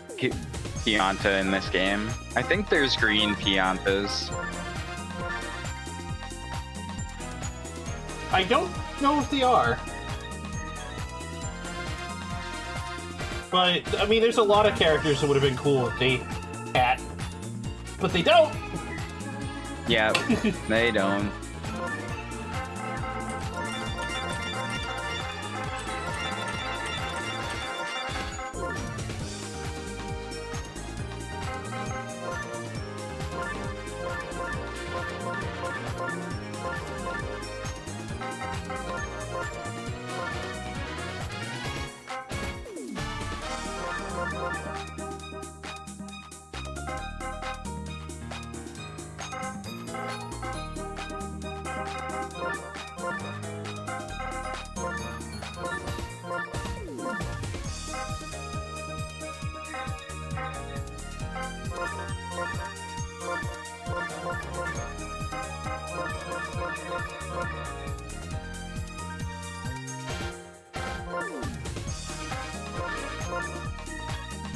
Pianta in this game. I think there's green Piantas. I don't know if they are. But, I mean, there's a lot of characters that would have been cool if they had. But they don't! Yeah, they don't.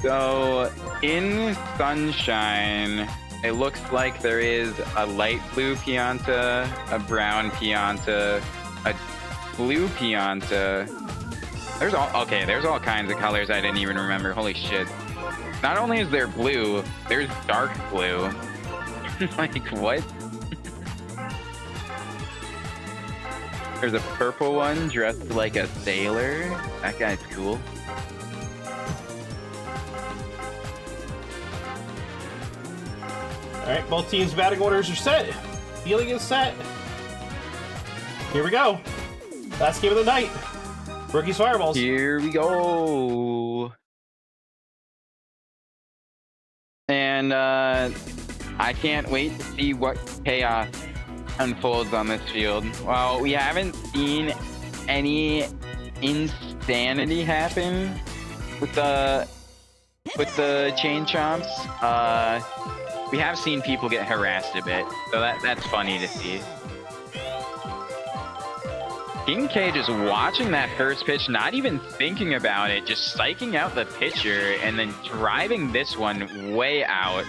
So, in Sunshine, it looks like there is a light blue Pianta, a brown Pianta, a blue Pianta. There's all kinds of colors I didn't even remember. Holy shit. Not only is there blue, there's dark blue. Like, what? There's a purple one dressed like a sailor. That guy's cool. Alright, both teams' batting orders are set. Healing is set. Here we go. Last game of the night. Rookies Fireballs. Here we go. And I can't wait to see what chaos unfolds on this field. Well, we haven't seen any insanity happen with the chain chomps. We have seen people get harassed a bit, so that's funny to see. King K just watching that first pitch, not even thinking about it, just psyching out the pitcher and then driving this one way out.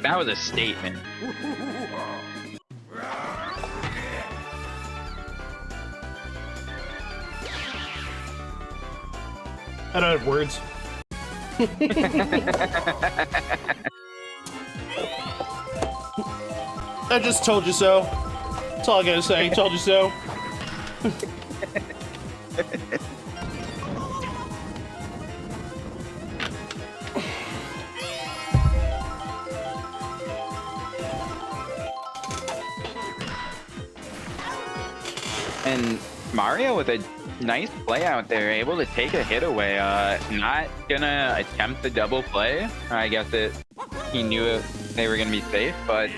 That was a statement. I don't have words. I just told you so. That's all I gotta say. Told you so. And Mario with a nice play out there, able to take a hit away. Not gonna attempt the double play. I guess he knew they were gonna be safe, but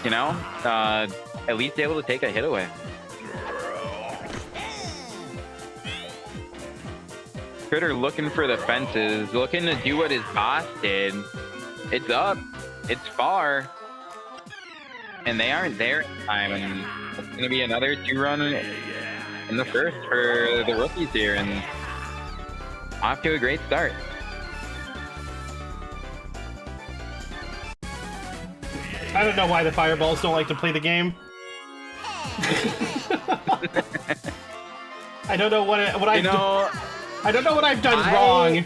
you know, at least able to take a hit away. Critter looking for the fences, looking to do what his boss did. It's up, it's far, and they aren't there in time. And it's gonna be another 2-run in the first for the rookies here, and off to a great start. I don't know why the Fireballs don't like to play the game. I don't know what I've done. I don't know what I've done wrong.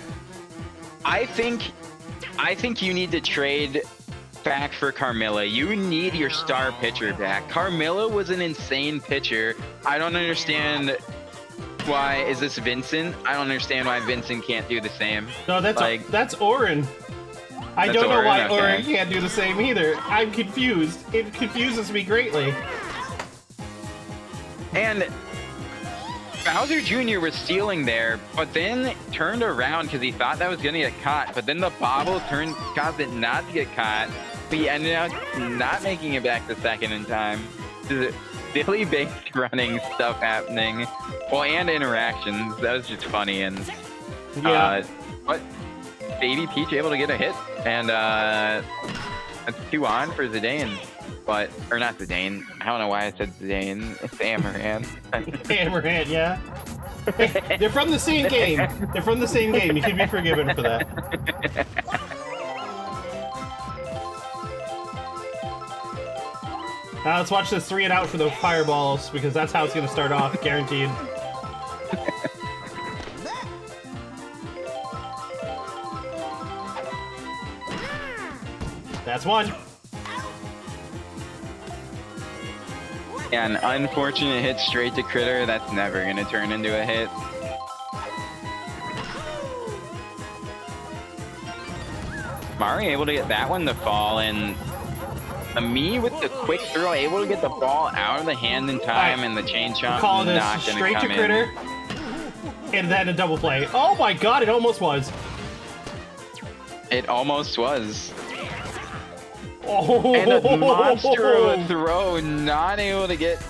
I think you need to trade back for Carmilla. You need your star pitcher back. Carmilla was an insane pitcher. I don't understand why. Is this Vincent? I don't understand why Vincent can't do the same. No, that's Orin. I don't know why Orin can't do the same either. I'm confused. It confuses me greatly. And Bowser Jr. was stealing there, but then turned around because he thought that was going to get caught. But then the bobble caused it not to get caught. He ended up not making it back to second in time. Silly-based running stuff happening. Well, and interactions. That was just funny. And yeah. But Baby Peach able to get a hit. And that's 2 on for Zidane. But, or not Zidane. I don't know why I said Zidane. It's Amaranth. Amaranth, yeah. They're from the same game. They're from the same game. You can be forgiven for that. Now let's watch this 3 and out for the Fireballs, because that's how it's going to start off, guaranteed. That's 1. An unfortunate hit straight to Critter. That's never going to turn into a hit. Mario able to get that one to fall, and me with the quick throw, able to get the ball out of the hand in time, and the chain chomp call this not going to straight come to Critter, and then a double play. Oh my god, it almost was. It almost was. Oh. And a monster of a throw, not able to get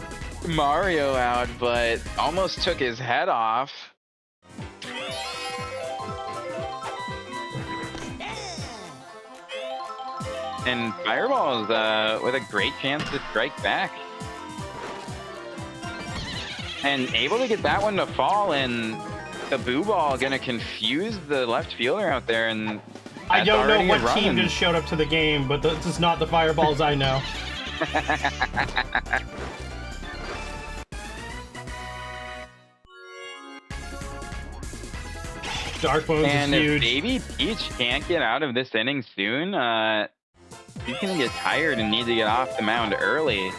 Mario out, but almost took his head off. And Fireball's with a great chance to strike back. And able to get that one to fall, and the Boo Ball gonna confuse the left fielder out there, and I don't know what team just showed up to the game, but this is not the Fireballs I know. Dark Bones is huge. And if Baby Peach can't get out of this inning soon, he's gonna get tired and need to get off the mound early.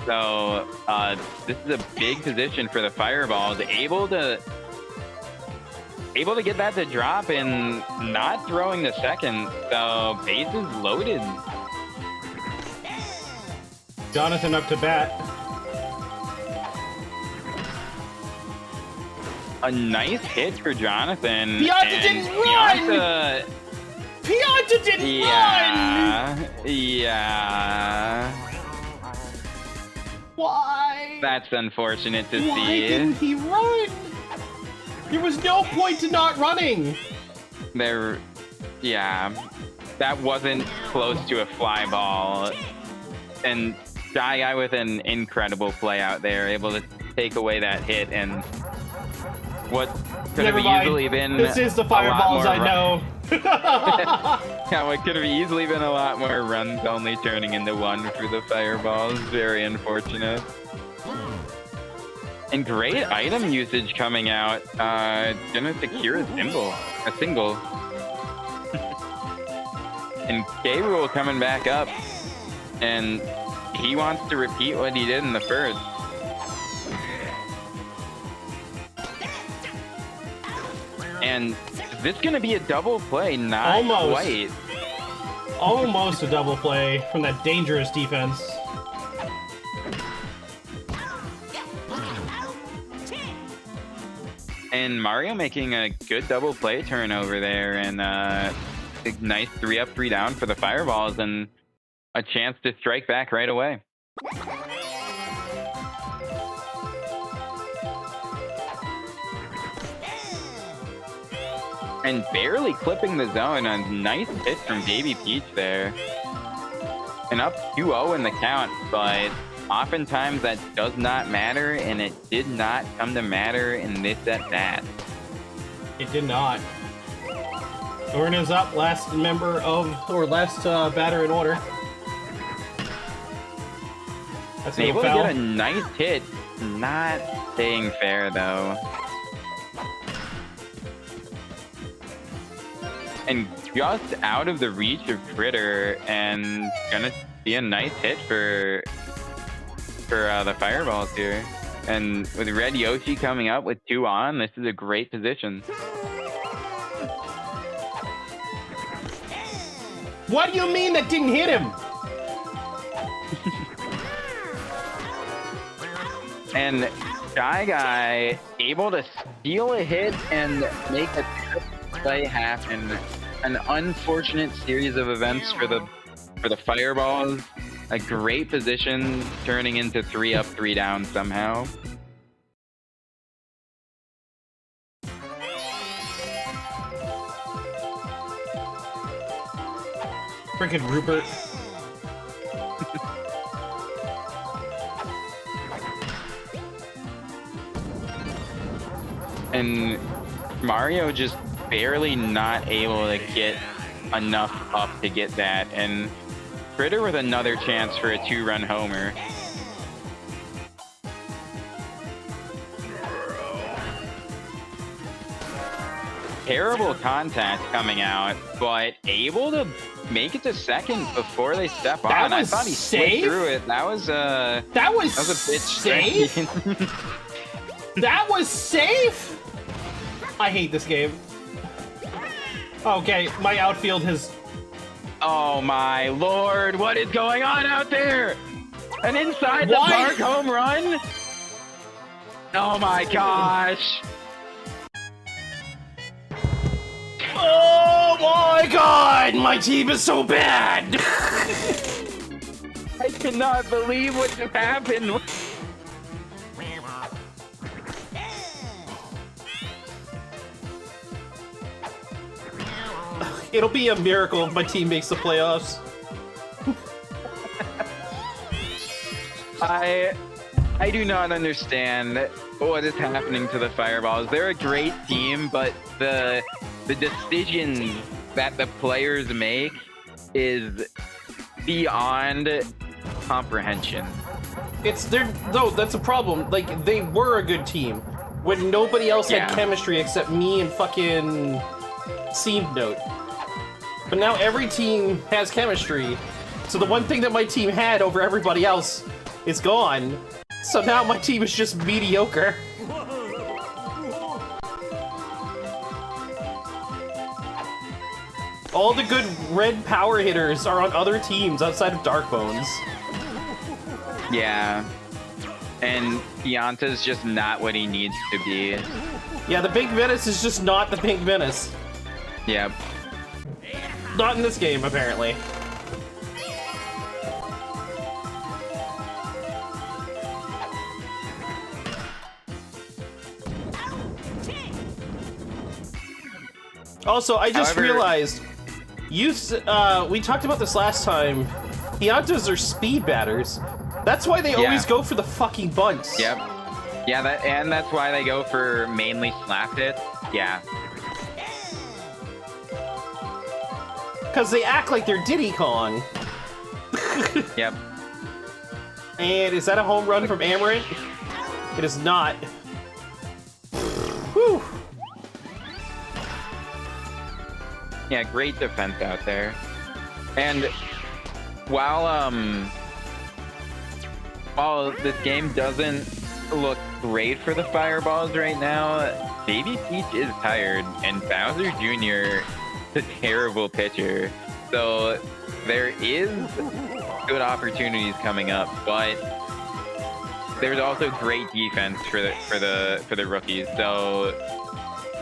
So this is a big position for the Fireballs, able to get that to drop and not throwing to second. So bases loaded. Jonathan up to bat. A nice hit for Jonathan. Pianta didn't run! Pianta didn't run! Yeah. Why? That's unfortunate to see. Why didn't he run? There was no point to not running. Yeah. That wasn't close to a fly ball. And Shy Guy with an incredible play out there, able to take away that hit, and what could have easily been this is the Fireballs I know. Yeah, what could have easily been a lot more runs only turning into 1 for the Fireballs. Very unfortunate. And great item usage coming out. Gonna secure a single. And K-Rool coming back up. And he wants to repeat what he did in the first. And is this gonna be a double play? Not quite. Almost a double play from that dangerous defense. And Mario making a good double play turnover there, and a nice 3-up, 3-down for the Fireballs, and a chance to strike back right away. And barely clipping the zone. A nice hit from Baby Peach there. And up 2-0 in the count, but oftentimes that does not matter, and it did not come to matter in this at-bat. It did not. Orin is up, last batter in order. That's Able to foul. get a nice hit. Not staying fair, though. And just out of the reach of Critter, and gonna be a nice hit for the fireballs here. And with Red Yoshi coming up with 2 on, this is a great position. What do you mean that didn't hit him? And Shy Guy able to steal a hit and make a play happen. An unfortunate series of events for the fireballs. A great position turning into 3 up, 3 down somehow. Freaking Rupert. And Mario just barely not able to get enough up to get that. And Critter with another chance for a 2-run homer. Terrible contact coming out, but able to make it to second before they step on. I thought he slid through it. That was a bit safe. That was safe. I hate this game. Okay, my outfield has... Oh my lord, what is going on out there? An inside the park home run? Oh my gosh. Oh my god, my team is so bad. I cannot believe what just happened. It'll be a miracle if my team makes the playoffs. I do not understand what is happening to the Fireballs. They're a great team, but the decisions that the players make is beyond comprehension. No, that's a problem. Like, they were a good team when nobody else had chemistry except me and fucking Seam Note. But now every team has chemistry, so the one thing that my team had over everybody else is gone. So now my team is just mediocre. All the good red power hitters are on other teams outside of Darkbones. Yeah. And Deonta's just not what he needs to be. Yeah, the Pink Menace is just not the Pink Menace. Yep. Not in this game, apparently. Also, I just realized, we talked about this last time, Deontas are speed batters. That's why they always go for the fucking bunts. Yep. Yeah, and that's why they go for mainly slap hits. Yeah. Because they act like they're Diddy Kong. Yep. And is that a home run from Amaranth? It is not. Whew. Yeah, great defense out there. And while this game doesn't look great for the Fireballs right now, Baby Peach is tired, and Bowser Jr. is a terrible pitcher. So there is good opportunities coming up, but there's also great defense for the rookies. So,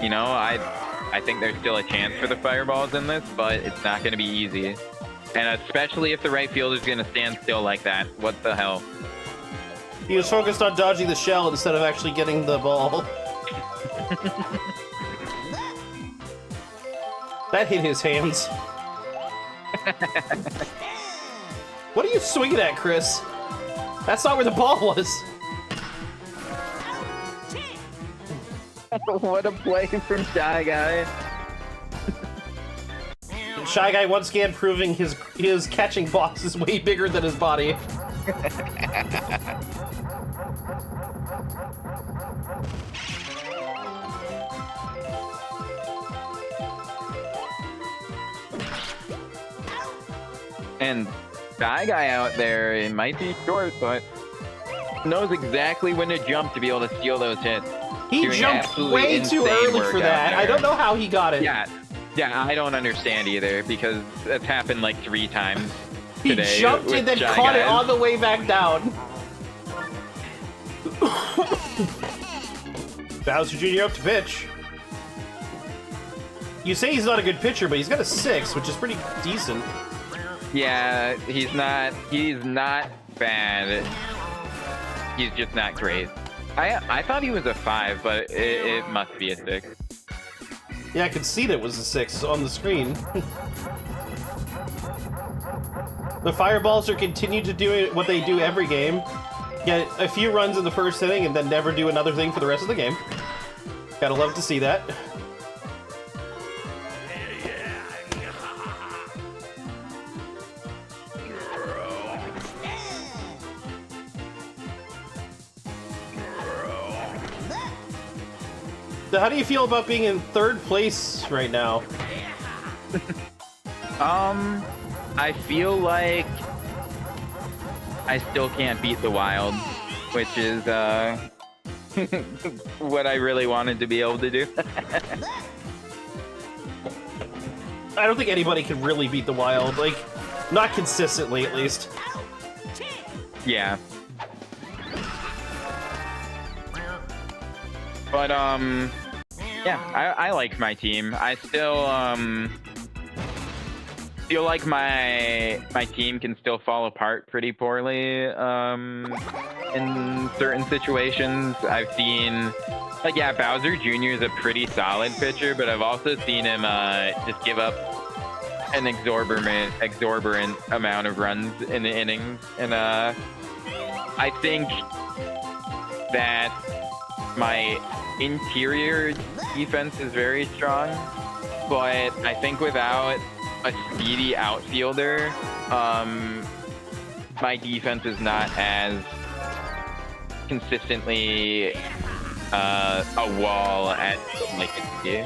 you know, I think there's still a chance for the Fireballs in this, but it's not going to be easy. And especially if the right fielder is going to stand still like that. What the hell? He was focused on dodging the shell instead of actually getting the ball. That hit his hands. What are you swinging at, Chris? That's not where the ball was. What a play from Shy Guy. Shy Guy once again proving his catching box is way bigger than his body. And that guy out there, it might be short, but knows exactly when to jump to be able to steal those hits. He jumped way too early for that. I don't know how he got it. Yeah, I don't understand either, because it's happened like 3 times today. He jumped and then caught it on the way back down. Bowser Jr. up to pitch. You say he's not a good pitcher, but he's got a 6, which is pretty decent. Yeah, he's not bad. He's just not great. I thought he was a 5, but it must be a 6. Yeah, I could see that it was a 6 on the screen. The Fireballs are continuing to do what they do every game. Get a few runs in the first inning and then never do another thing for the rest of the game. Gotta love to see that. So how do you feel about being in 3rd place right now? I feel like I still can't beat the Wild, which is what I really wanted to be able to do. I don't think anybody can really beat the Wild, like, not consistently at least. Yeah. But, yeah, I like my team. I still, feel like my team can still fall apart pretty poorly, in certain situations. I've seen, like, yeah, Bowser Jr. is a pretty solid pitcher, but I've also seen him, just give up an exorbitant amount of runs in the innings. And, I think that my interior defense is very strong, but I think without a speedy outfielder, my defense is not as consistently a wall as like it could be.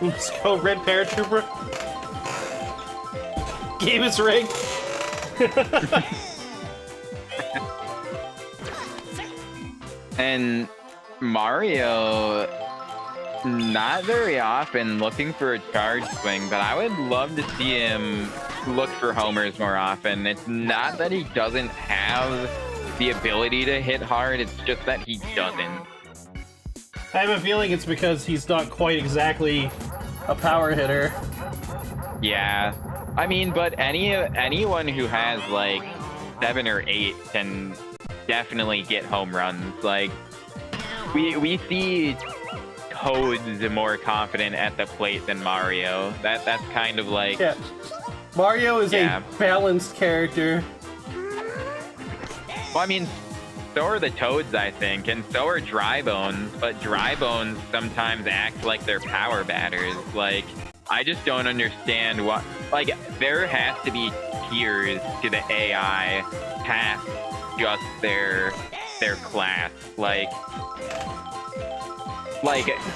Let's go, Red Paratrooper. Game is rigged. And Mario, not very often looking for a charge swing, but I would love to see him look for homers more often. It's not that he doesn't have the ability to hit hard, it's just that he doesn't. I have a feeling it's because he's not quite exactly a power hitter. Yeah. I mean, but anyone who has like 7 or 8 can definitely get home runs. Like we see Toad's more confident at the plate than Mario. That's kind of like, yeah. Mario is a balanced character. Well, I mean, so are the Toads, I think, and so are Dry Bones, but Dry Bones sometimes act like they're power batters. Like, I just don't understand what, like, there has to be tiers to the AI past just their class. Like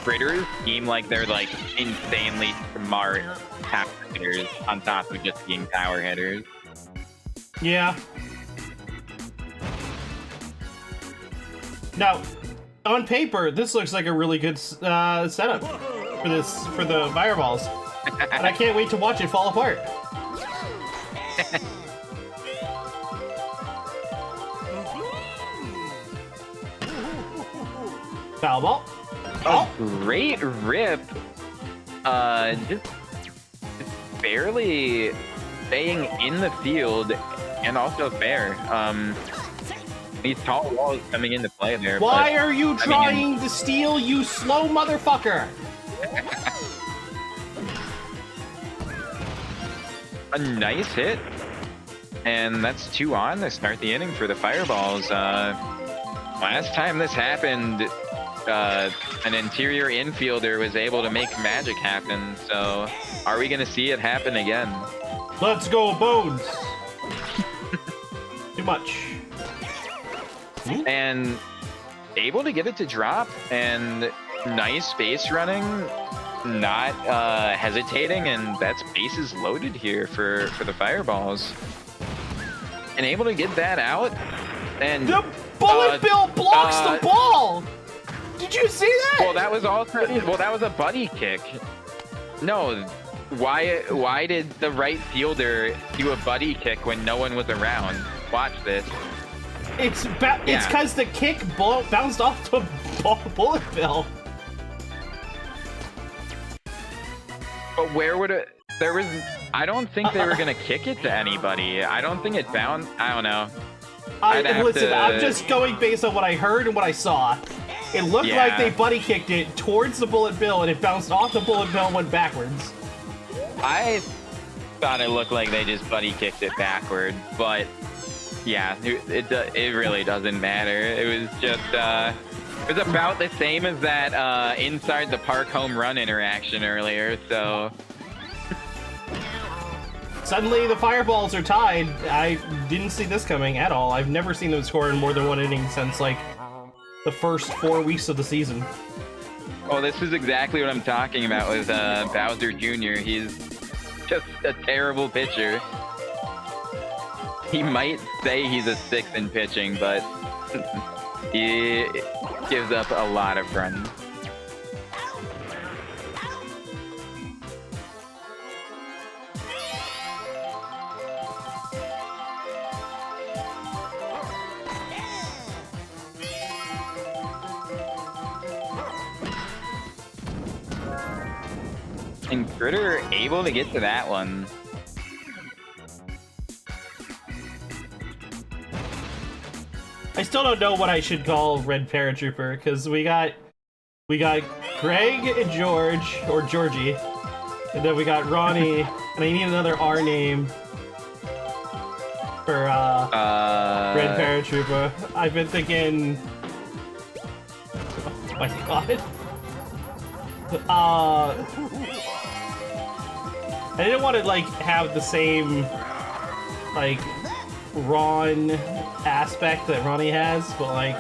critters seem like they're like insanely smart power hitters on top of just being power hitters. Yeah. Now, on paper, this looks like a really good setup for the Fireballs, and I can't wait to watch it fall apart. Foul ball. Oh, great rip. Just barely staying in the field and also fair. These tall walls coming into play there. Why are you trying to steal, you slow motherfucker? A nice hit. And that's 2 on to start the inning for the Fireballs. last time this happened, an interior infielder was able to make magic happen. So, are we gonna see it happen again? Let's go, Bones! Too much. And able to get it to drop, and nice base running, not hesitating, and that's bases loaded here for the fireballs. And able to get that out, and the bullet bill blocks the ball. Did you see that? Well, that was also that was a buddy kick. No, why did the right fielder do a buddy kick when no one was around? Watch this. It's because the kick bounced off the bullet bill. But where would it? There was. I don't think they were gonna kick it to anybody. I don't think it bounced. I don't know. Listen, I'm just going based on what I heard and what I saw. It looked like they buddy kicked it towards the bullet bill, and it bounced off the bullet bill and went backwards. I thought it looked like they just buddy kicked it backward, but yeah, it really doesn't matter. It was just it was about the same as that inside the park home run interaction earlier. So suddenly the fireballs are tied. I didn't see this coming at all. I've never seen them score in more than one inning since like the first 4 weeks of the season. Oh, this is exactly what I'm talking about with Bowser Jr. He's just a terrible pitcher. He might say he's a 6 in pitching, but he gives up a lot of runs. And Critter able to get to that one. I still don't know what I should call Red Paratrooper, because we got Greg and George, or Georgie, and then we got Ronnie, and I need another R name for Red Paratrooper. I've been thinking, oh my god. I didn't want to like have the same like Ron aspect that Ronnie has, but like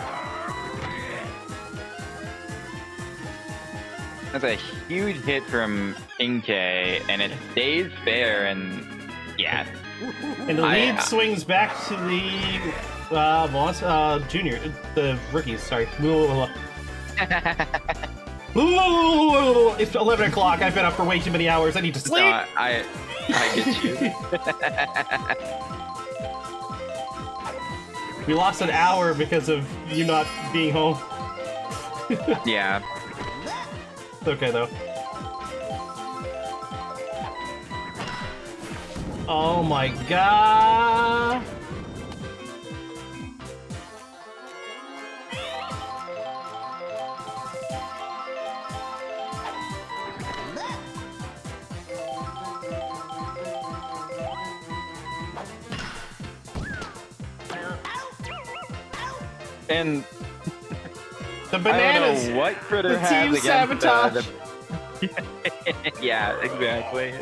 that's a huge hit from King K, and it stays fair, and yeah. And the lead swings back to the junior, the rookies. Sorry. It's 11 o'clock. I've been up for way too many hours. I need to sleep. No, I get you. We lost an hour because of you not being home. Yeah. It's okay though. Oh my god. And the bananas. I don't know what Critter the has team against sabotage. Yeah, exactly.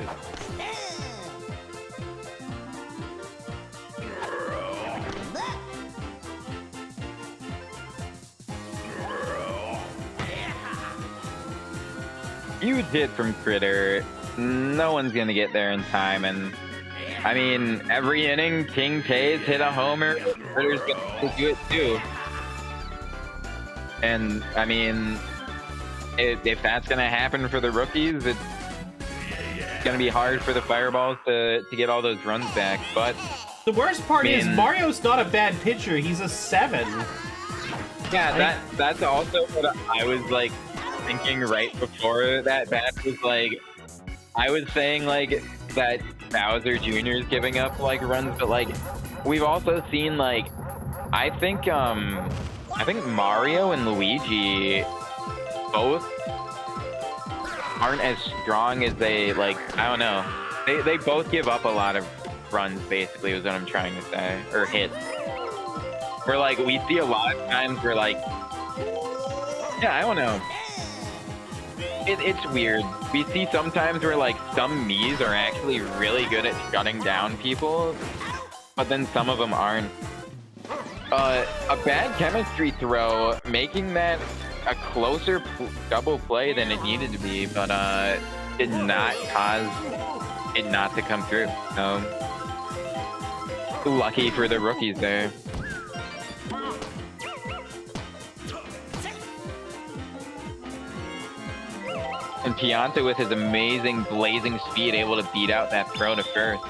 Huge hit from Critter. No one's gonna get there in time, and I mean, every inning, King K's hit a homer. Critter's gonna do it too. And I mean, if that's gonna happen for the rookies, it's gonna be hard for the Fireballs to get all those runs back. But the worst part is Mario's not a bad pitcher. He's a 7. Yeah, that's also what I was like thinking right before that match. Was like, I was saying like that Bowser Jr. is giving up like runs, but like we've also seen like I think Mario and Luigi both aren't as strong as they like. I don't know. They both give up a lot of runs. Basically, is what I'm trying to say, or hits. Where like we see a lot of times where like, yeah, I don't know. It's weird. We see sometimes where like some Miis are actually really good at shutting down people, but then some of them aren't. A bad chemistry throw, making that a closer double play than it needed to be, but did not cause it not to come through. Lucky for the rookies there. And Pianta with his amazing blazing speed able to beat out that throw to first.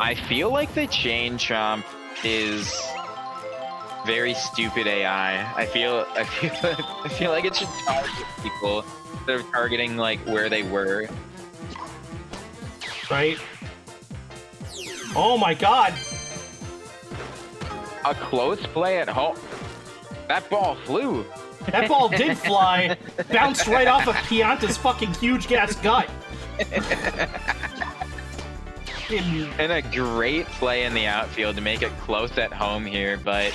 I feel like the chain chomp is very stupid AI. I feel like it should target people instead of targeting like where they were. Right? Oh my god! A close play at home. That ball flew. That ball did fly. Bounced right off of Pianta's fucking huge gas gut. And a great play in the outfield to make it close at home here, but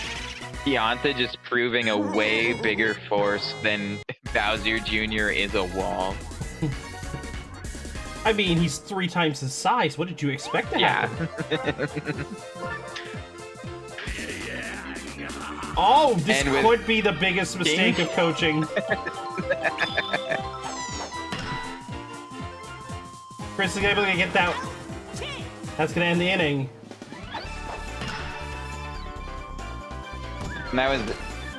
Pianta just proving a way bigger force than Bowser Jr. is a wall. I mean, he's 3 times his size. What did you expect to happen? Oh, this could be the biggest mistake of coaching. Chris is able to get that. That's gonna end the inning. And that was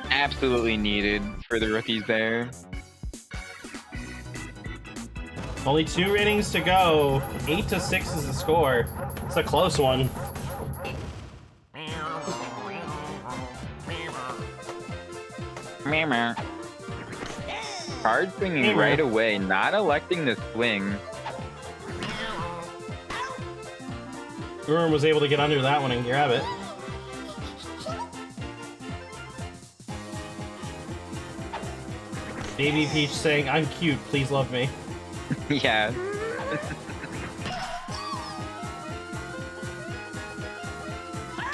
absolutely needed for the rookies there. Only 2 innings to go. 8-6 is the score. It's a close one. Card swinging right away, not electing to swing. Gurm was able to get under that one and grab it. Baby Peach saying, "I'm cute, please love me." Yeah.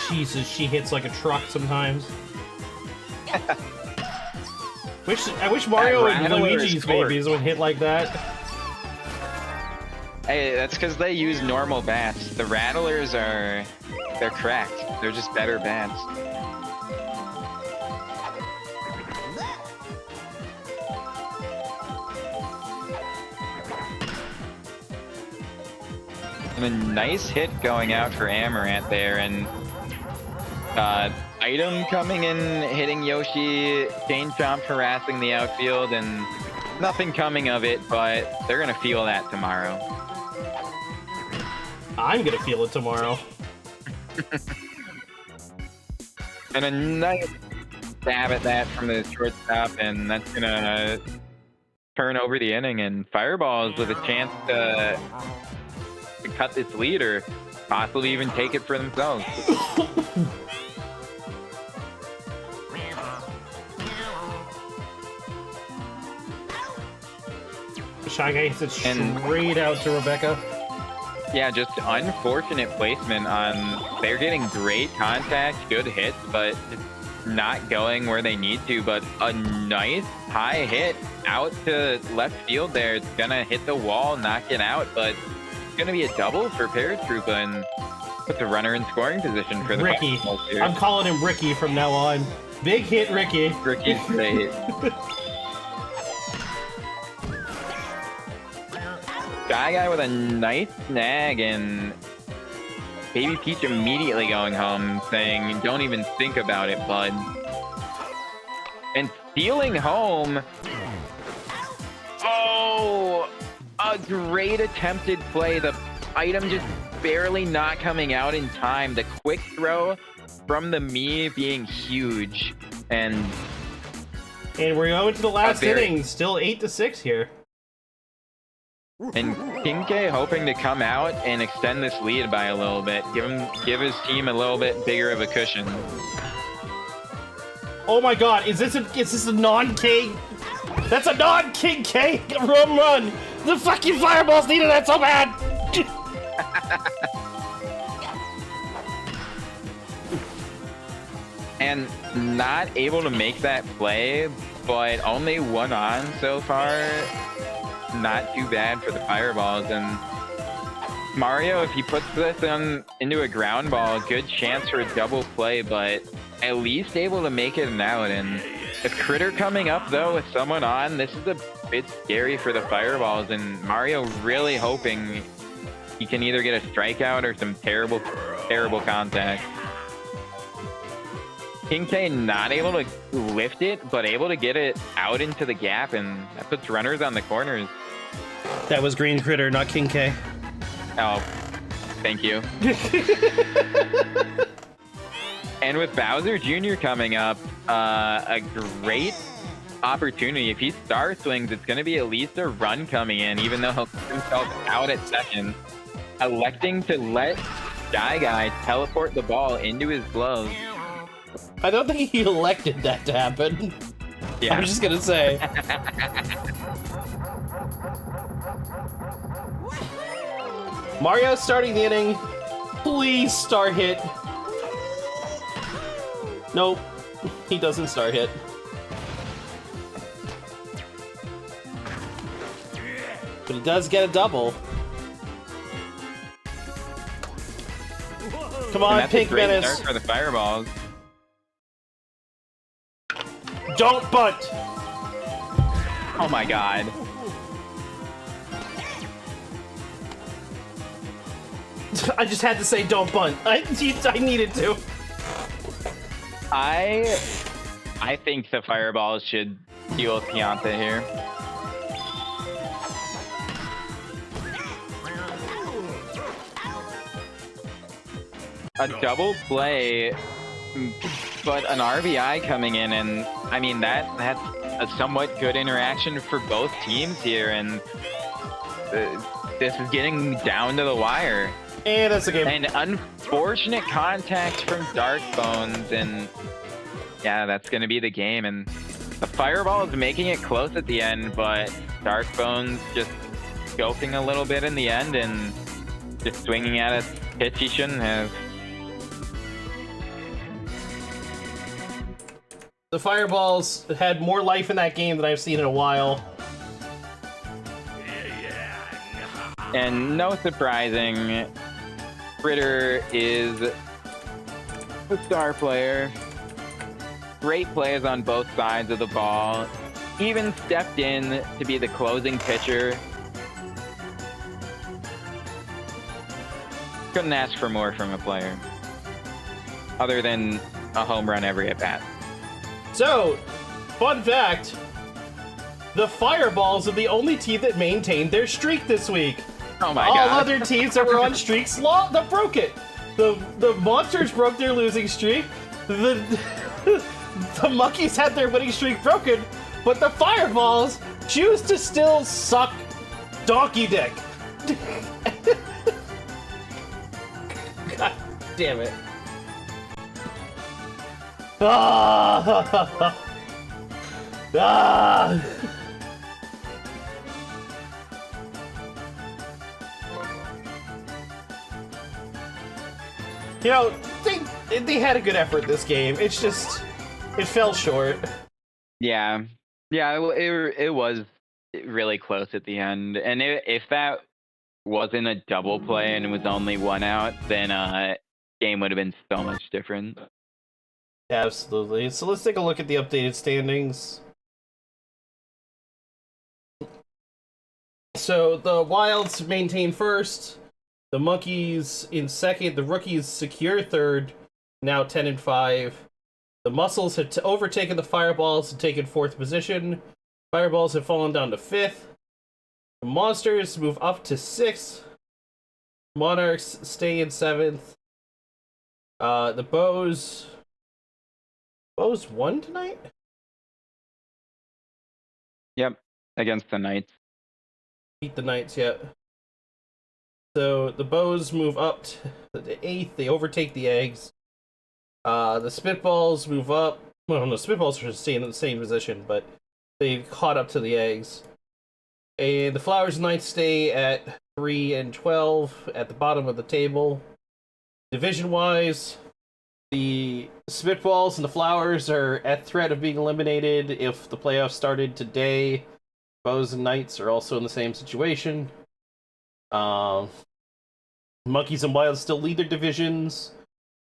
Jesus, she hits like a truck sometimes. I wish Mario and Luigi's babies would hit like that. Hey, that's because they use normal bats. The Rattlers they're cracked. They're just better bats. And a nice hit going out for Amaranth there, and item coming in, hitting Yoshi, Chain Chomp harassing the outfield, and nothing coming of it, but they're gonna feel that tomorrow. I'm gonna feel it tomorrow. And a nice stab at that from the shortstop, and that's gonna turn over the inning, and Fireballs with a chance to cut this lead or possibly even take it for themselves. Shy Guy hits it straight out to Rebecca. Yeah, just unfortunate placement on. They're getting great contact, good hits, but not going where they need to. But a nice high hit out to left field there. It's gonna hit the wall, knock it out, but it's gonna be a double for Paratroopa and put the runner in scoring position for the Ricky. I'm calling him Ricky from now on. Big hit, Ricky. Ricky's great. Shy Guy with a nice snag, and Baby Peach immediately going home saying, "Don't even think about it, bud." And stealing home. Oh, a great attempted play. The item just barely not coming out in time. The quick throw from the Mii being huge. And we're going to the last inning. Still 8-6 here. And King K hoping to come out and extend this lead by a little bit. Give his team a little bit bigger of a cushion. Oh my god, is this a non-King? That's a non-King K home run! The fucking fireballs needed that so bad! And not able to make that play, but only one on so far. Not too bad for the fireballs. And Mario, if he puts this into a ground ball, good chance for a double play, but at least able to make it an out. And if Critter coming up, though, with someone on, this is a bit scary for the fireballs. And Mario really hoping he can either get a strikeout or some terrible contact. King K not able to lift it, but able to get it out into the gap, and that puts runners on the corners. That was Green Critter, not King K. Oh, thank you. And with Bowser Jr. coming up, a great opportunity. If he star swings, it's going to be at least a run coming in, even though he'll put himself out at second. Electing to let Shy Guy teleport the ball into his glove. I don't think he elected that to happen. Yeah. I'm just gonna say. Mario starting the inning. Please star hit. Nope. He doesn't star hit. But he does get a double. Come on, that's Pink a great Menace. start for the fireballs. Don't bunt! Oh my god. I just had to say don't bunt. I needed to. I think the fireballs should deal with Pianta here. A double play, but an RBI coming in, and I mean that's a somewhat good interaction for both teams here, and this is getting down to the wire. And that's the game. And unfortunate contact from Dark Bones, and yeah, that's going to be the game. And the fireball is making it close at the end, but Dark Bones just choking a little bit in the end and just swinging at a pitch he shouldn't have. The fireballs had more life in that game than I've seen in a while. And no surprising, Critter is the star player. Great plays on both sides of the ball. Even stepped in to be the closing pitcher. Couldn't ask for more from a player, other than a home run every at bat. So, fun fact, the Fireballs are the only team that maintained their streak this week. Oh my All god. other teams that were on streaks that broke it. The Monsters broke their losing streak. The Monkeys had their winning streak broken, but the Fireballs choose to still suck donkey dick. God damn it. Ah! Ah! You know, they had a good effort this game. It's just, it fell short. Yeah. Yeah, it was really close at the end. And if that wasn't a double play and it was only one out, then game would have been so much different. Absolutely. So let's take a look at the updated standings. So the Wilds maintain first, the Monkeys in second, the Rookies secure third, now 10-5. The Muscles have overtaken the Fireballs and taken fourth position. Fireballs have fallen down to fifth. The Monsters move up to sixth. Monarchs stay in seventh. The Bows won tonight? Yep, against the Knights. Beat the Knights yet. So the Bows move up to the 8th. They overtake the Eggs. The Spitballs move up. Well, no, Spitballs are staying in the same position, but they caught up to the Eggs. And the Flowers and Knights stay at 3 and 12 at the bottom of the table. Division-wise, the Spitballs and the Flowers are at threat of being eliminated if the playoffs started today. Bows and Knights are also in the same situation. Monkeys and Wilds still lead their divisions,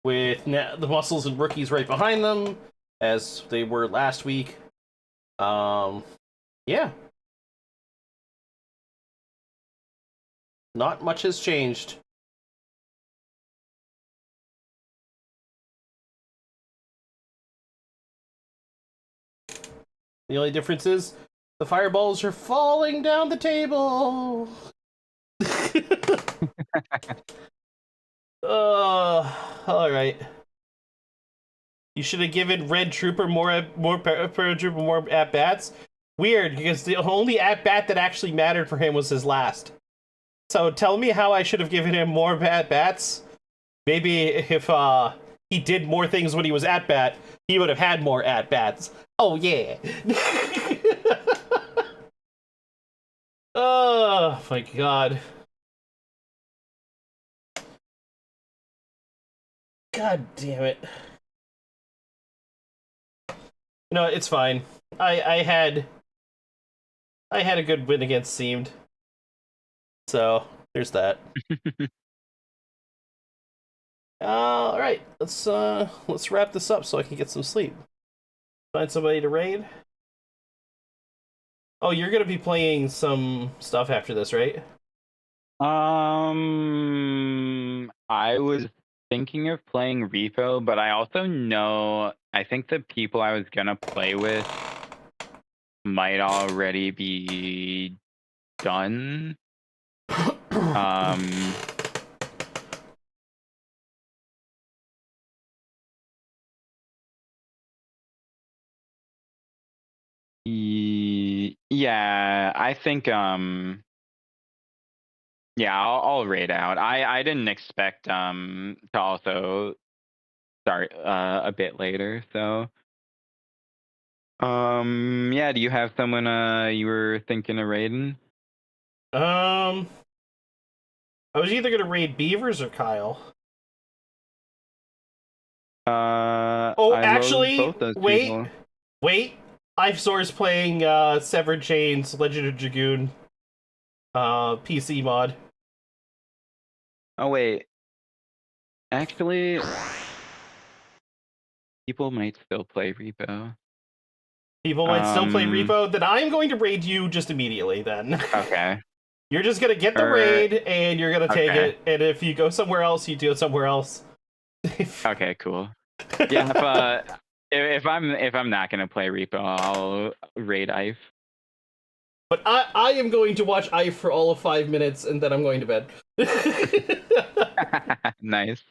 with the Muscles and Rookies right behind them, as they were last week. Yeah. Not much has changed. The only difference is the fireballs are falling down the table. All right. You should have given Red Trooper more at bats. Weird, because the only at bat that actually mattered for him was his last. So tell me how I should have given him more at bats. Maybe if he did more things when he was at bat, he would have had more at bats. Oh yeah. Oh my god. God damn it. No, it's fine. I had a good win against Seamed. So, there's that. All right, let's wrap this up so I can get some sleep. Find somebody to raid. Oh, you're gonna be playing some stuff after this, right? I was thinking of playing Repo, but I also know I think the people I was gonna play with might already be done. Yeah, I think yeah, I'll raid out. I didn't expect to also start a bit later, so yeah, do you have someone you were thinking of raiding? I was either gonna raid Beavers or Kyle. Oh, actually, wait. Ivesaur's playing Severed Chains Legend of Dragoon PC mod. Oh wait. Actually, people might still play Repo. People might still play Repo? Then I'm going to raid you just immediately then. Okay. You're just gonna get the raid and you're gonna take it, and if you go somewhere else, you do it somewhere else. Okay, cool. Yeah, if I'm not gonna play Repo, I'll raid Ive. But I am going to watch Ive for all of 5 minutes, and then I'm going to bed. Nice.